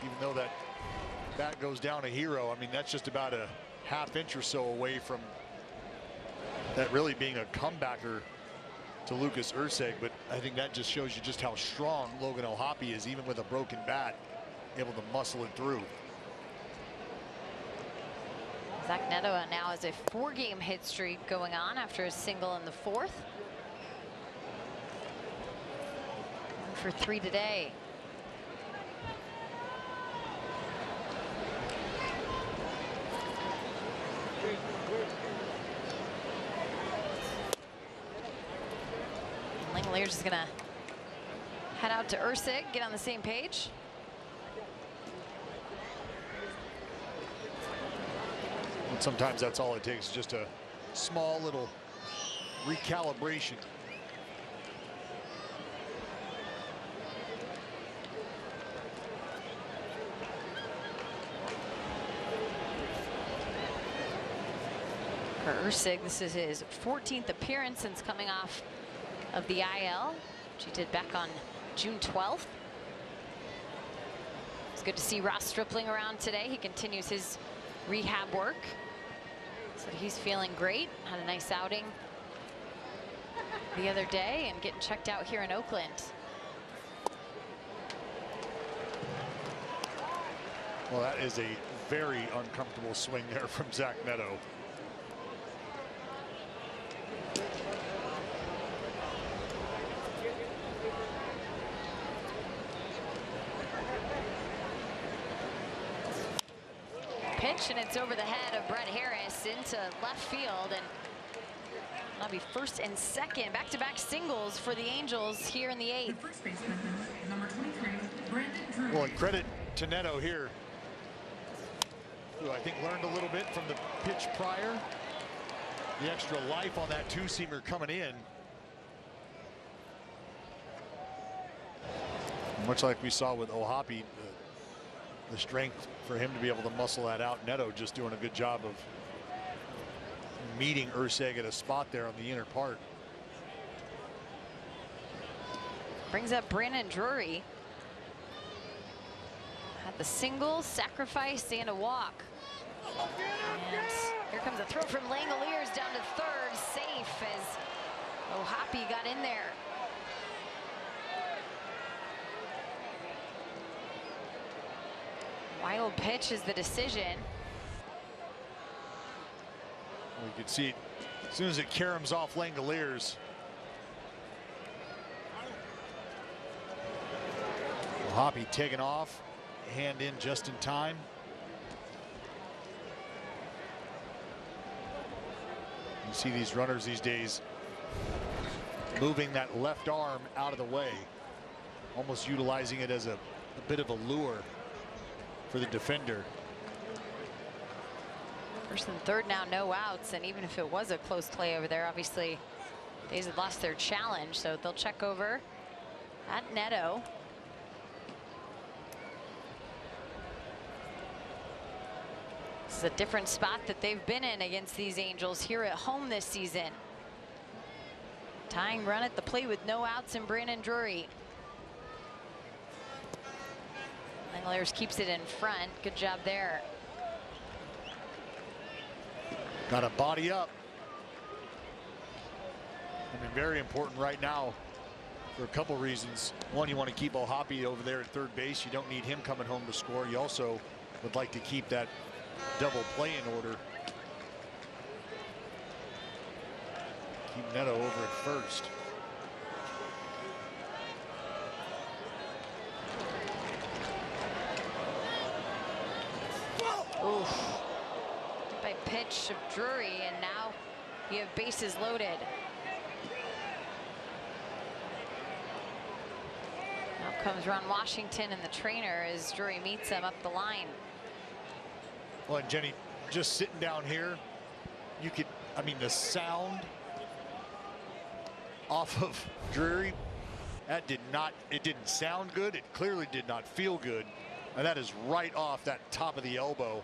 Even though that bat goes down a hero, I mean, that's just about a half inch or so away from that really being a comebacker to Lucas Urseg. But I think that just shows you just how strong Logan O'Hoppe is, even with a broken bat, able to muscle it through. Zach Neto now has a 4-game hit streak going on after a single in the 4th. 1 for 3 today. Langeliers is gonna head out to Ursig, get on the same page. And sometimes that's all it takes, just a small little recalibration. For Ursig, this is his 14th appearance since coming off of the IL, which he did back on June 12th. It's good to see Ross Stripling around today. He continues his rehab work, so he's feeling great. Had a nice outing the other day and getting checked out here in Oakland. Well, that is a very uncomfortable swing there from Zach Neto. Pitch, and it's over the head of Brett Harris into left field, and that'll be first and second, back-to-back singles for the Angels here in the 8th. The first baseman, number 23, Brandon Drew. Well, and credit to Neto here, who I think learned a little bit from the pitch prior. The extra life on that 2-seamer coming in. Much like we saw with O'Hoppe, the strength for him to be able to muscle that out. Neto just doing a good job of meeting Urseg at a spot there on the inner part. Brings up Brandon Drury. Had the single, sacrifice, and a walk. And here comes a throw from Langeliers down to third, safe as O'Hoppe got in there. Wild pitch is the decision. Well, you can see it as soon as it caroms off Langeliers. O'Hoppe taking off, hand in just in time. You see these runners these days moving that left arm out of the way. almost utilizing it as a bit of a lure for the defender. First and third now, no outs, and even if it was a close play over there, obviously they had lost their challenge, so they'll check over at Neto. This is a different spot that they've been in against these Angels here at home this season. Tying run at the plate with no outs and Brandon Drury. Langeliers keeps it in front. Good job there. Got to body up. I mean, very important right now for a couple reasons. One, you want to keep O'Hoppe over there at third base. You don't need him coming home to score. You also would like to keep that double play in order. Keep Neto over at first. Oof. By pitch of Drury, and now you have bases loaded. Now comes Ron Washington and the trainer as Drury meets him up the line. Well, and Jenny, just sitting down here, you could, I mean, the sound off of Drury, that did not, it didn't sound good. It clearly did not feel good. And that is right off that top of the elbow.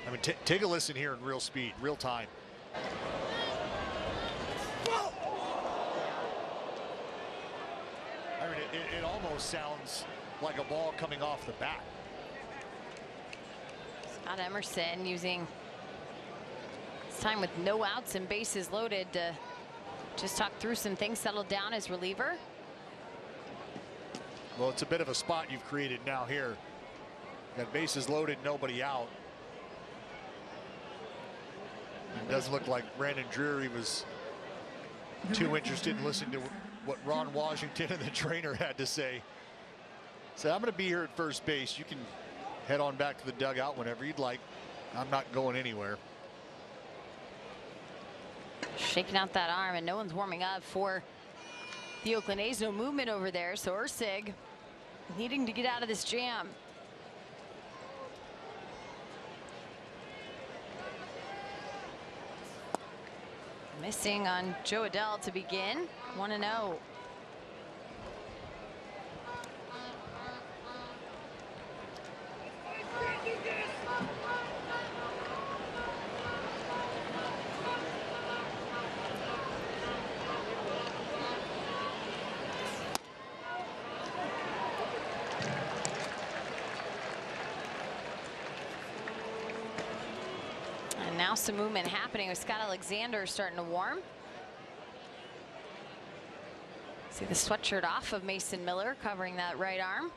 I mean, take a listen here in real speed, real time. I mean, it almost sounds like a ball coming off the bat. Scott Emerson using his time with no outs and bases loaded to just talk through some things, settled down as reliever. Well, it's a bit of a spot you've created now here. Got bases loaded, nobody out. It doesn't look like Brandon Drury was too interested in listening to what Ron Washington and the trainer had to say. So I'm going to be here at first base. You can head on back to the dugout whenever you'd like. I'm not going anywhere. Shaking out that arm, and no one's warming up for the Oakland A's. No movement over there, so Ursig needing to get out of this jam. Missing on Joe Adell to begin. 1-0. Now some movement happening with Scott Alexander starting to warm. See the sweatshirt off of Mason Miller covering that right arm.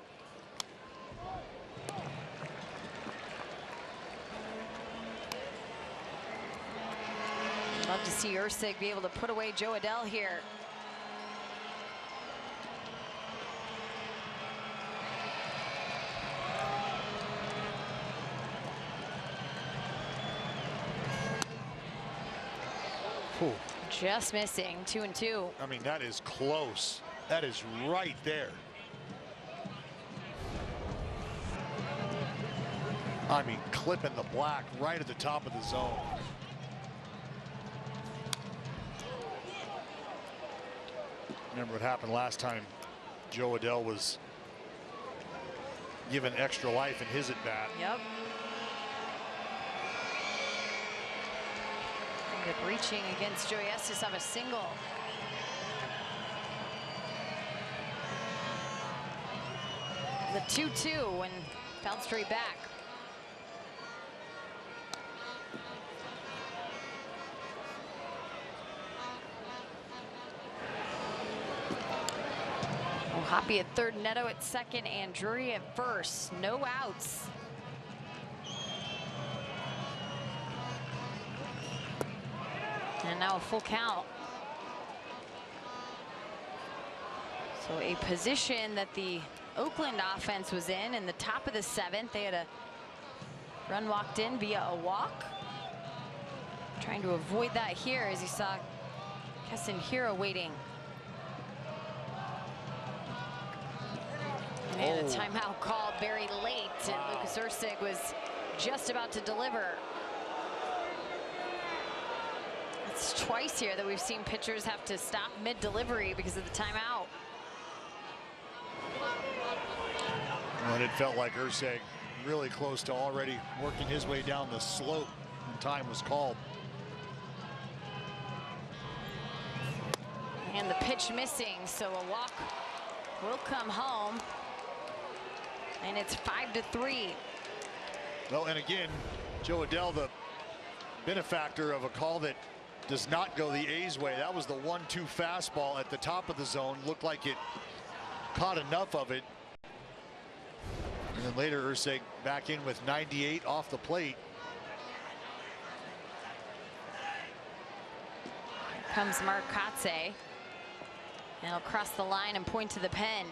Love to see Ursig be able to put away Joe Adell here. Ooh. Just missing. 2-2. I mean, that is close. That is right there. I mean, clipping the black right at the top of the zone. Remember what happened last time Joe Adell was given extra life in his at bat. Yep. Ended up reaching against Joey Estes of a single. The 2-2 and fell straight back. O'Hoppe at third, Neto at second, and Drury at first. No outs. And now a full count. So a position that the Oakland offense was in the top of the seventh. They had a run walked in via a walk. Trying to avoid that here as you saw Carson here waiting. And a timeout called very late, and Lucas Ursig was just about to deliver. It's twice here that we've seen pitchers have to stop mid-delivery because of the timeout. And it felt like Ursig really close to already working his way down the slope when time was called. And the pitch missing, so a walk will come home. And it's 5-3. Well, and again, Joe Adell, the benefactor of a call that does not go the A's way. That was the 1-2 fastball at the top of the zone. Looked like it caught enough of it. And then later, Ursig back in with 98 off the plate. Here comes Mark Kotze. And he'll cross the line and point to the pen.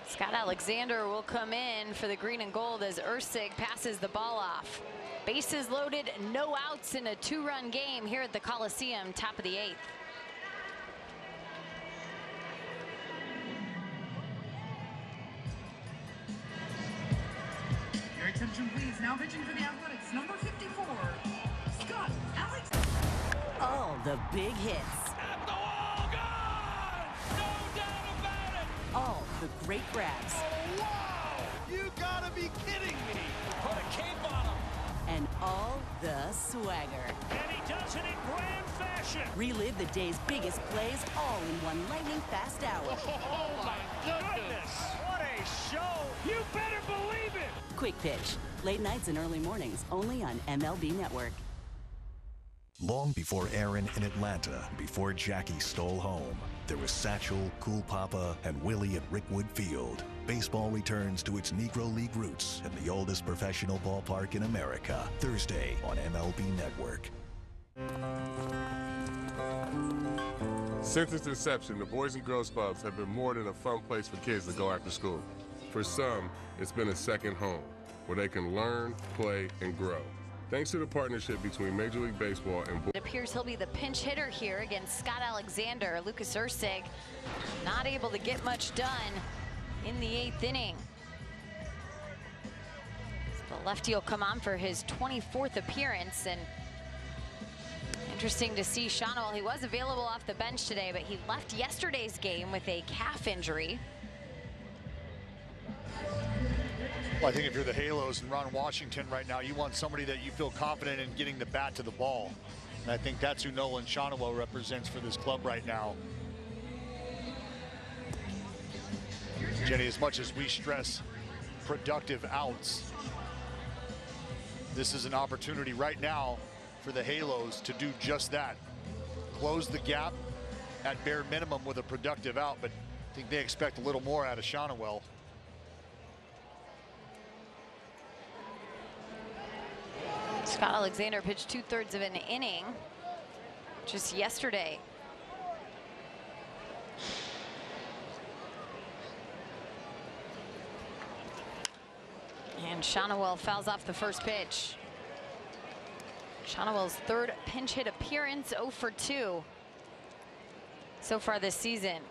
Scott Alexander will come in for the green and gold as Ursig passes the ball off. Bases loaded, no outs in a 2-run game here at the Coliseum, top of the 8th. Your attention, please. Now pitching for the Athletics, number 54, Scott Alexander. All the big hits. At the wall, gone! No doubt about it! All the great grabs. Oh, wow! You gotta be kidding me! Put a cape on him! And all the swagger. And he does it in grand fashion! Relive the day's biggest plays all in one lightning fast hour. Oh my goodness! What a show! You better believe it! Quick Pitch. Late nights and early mornings only on MLB Network. Long before Aaron in Atlanta, before Jackie stole home, there was Satchel, Cool Papa, and Willie at Rickwood Field. Baseball returns to its Negro League roots in the oldest professional ballpark in America. Thursday on MLB Network. Since its inception, the Boys and Girls Clubs have been more than a fun place for kids to go after school. For some, it's been a second home, where they can learn, play, and grow. Thanks to the partnership between Major League Baseball and It appears he'll be the pinch hitter here against Scott Alexander. Lucas Ursig not able to get much done in the 8th inning. The lefty will come on for his 24th appearance, and interesting to see Shawano. He was available off the bench today, but he left yesterday's game with a calf injury. Well, I think if you're the Halos and Ron Washington right now, you want somebody that you feel confident in getting the bat to the ball. And I think that's who Nolan Shawano represents for this club right now. Jenny, as much as we stress productive outs, this is an opportunity right now for the Halos to do just that. Close the gap at bare minimum with a productive out, but I think they expect a little more out of Shawano. Scott Alexander pitched 2/3 of an inning just yesterday. And Shawano fouls off the first pitch. Shawano's 3rd pinch hit appearance, 0 for 2 so far this season.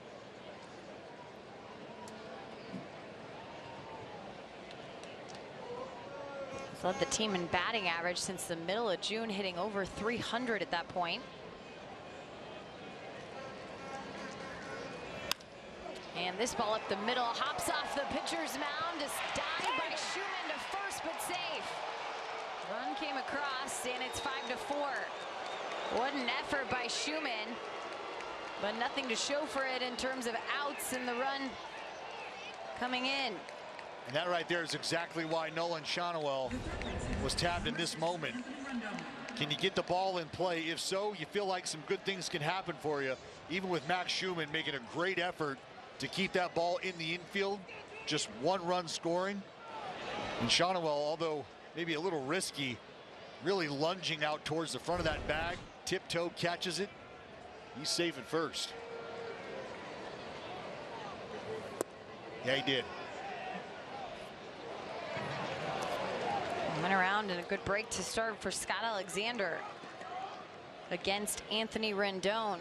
He's led the team in batting average since the middle of June, hitting over 300 at that point. And this ball up the middle, hops off the pitcher's mound, just dived by Schumann to first, but safe. Run came across, and it's 5-4. What an effort by Schumann, but nothing to show for it in terms of outs and the run coming in. And that right there is exactly why Nolan Shawano was tabbed in this moment. Can you get the ball in play? If so, you feel like some good things can happen for you, even with Max Schumann making a great effort to keep that ball in the infield. Just 1 run scoring. And Shawano, although maybe a little risky, really lunging out towards the front of that bag, tiptoe catches it. He's safe at first. Yeah, he did. Went around and a good break to start for Scott Alexander. against Anthony Rendon.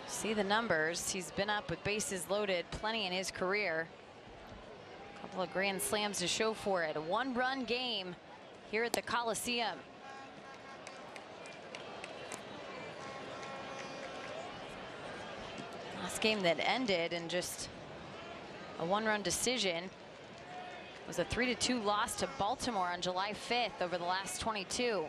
See the numbers. He's been up with bases loaded plenty in his career. A couple of grand slams to show for it. A one-run game here at the Coliseum. Last game that ended in just a one-run decision was a 3-2 loss to Baltimore on July 5th over the last 22.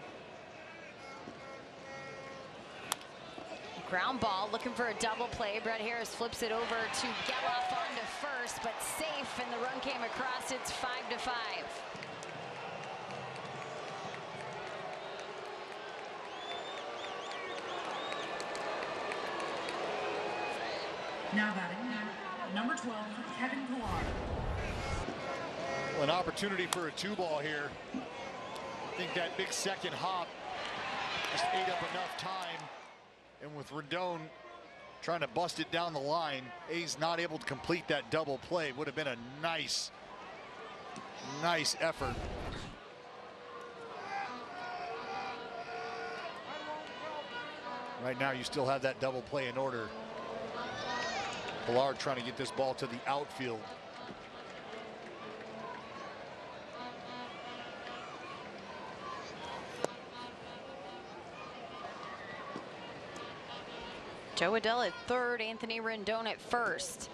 Ground ball, looking for a double play. Brett Harris flips it over to Geloff onto first, but safe, and the run came across. It's 5-5. Now batting, number 12, Kevin Pillar. Well, an opportunity for a 2-ball here. I think that big second hop just ate up enough time. And with Rendon trying to bust it down the line, A's not able to complete that double play. Would have been a nice effort. Right now you still have that double play in order. Pillar trying to get this ball to the outfield. Joe Adell at third, Anthony Rendon at first.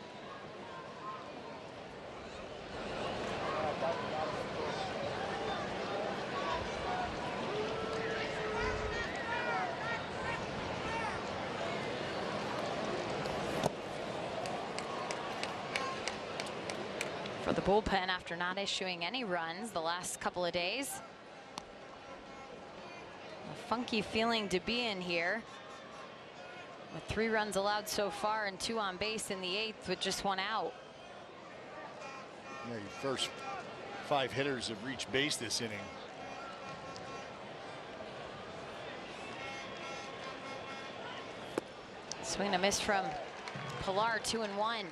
For the bullpen, after not issuing any runs the last couple of days. A funky feeling to be in here. With 3 runs allowed so far and 2 on base in the 8th with just 1 out. Yeah, your first 5 hitters have reached base this inning. Swing and a miss from Pillar, 2-1.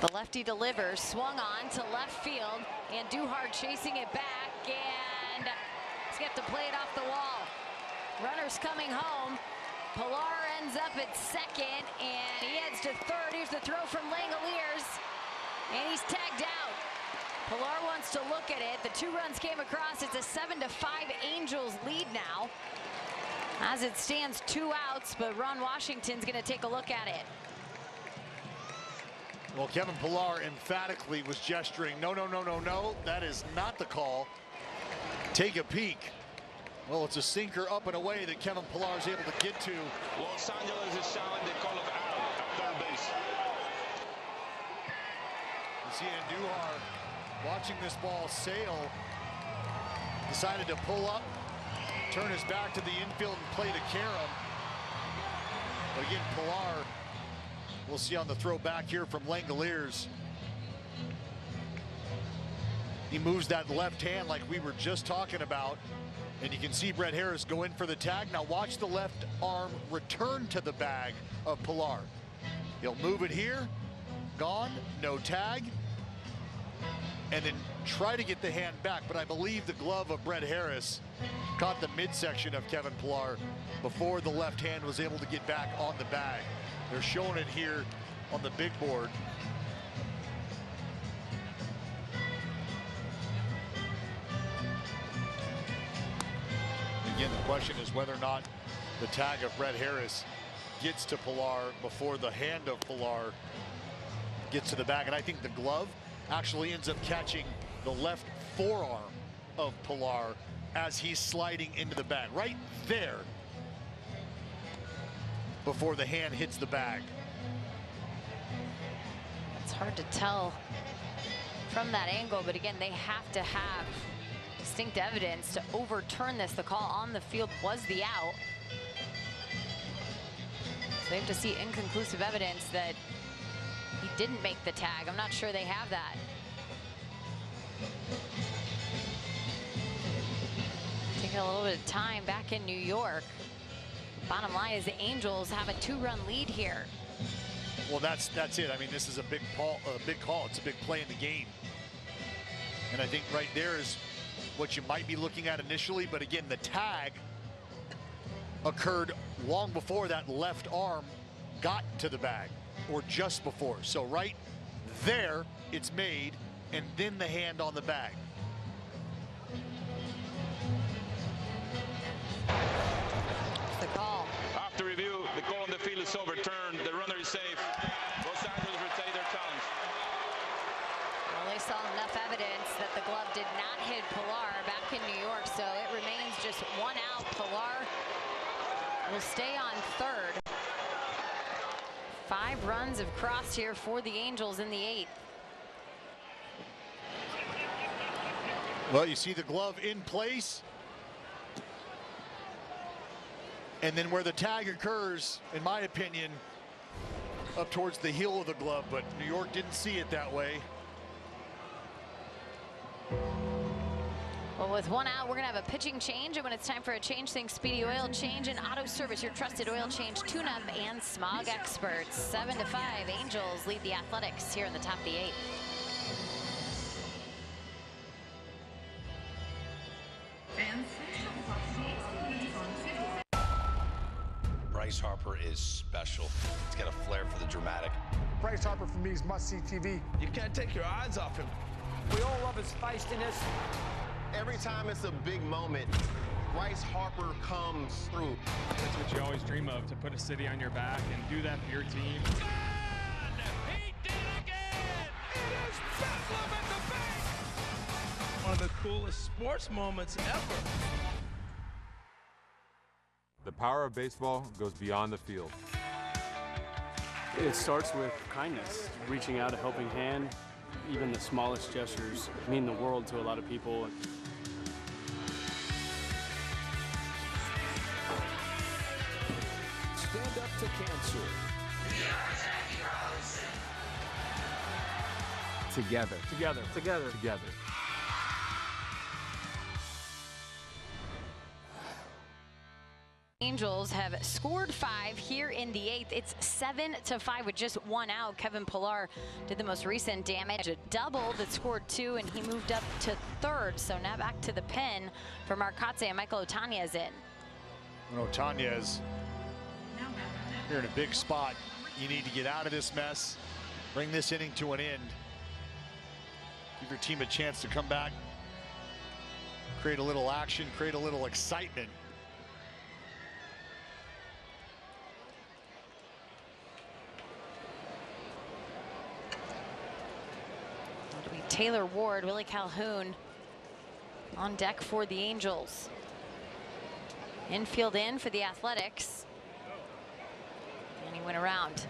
The lefty delivers, swung on to left field, Andujar chasing it back, and he's got to play it off the wall. Runners coming home. Pillar ends up at second, and he heads to third. Here's the throw from Langoliers, and he's tagged out. Pillar wants to look at it. The 2 runs came across. It's a 7-5 Angels lead now. As it stands, 2 outs, but Ron Washington's going to take a look at it. Well, Kevin Pillar emphatically was gesturing, no, no, no, no, no. That is not the call. Take a peek. Well, it's a sinker up and away that Kevin Pillar is able to get to. Los Angeles is showing the call of out at third base. You see Andujar watching this ball sail. Decided to pull up, turn his back to the infield and play to Karam. But again, Pillar, we'll see on the throw back here from Langoliers. He moves that left hand like we were just talking about. And you can see Brett Harris go in for the tag. Now watch the left arm return to the bag of Pillar. He'll move it here. Gone. No tag. And then try to get the hand back. But I believe the glove of Brett Harris caught the midsection of Kevin Pillar before the left hand was able to get back on the bag. They're showing it here on the big board. Again, the question is whether or not the tag of Brett Harris gets to Pillar before the hand of Pillar gets to the bag. And I think the glove actually ends up catching the left forearm of Pillar as he's sliding into the bag. Right there before the hand hits the bag. It's hard to tell from that angle, but again, they have to have distinct evidence to overturn this. The call on the field was the out. So they have to see inconclusive evidence that he didn't make the tag. I'm not sure they have that. Taking a little bit of time back in New York. Bottom line is the Angels have a 2-run lead here. Well, that's it. I mean, this is a big call. It's a big play in the game. And I think right there is what you might be looking at initially. But again, the tag occurred long before that left arm got to the bag, or just before. So right there, it's made, and then the hand on the bag. The call. After review, the call on the field is overturned. The runner is safe. Los Angeles retain their challenge. Well, they saw enough evidence that the glove did not hit Pilar back in New York, so it remains just 1 out. Pilar will stay on third. 5 runs have crossed here for the Angels in the 8th. Well, you see the glove in place. And then where the tag occurs, in my opinion, up towards the heel of the glove, but New York didn't see it that way. Well, with 1 out, we're going to have a pitching change, and when it's time for a change, think Speedy Oil Change and Auto Service, your trusted oil change, tune-up, and smog experts. 7-5, Angels lead the Athletics here in the top of the 8th. Bryce Harper is special. He's got a flair for the dramatic. Bryce Harper for me is must-see TV. You can't take your eyes off him. We all love his feistiness. Every time it's a big moment, Bryce Harper comes through. That's what you always dream of, to put a city on your back and do that for your team. He did it again! It is Bedlam at the bank! One of the coolest sports moments ever. The power of baseball goes beyond the field. It starts with kindness, reaching out a helping hand. Even the smallest gestures mean the world to a lot of people. Stand up to cancer. Together. Together. Together. Together. Angels have scored 5 here in the 8th. It's 7-5 with just 1 out. Kevin Pilar did the most recent damage. A double that scored 2, and he moved up to third. So now back to the pen for Marcotte, and Michael Otanez in. When Otanez, you're in a big spot. You need to get out of this mess, bring this inning to an end, give your team a chance to come back, create a little action, create a little excitement. Taylor Ward, Willie Calhoun on deck for the Angels. Infield in for the Athletics. And he went around.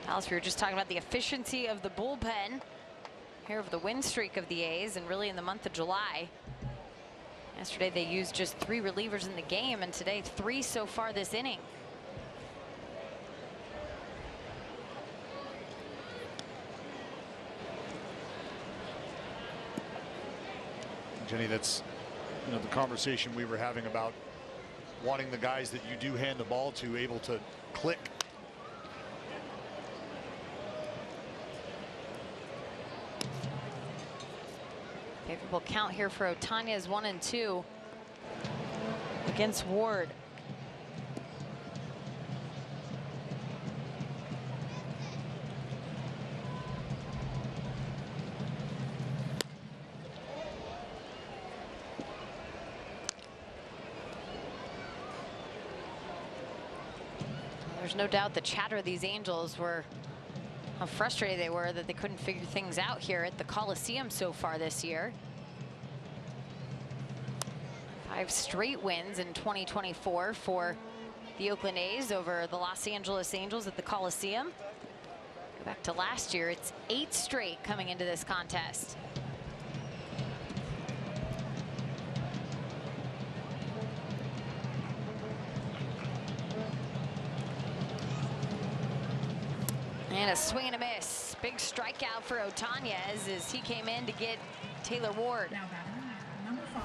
Alice, we were just talking about the efficiency of the bullpen here of the win streak of the A's, and really in the month of July. Yesterday they used just 3 relievers in the game, and today 3 so far this inning. Jenny, that's the conversation we were having about wanting the guys that you do hand the ball to able to click. Favorable count here for Otanez, 1-2 against Ward. There's no doubt the chatter of these Angels were how frustrated they were that they couldn't figure things out here at the Coliseum so far this year. 5 straight wins in 2024 for the Oakland A's over the Los Angeles Angels at the Coliseum. Go back to last year, it's 8 straight coming into this contest. And a swing and a miss. Big strikeout for Otanez as he came in to get Taylor Ward. Now batting, number 5,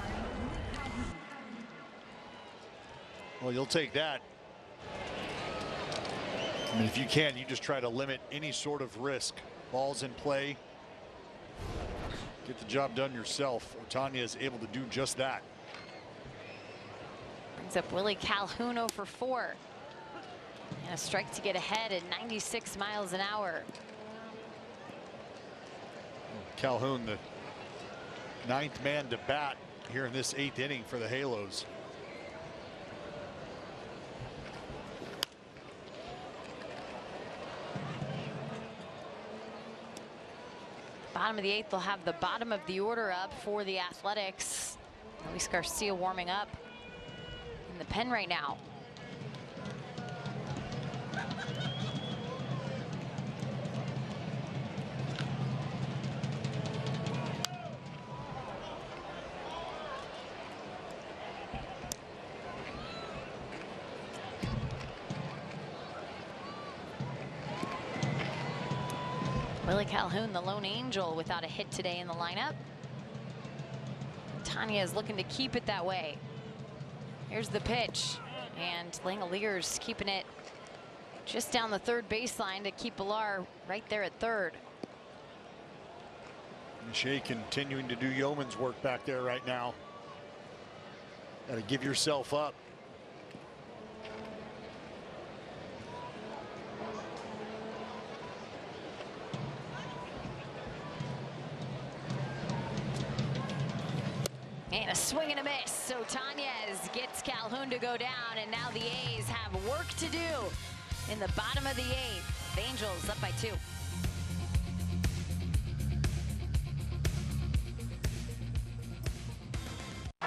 Well, you'll take that. I mean, if you can, you just try to limit any sort of risk. Balls in play. Get the job done yourself. Otanez is able to do just that. Brings up Willie Calhoun 0 for 4. And a strike to get ahead at 96 miles an hour. Calhoun, the 9th man to bat here in this 8th inning for the Halos. Bottom of the 8th, they'll have the bottom of the order up for the Athletics. Luis Garcia warming up in the pen right now. Willie Calhoun, the lone angel, without a hit today in the lineup. Tanya is looking to keep it that way. Here's the pitch, and Langoliers keeping it just down the third baseline to keep Pilar right there at third. Shea continuing to do yeoman's work back there right now. Got to give yourself up. And a swing and a miss. So Otanez gets Calhoun to go down, and now the A's have work to do in the bottom of the 8th. The Angels up by 2.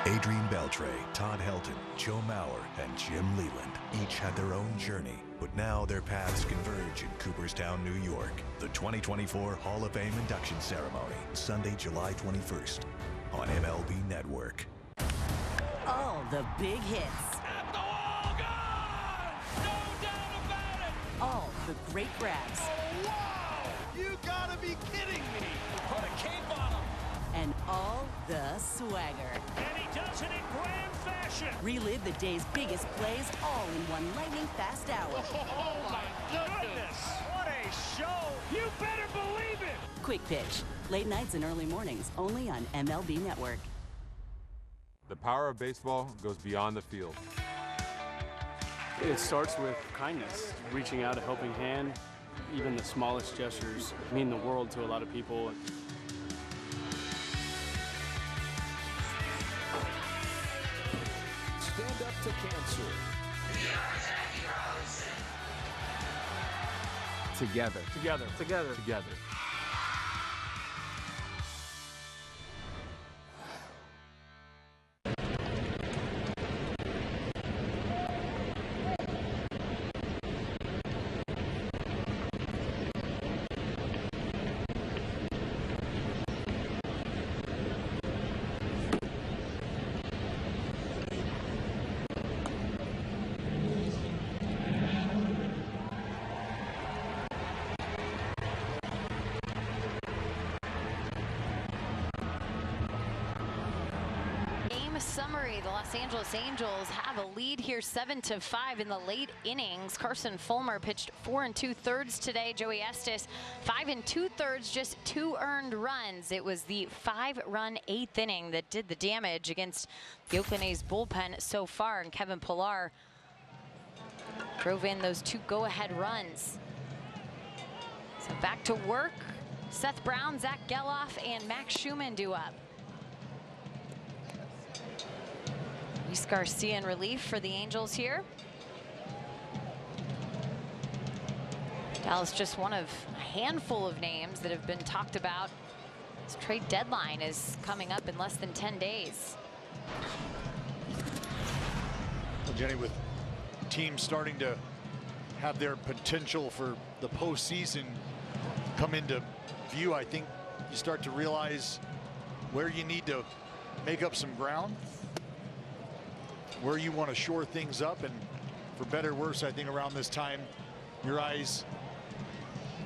Adrian Beltre, Todd Helton, Joe Mauer, and Jim Leland each had their own journey, but now their paths converge in Cooperstown, New York. The 2024 Hall of Fame induction ceremony, Sunday, July 21st on MLB Network. All the big hits. At the wall, gone! No doubt about it! All the great grabs. Oh, wow! You gotta be kidding me! Put a cape on him! And all the swagger. And he does it in grand fashion! Relive the day's biggest plays all in one lightning-fast hour. Oh, my goodness! What a show! You better believe it! Quick Pitch. Late nights and early mornings, only on MLB Network. The power of baseball goes beyond the field. It starts with kindness, reaching out a helping hand. Even the smallest gestures mean the world to a lot of people. Stand up to cancer. Together. Together. Together. Together. Summary, the Los Angeles Angels have a lead here 7-5 in the late innings. Carson Fulmer pitched 4 2/3 today. Joey Estes 5 2/3, just 2 earned runs. It was the 5-run 8th inning that did the damage against the Oakland A's bullpen so far, and Kevin Pilar drove in those 2 go-ahead runs. So back to work. Seth Brown, Zach Geloff, and Max Schumann due up. Luis Garcia in relief for the Angels here. Dallas just one of a handful of names that have been talked about. This trade deadline is coming up in less than 10 days. Well, Jenny, with teams starting to have their potential for the postseason come into view, I think you start to realize where you need to make up some ground, where you want to shore things up, and for better or worse, I think around this time your eyes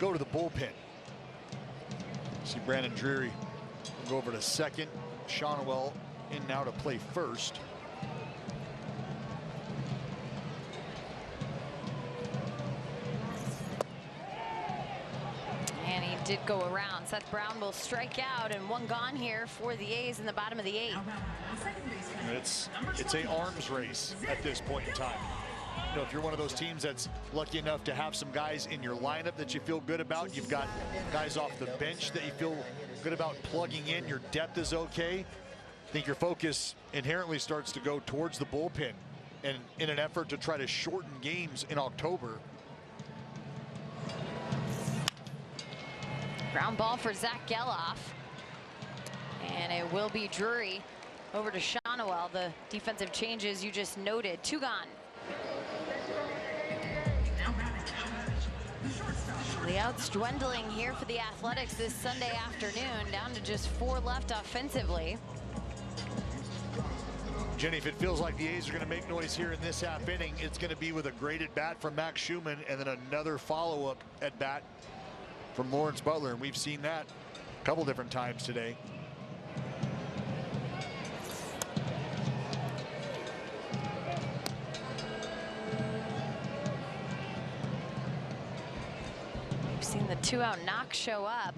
go to the bullpen. See Brandon Drury will go over to second. Shonwell in now to play first. And he did go around. Seth Brown will strike out, and one gone here for the A's in the bottom of the 8th. It's a arms race at this point in time. You know, if you're one of those teams that's lucky enough to have some guys in your lineup that you feel good about, you've got guys off the bench that you feel good about plugging in, your depth is okay, I think your focus inherently starts to go towards the bullpen, and in an effort to try to shorten games in October. Ground ball for Zach Geloff. And it will be Drury over to Shonwell. The defensive changes you just noted. 2 gone. The outs dwindling here for the Athletics this Sunday afternoon, down to just 4 left offensively. Jenny, if it feels like the A's are going to make noise here in this half inning, it's going to be with a great at bat from Max Schumann and then another follow-up at bat from Lawrence Butler, and we've seen that a couple different times today. We've seen the 2-out knock show up.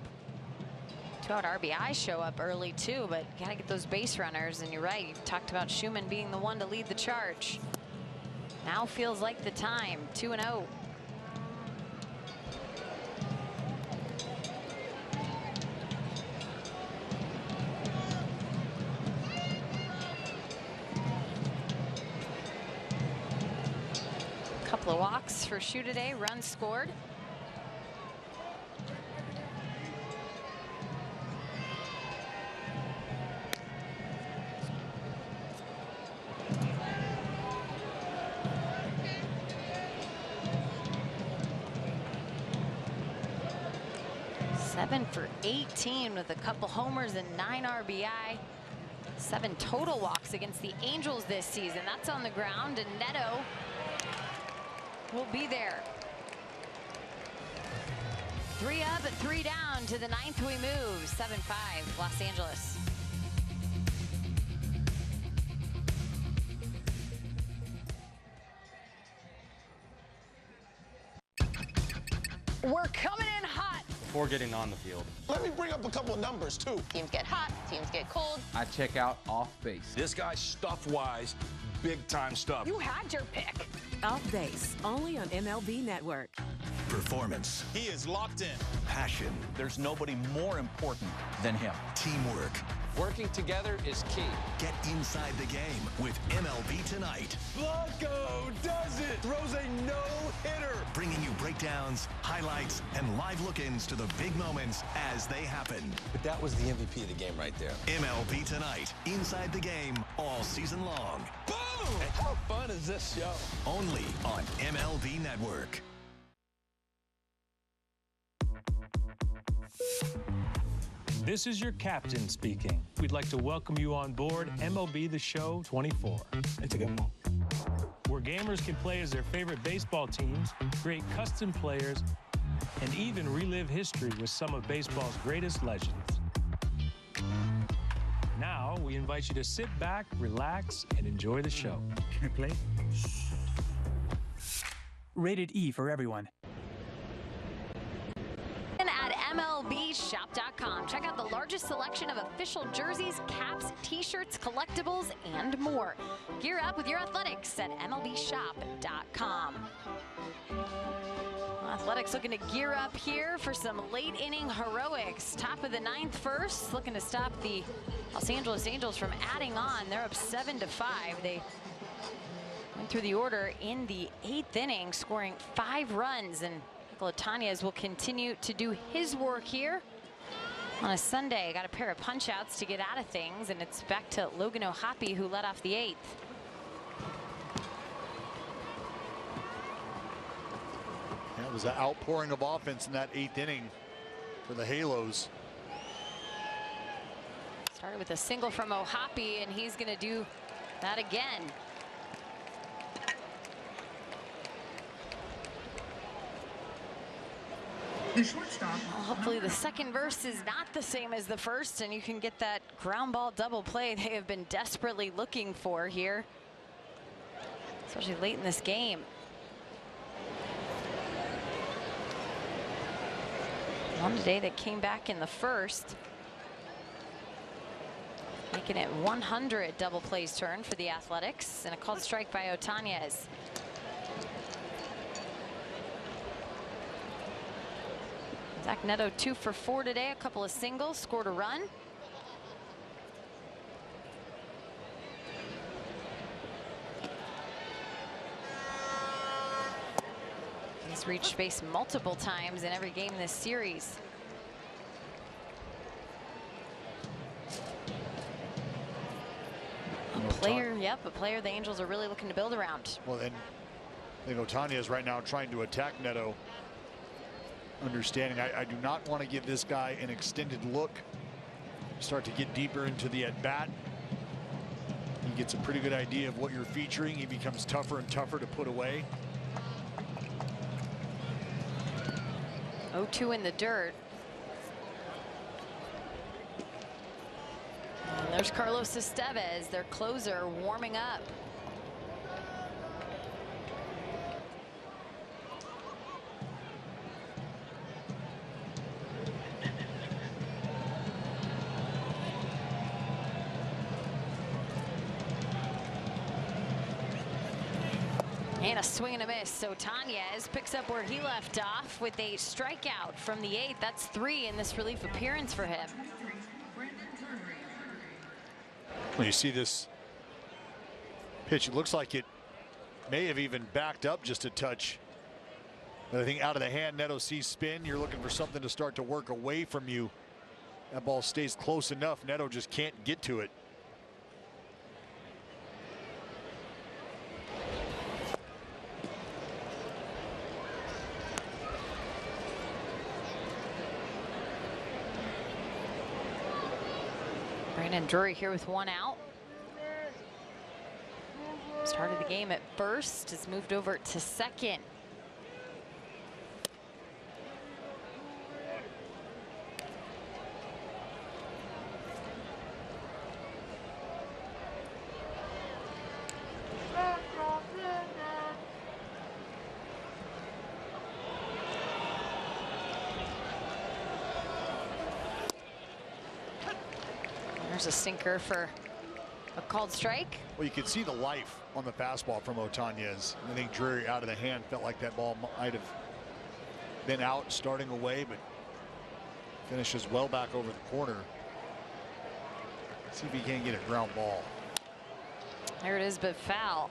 2-out RBI show up early too, but you gotta get those base runners, and you're right, you talked about Schumann being the one to lead the charge. Now feels like the time. 2-0. Couple of walks for Shu today, runs scored. Seven for 18 with a couple homers and 9 RBI. 7 total walks against the Angels this season. That's on the ground, and Neto will be there. 3 up and 3 down to the 9th we move. 7-5 Los Angeles. We're coming in hot. Before getting on the field. Let me bring up a couple of numbers too. Teams get hot, teams get cold. I check out off base. This guy's stuff-wise, big-time stuff. You had your pick. Off Base, only on MLB Network. Performance. He is locked in. Passion. There's nobody more important than him. Teamwork. Working together is key. Get inside the game with MLB Tonight. Blanco does it! Throws a no-hitter! Bringing you breakdowns, highlights, and live look-ins to the big moments as they happen. But that was the MVP of the game right there. MLB Tonight. Inside the game all season long. Boom! And how fun is this show? Only on MLB Network. This is your captain speaking. We'd like to welcome you on board MLB The Show 24. It's a good one. Where gamers can play as their favorite baseball teams, create custom players, and even relive history with some of baseball's greatest legends. Now, we invite you to sit back, relax, and enjoy the show. Can I play? Rated E for everyone. At MLBshop.com. Check out the largest selection of official jerseys, caps, t-shirts, collectibles, and more. Gear up with your athletics at MLBshop.com. Athletics looking to gear up here for some late inning heroics. Top of the 9th first, looking to stop the Los Angeles Angels from adding on. They're up 7-5. They went through the order in the 8th inning, scoring 5 runs, and Tanez will continue to do his work here on a Sunday. Got a pair of punch outs to get out of things, and it's back to Logan O'Hoppe, who led off the 8th. That was an outpouring of offense in that 8th inning for the Halos. Started with a single from O'Hoppe, and he's going to do that again. The shortstop. Well, hopefully the second verse is not the same as the first, and you can get that ground ball double play they have been desperately looking for here, especially late in this game. One today that came back in the first, making it 100 double plays turn for the Athletics, and a called strike by Otañez. Zach Neto 2 for 4 today, a couple of singles, scored a run. He's reached base multiple times in every game this series. A player the Angels are really looking to build around. Well, then I think Otañez right now trying to attack Neto. Understanding I do not want to give this guy an extended look. Start to get deeper into the at-bat. He gets a pretty good idea of what you're featuring. He becomes tougher and tougher to put away. 0-2 in the dirt. And there's Carlos Estes, their closer, warming up. And a swing and a miss. So Otañez picks up where he left off with a strikeout from the 8th. That's 3 in this relief appearance for him. When you see this pitch, it looks like it may have even backed up just a touch. But I think out of the hand, Neto sees spin. You're looking for something to start to work away from you. That ball stays close enough. Neto just can't get to it. Drury here with 1 out. Started the game at first, has moved over to second. There's a sinker for a called strike. Well, you can see the life on the fastball from Otañez. I think Drury out of the hand felt like that ball might have been out starting away, but finishes well back over the corner. See if he can't get a ground ball. There it is, but foul.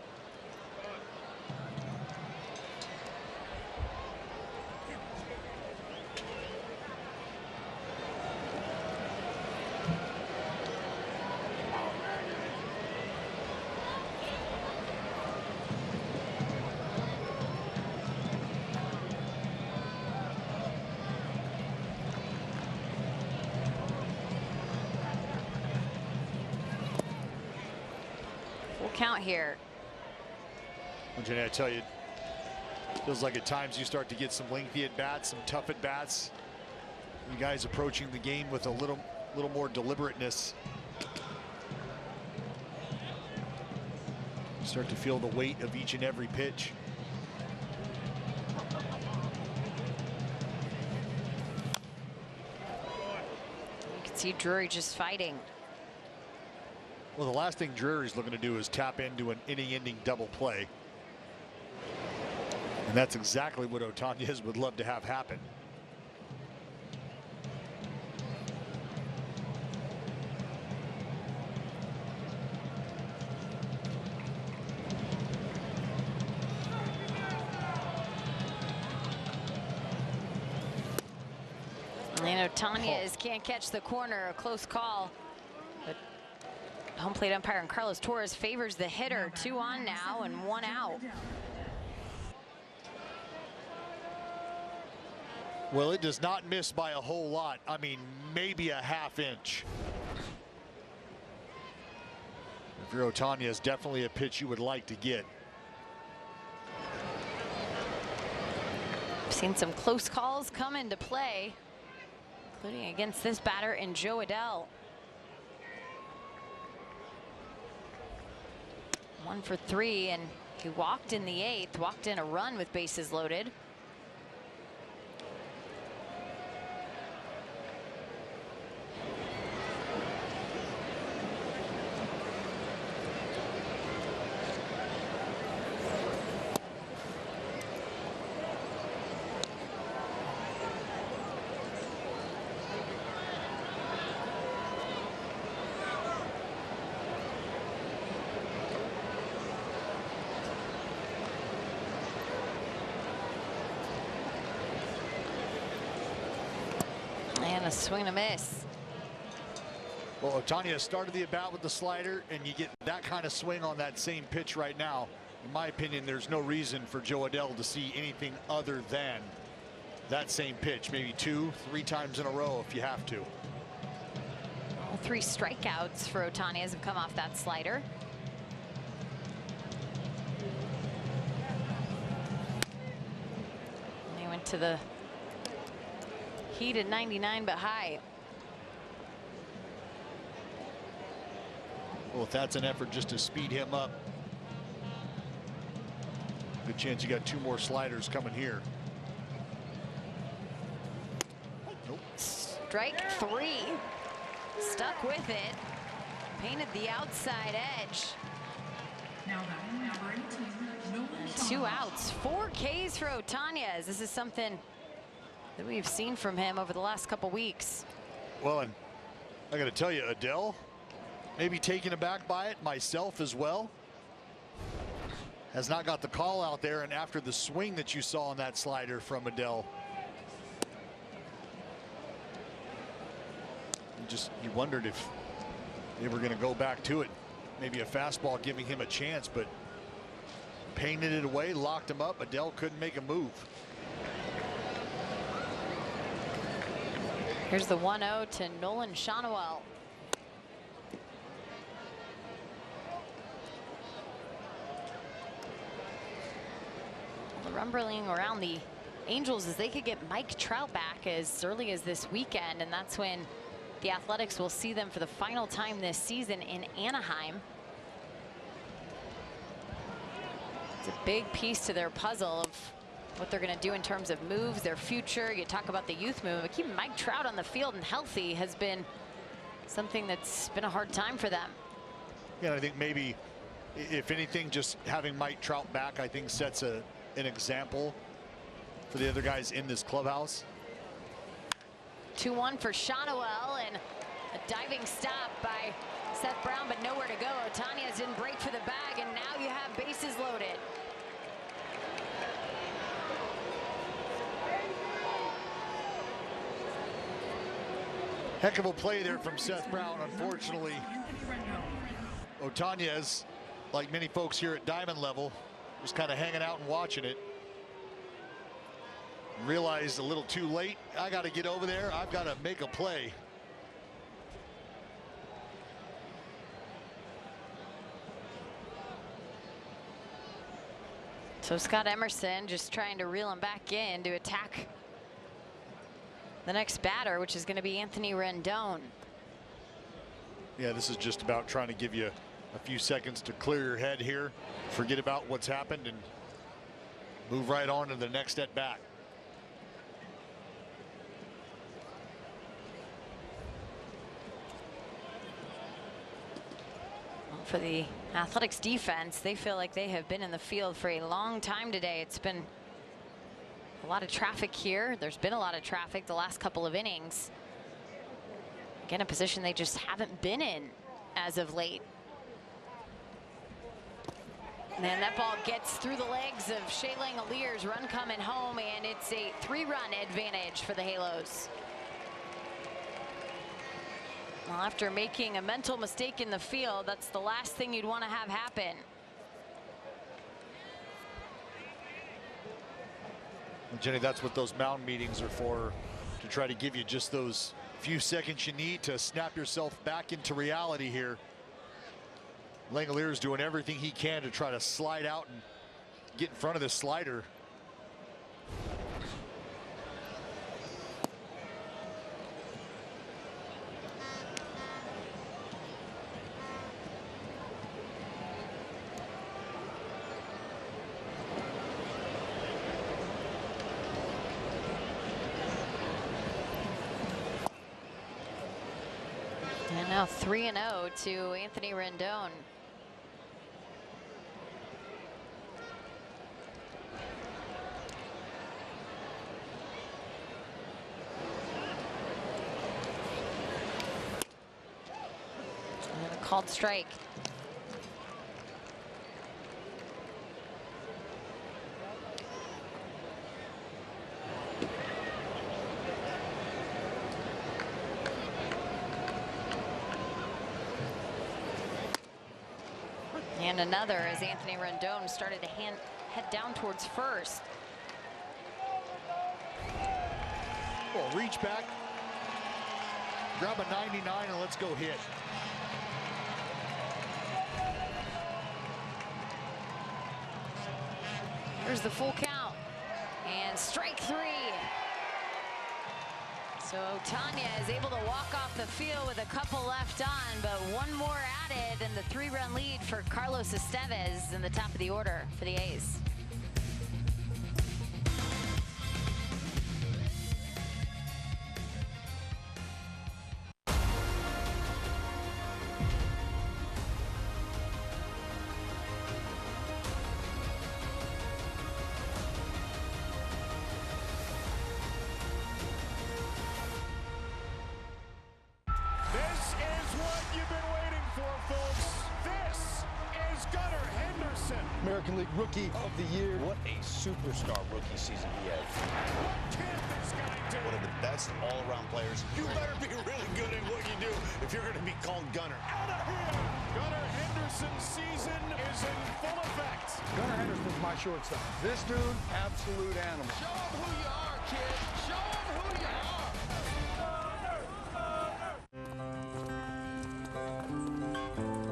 Count here. Well, Jenny, I tell you, feels like at times you start to get some lengthy at bats, some tough at bats. You guys approaching the game with a little more deliberateness. You start to feel the weight of each and every pitch. You can see Drury just fighting. Well, the last thing Drury's looking to do is tap into an inning-ending double play. And that's exactly what Otañez would love to have happen. And Otañez can't catch the corner, a close call. But home plate umpire and Carlos Torres favors the hitter. 2 on now and 1 out. Well, it does not miss by a whole lot. I mean, maybe a ½ inch. If you're Otañez, definitely a pitch you would like to get. Seen some close calls come into play, including against this batter in Joe Adell. 1 for 3, and he walked in the 8th, walked in a run with bases loaded. And a swing and a miss. Well, Ohtani started the at-bat with the slider, and you get that kind of swing on that same pitch right now. In my opinion, there's no reason for Joe Adell to see anything other than that same pitch, maybe 2-3 times in a row if you have to. All 3 strikeouts for Ohtani as have come off that slider. And he went to the heated 99 but high. Well, if that's an effort just to speed him up, good chance you got 2 more sliders coming here. Nope. Strike 3. Stuck with it. Painted the outside edge. Now batting number 18, and 2 outs. 4 Ks for Ohtani. This is something that we've seen from him over the last couple weeks. Well, and I got to tell you, Adell, maybe taken aback by it, myself as well. Has not got the call out there, and after the swing that you saw on that slider from Adell, you wondered if they were going to go back to it. Maybe a fastball giving him a chance, but painted it away, locked him up. Adell couldn't make a move. Here's the 1-0 to Nolan Shawnuel. The rumbling around the Angels is they could get Mike Trout back as early as this weekend, and that's when the Athletics will see them for the final time this season in Anaheim. It's a big piece to their puzzle of what they're going to do in terms of moves, their future. You talk about the youth movement, but keeping Mike Trout on the field and healthy has been something that's been a hard time for them. Yeah, I think maybe, if anything, just having Mike Trout back, I think sets an example for the other guys in this clubhouse. 2-1 for Shawnuel, and a diving stop by Seth Brown, but nowhere to go. Ohtani didn't break for the bag, and now you have bases loaded. Heck of a play there from Seth Brown. Unfortunately, Ohtani, like many folks here at Diamond level, was kind of hanging out and watching it. Realized a little too late. I got to get over there. I've got to make a play. So Scott Emerson just trying to reel him back in to attack the next batter, which is going to be Anthony Rendon. Yeah, this is just about trying to give you a few seconds to clear your head here, forget about what's happened, and move right on to the next at bat. For the Athletics defense, they feel like they have been in the field for a long time today. It's been a lot of traffic here. There's been a lot of traffic the last couple of innings. Again, a position they just haven't been in as of late. And then that ball gets through the legs of Shea Langoliers, run coming home, and it's a 3-run advantage for the Halos. Well, after making a mental mistake in the field, that's the last thing you'd want to have happen. Jenny, that's what those mound meetings are for, to try to give you just those few seconds you need to snap yourself back into reality here. Langoliers doing everything he can to try to slide out and get in front of this slider. Now 3-0 to Anthony Rendon. And a called strike. And another as Anthony Rendon started to head down towards first. Well, reach back, grab a 99, and let's go hit. Here's the full count. And strike 3. So Tanya is able to walk off the field with a couple left on, but one more added, and the 3-run lead for Carlos Estes in the top of the order for the A's. American League Rookie of the Year. What a superstar rookie season he had. One of the best all-around players. You better be really good at what you do if you're going to be called Gunner. Out of here! Gunner Henderson's season is in full effect. Gunner Henderson's my shortstop. This dude, absolute animal. Show him who you are, kid. Show him who you are.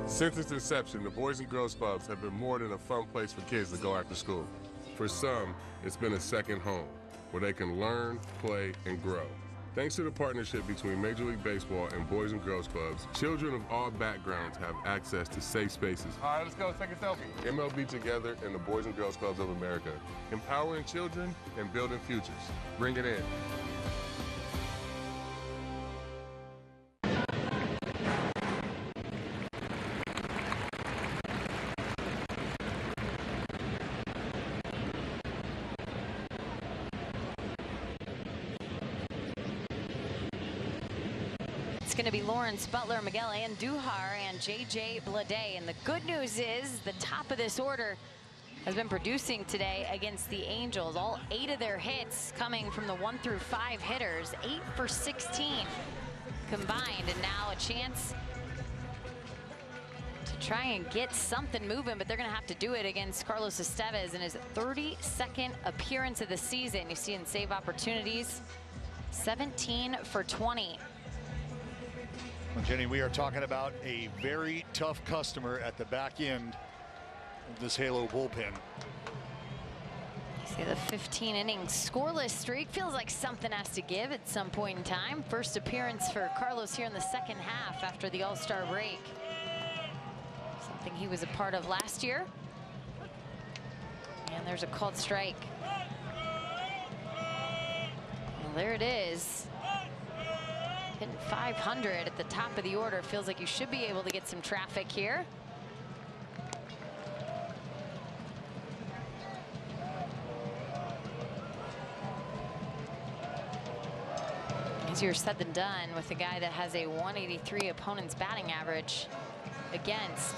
Since its inception, the Boys and Girls Clubs have been more than a fun place for kids to go after school. For some, it's been a second home, where they can learn, play, and grow. Thanks to the partnership between Major League Baseball and Boys and Girls Clubs, children of all backgrounds have access to safe spaces. All right, let's go take a selfie. MLB Together and the Boys and Girls Clubs of America, empowering children and building futures. Bring it in. Going to be Lawrence Butler, Miguel Andujar, and J.J. Bleday. And the good news is the top of this order has been producing today against the Angels. All 8 of their hits coming from the 1 through 5 hitters. 8 for 16 combined, and now a chance to try and get something moving, but they're going to have to do it against Carlos Estes in his 32nd appearance of the season. You see in save opportunities, 17 for 20. Well, Jenny, we are talking about a very tough customer at the back end of this Halo bullpen. See the 15-inning scoreless streak. Feels like something has to give at some point in time. First appearance for Carlos here in the second half after the All-Star break. Something he was a part of last year. And there's a called strike. Well, there it is. Hitting 500 at the top of the order. Feels like you should be able to get some traffic here. Easier said than done with a guy that has a 183 opponent's batting average against.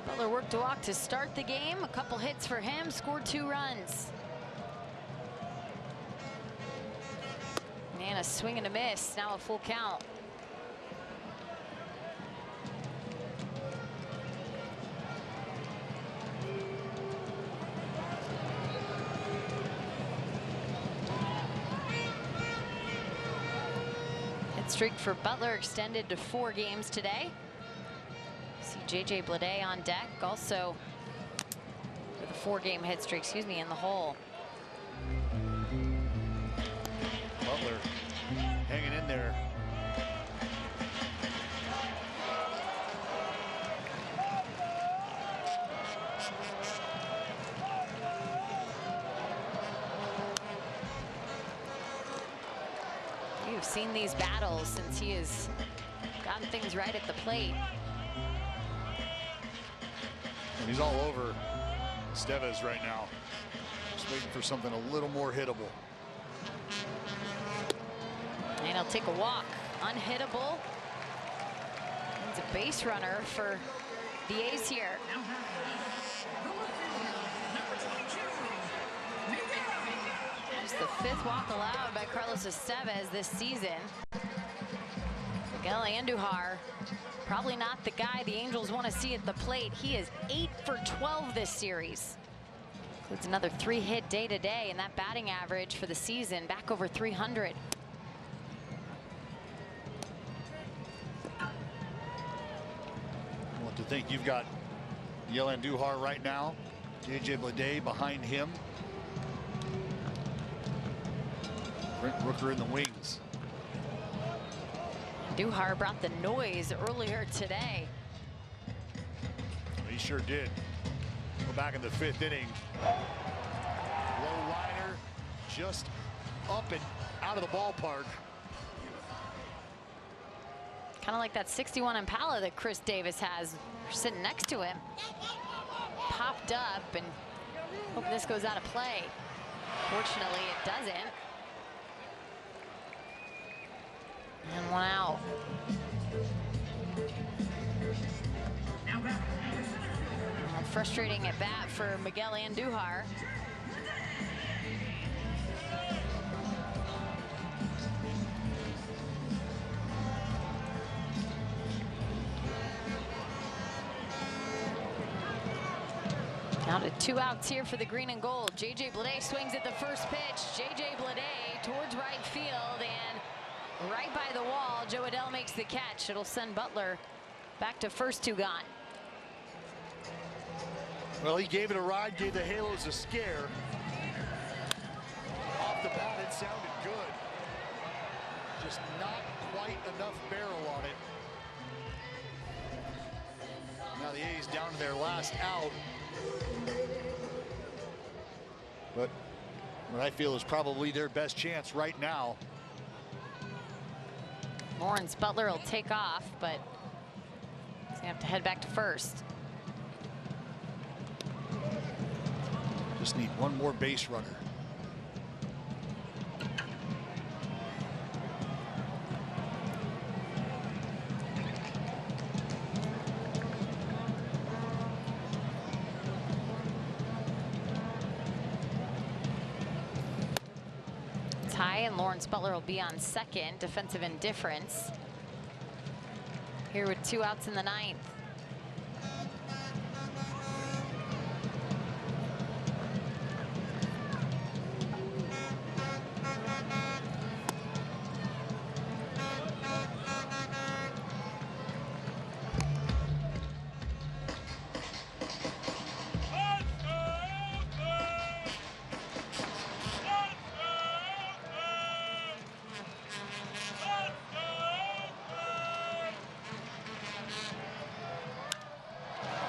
Butler worked to walk to start the game. A couple hits for him, scored 2 runs. And a swing and a miss, now a full count. Hit streak for Butler extended to 4 games today. See J.J. Bleday on deck, also with a 4-game hit streak, in the hole. Butler hanging in there. We've seen these battles since he has gotten things right at the plate. And he's all over Estes right now. Just waiting for something a little more hittable. And he'll take a walk. Unhittable. He's a base runner for the A's here. Just the 5th walk allowed by Carlos Estes this season. Miguel Andujar, probably not the guy the Angels want to see at the plate. He is 8 for 12 this series. Includes another 3-hit day today, and that batting average for the season back over 300. What to think? You've got Miguel Andujar right now, JJ Bleday behind him, Brent Rooker in the wings. Andujar brought the noise earlier today. He sure did. We're back in the 5th inning. Low liner, just up and out of the ballpark. Kind of like that 61 Impala that Chris Davis has sitting next to him. Popped up, and hope this goes out of play. Fortunately, it doesn't. And 1 out. Frustrating at bat for Miguel Andujar. Now to 2 outs here for the green and gold. JJ Bleday swings at the first pitch. JJ Bleday towards right field, and right by the wall, Joe Adell makes the catch. It'll send Butler back to first, 2 gone. Well, he gave it a ride, gave the Halos a scare. Off the bat, it sounded good. Just not quite enough barrel on it. Now the A's down to their last out. But what I feel is probably their best chance right now. Lawrence Butler will take off, but he's gonna have to head back to first. Just need one more base runner. It's high, and Lawrence Butler will be on second. Defensive indifference. Here with 2 outs in the 9th.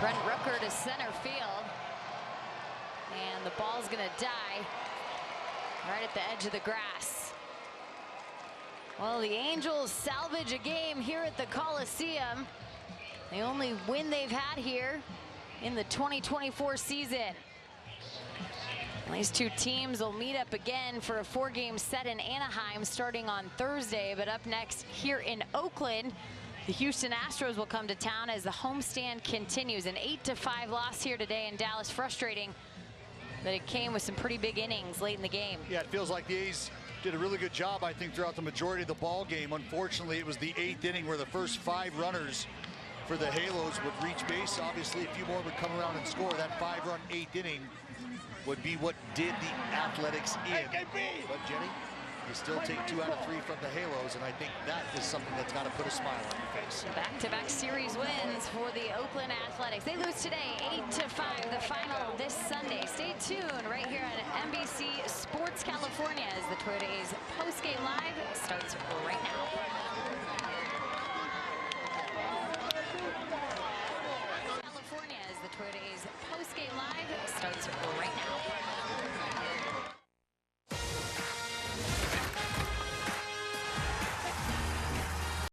Brent Rooker to center field. And the ball's gonna die right at the edge of the grass. Well, the Angels salvage a game here at the Coliseum. The only win they've had here in the 2024 season. These 2 teams will meet up again for a 4-game set in Anaheim starting on Thursday. But up next here in Oakland, the Houston Astros will come to town as the homestand continues. An 8-5 loss here today in Dallas. Frustrating that it came with some pretty big innings late in the game. Yeah, it feels like the A's did a really good job, I think, throughout the majority of the ball game. Unfortunately, it was the 8th inning where the first 5 runners for the Halos would reach base. Obviously, a few more would come around and score. That 5-run 8th inning would be what did the Athletics in. But Jenny, you still take 2 out of 3 from the Halos, and I think that is something that's got to put a smile on your face. Back-to-back series wins for the Oakland Athletics. They lose today, 8-5, the final this Sunday. Stay tuned right here on NBC Sports California as the Toyota A's post